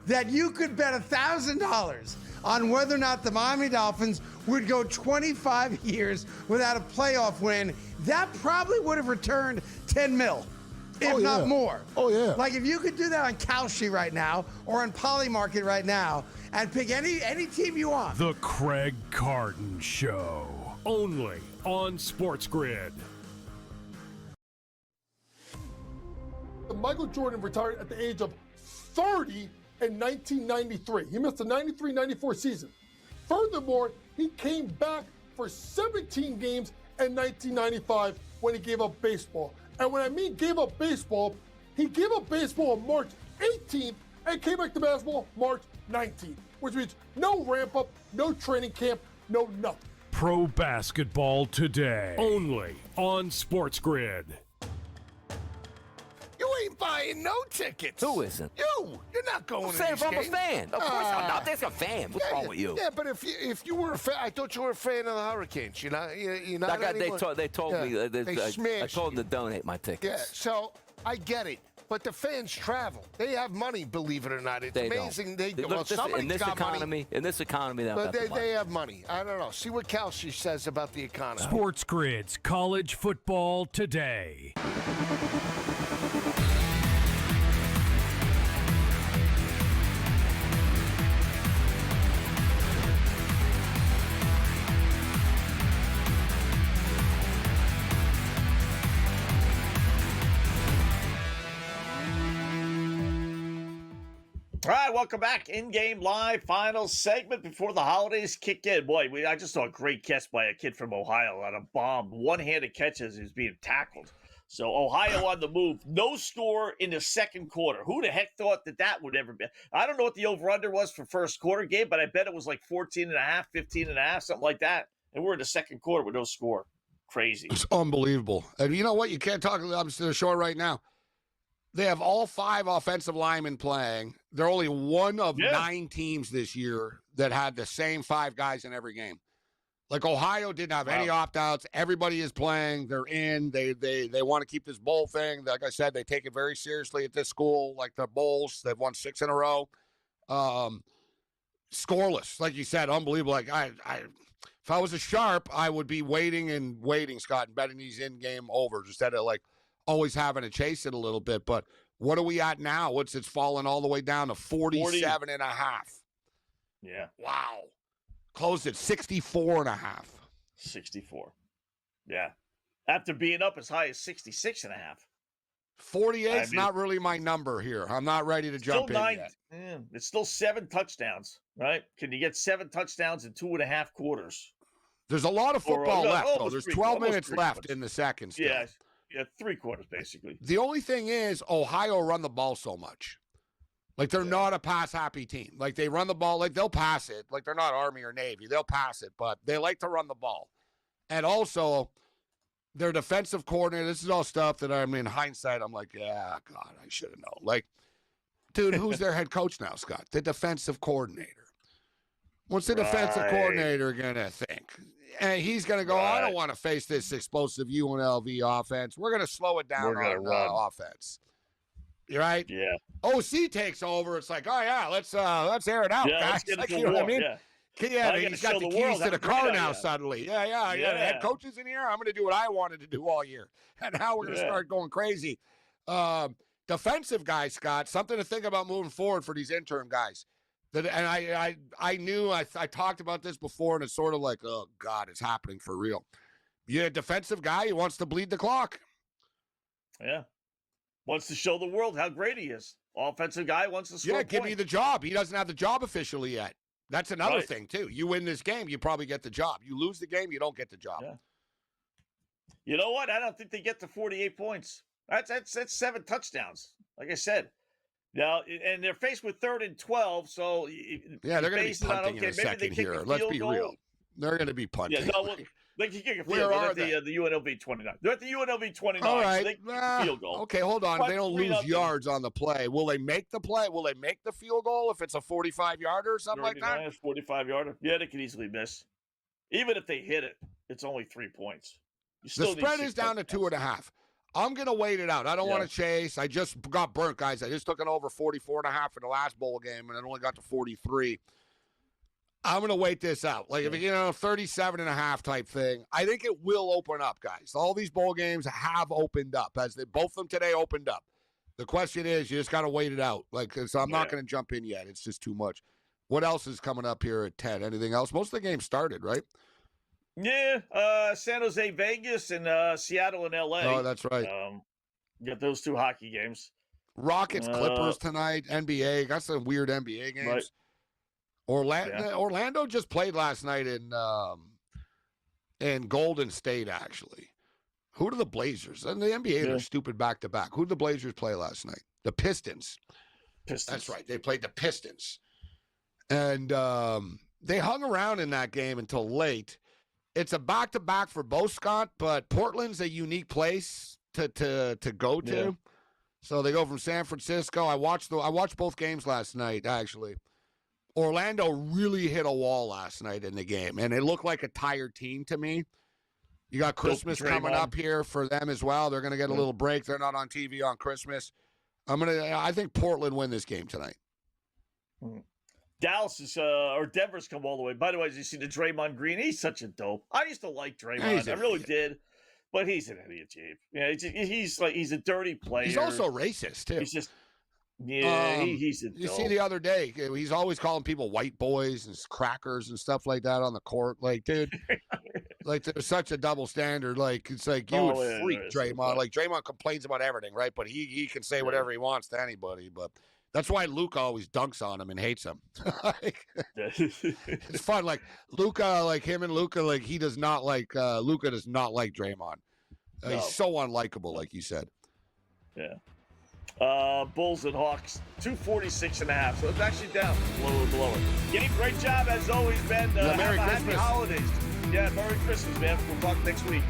that you could bet $1,000 on whether or not the Miami Dolphins would go 25 years without a playoff win, that probably would have returned 10 mil, if not more. Oh, yeah. Like if you could do that on Kalshi right now or on Polymarket right now and pick any team you want. The Craig Carton Show, only on SportsGrid. Michael Jordan retired at the age of 30 in 1993. He missed the 93-94 season. Furthermore, he came back for 17 games in 1995 when he gave up baseball. And when I mean gave up baseball, he gave up baseball on March 18th and came back to basketball March 19th, which means no ramp up, no training camp, no nothing. Pro basketball today, only on SportsGrid. You ain't buying no tickets. Who isn't? You're not going to these games. I'm a fan. Of course I'm not. There's a fan. What's wrong with you? Yeah, but if you were a fan, I thought you were a fan of the Hurricanes. You're not They told me. I told them to donate my tickets. Yeah, so I get it. But the fans travel. They have money, believe it or not. It's amazing. They do. Look, in this economy, they have money. I don't know. See what Kalshi says about the economy. SportsGrid's College Football Today. All right, welcome back. In-game live, final segment before the holidays kick in. Boy, I just saw a great catch by a kid from Ohio on a bomb. One-handed catch as he was being tackled. So Ohio on the move. No score in the second quarter. Who the heck thought that would ever be? I don't know what the over-under was for first quarter game, but I bet it was like 14.5, 15.5, something like that. And we're in the second quarter with no score. Crazy. It's unbelievable. And you know what? You can't talk about the show right now. They have all 5 offensive linemen playing. They're only one of 9 teams this year that had the same 5 guys in every game. Like Ohio didn't have any opt-outs. Everybody is playing. They're in. They want to keep this bowl thing. Like I said, they take it very seriously at this school. Like the bowls, they've won 6 in a row. Scoreless, like you said, unbelievable. Like if I was a sharp, I would be waiting, Scott, and betting these in-game overs instead of like always having to chase it a little bit. But what are we at now? It's fallen all the way down to 47.5. Yeah. Wow. Closed at 64.5. 64. Yeah. After being up as high as 66.5. 48 is not really my number here. I'm not ready to jump in yet. It's still 7 touchdowns, right? Can you get 7 touchdowns in 2.5 quarters? There's a lot of football left, though. There's 12 minutes left in the second still. Yeah, 3 quarters, basically. The only thing is Ohio run the ball so much. Like, they're not a pass-happy team. Like, they run the ball. Like, they'll pass it. Like, they're not Army or Navy. They'll pass it, but they like to run the ball. And also, their defensive coordinator, this is all stuff that I'm in hindsight, I'm like, yeah, God, I should have known. Like, dude, who's their head coach now, Scott? The defensive coordinator. What's the defensive coordinator going to think? And he's going to go, I don't want to face this explosive UNLV offense. We're going to slow it down on offense. You right? Yeah. OC takes over. It's like, oh, yeah, let's air it out, guys. Like, you know what I mean? Yeah, he's got the keys to the car now suddenly. Yeah. The head coach is in here. I'm going to do what I wanted to do all year. And now we're going to start going crazy. Defensive guys, Scott, something to think about moving forward for these interim guys. And I knew I talked about this before, and it's sort of like, oh, God, it's happening for real. You're a defensive guy who wants to bleed the clock. Yeah. Wants to show the world how great he is. Offensive guy wants to score give me the job. He doesn't have the job officially yet. That's another thing, too. You win this game, you probably get the job. You lose the game, you don't get the job. Yeah. You know what? I don't think they get to 48 points. That's 7 touchdowns, like I said. Now, and they're faced with 3rd and 12, so they're going to be punting in a second here. Let's be real. They're going to be punting. Yeah, no, they can kick a field goal at the UNLV 29. They're at the UNLV 29. All right. So they can kick a field goal. Okay, hold on. They don't lose yards on the play. Will they make the play? Will they make the field goal if it's a 45-yarder or something like that? 45-yarder. Yeah, they could easily miss. Even if they hit it, it's only 3 points. The spread is down to 2.5. I'm going to wait it out. I don't want to chase. I just got burnt, guys. I just took an over 44.5 in the last bowl game, and it only got to 43. I'm going to wait this out. Like, if 37.5 type thing, I think it will open up, guys. All these bowl games have opened up. Both of them today opened up. The question is, you just got to wait it out. Like, so I'm not going to jump in yet. It's just too much. What else is coming up here at 10? Anything else? Most of the games started, right? Yeah, San Jose, Vegas, and Seattle and LA. Oh, that's right. Get those 2 hockey games. Rockets, Clippers tonight. NBA. Got some weird NBA games. Right. Orlando just played last night in Golden State, actually. Who do the Blazers? And the NBA, they're stupid back-to-back. Who did the Blazers play last night? The Pistons. That's right. They played the Pistons. And they hung around in that game until late. It's a back-to-back for both, Scott, but Portland's a unique place to go to. Yeah. So they go from San Francisco. I watched both games last night, actually. Orlando really hit a wall last night in the game, and it looked like a tired team to me. You got Christmas coming up here for them as well. They're going to get a little break. They're not on TV on Christmas. I think Portland win this game tonight. Dallas is or Denver's come all the way. By the way, as you see the Draymond Green, he's such a dope. I used to like Draymond. I really did. But he's an idiot, Gabe. Yeah, he's a dirty player. He's also racist too. He's just he's a dope. You see the other day, he's always calling people white boys and crackers and stuff like that on the court. Like, dude, like there's such a double standard. Like it's like you would freak Draymond. Like Draymond complains about everything, right? But he can say whatever he wants to anybody. But That's why Luka always dunks on him and hates him. It's fun. Like Luka, like him and Luka, like he does not like Luka does not like Draymond. No. He's so unlikable, like you said. Yeah. Bulls and Hawks, 246.5. So it's actually down a little lower. Gabe, great job as always, man. Merry Happy Christmas. holidays. Yeah, Merry Christmas, man. We'll talk next week.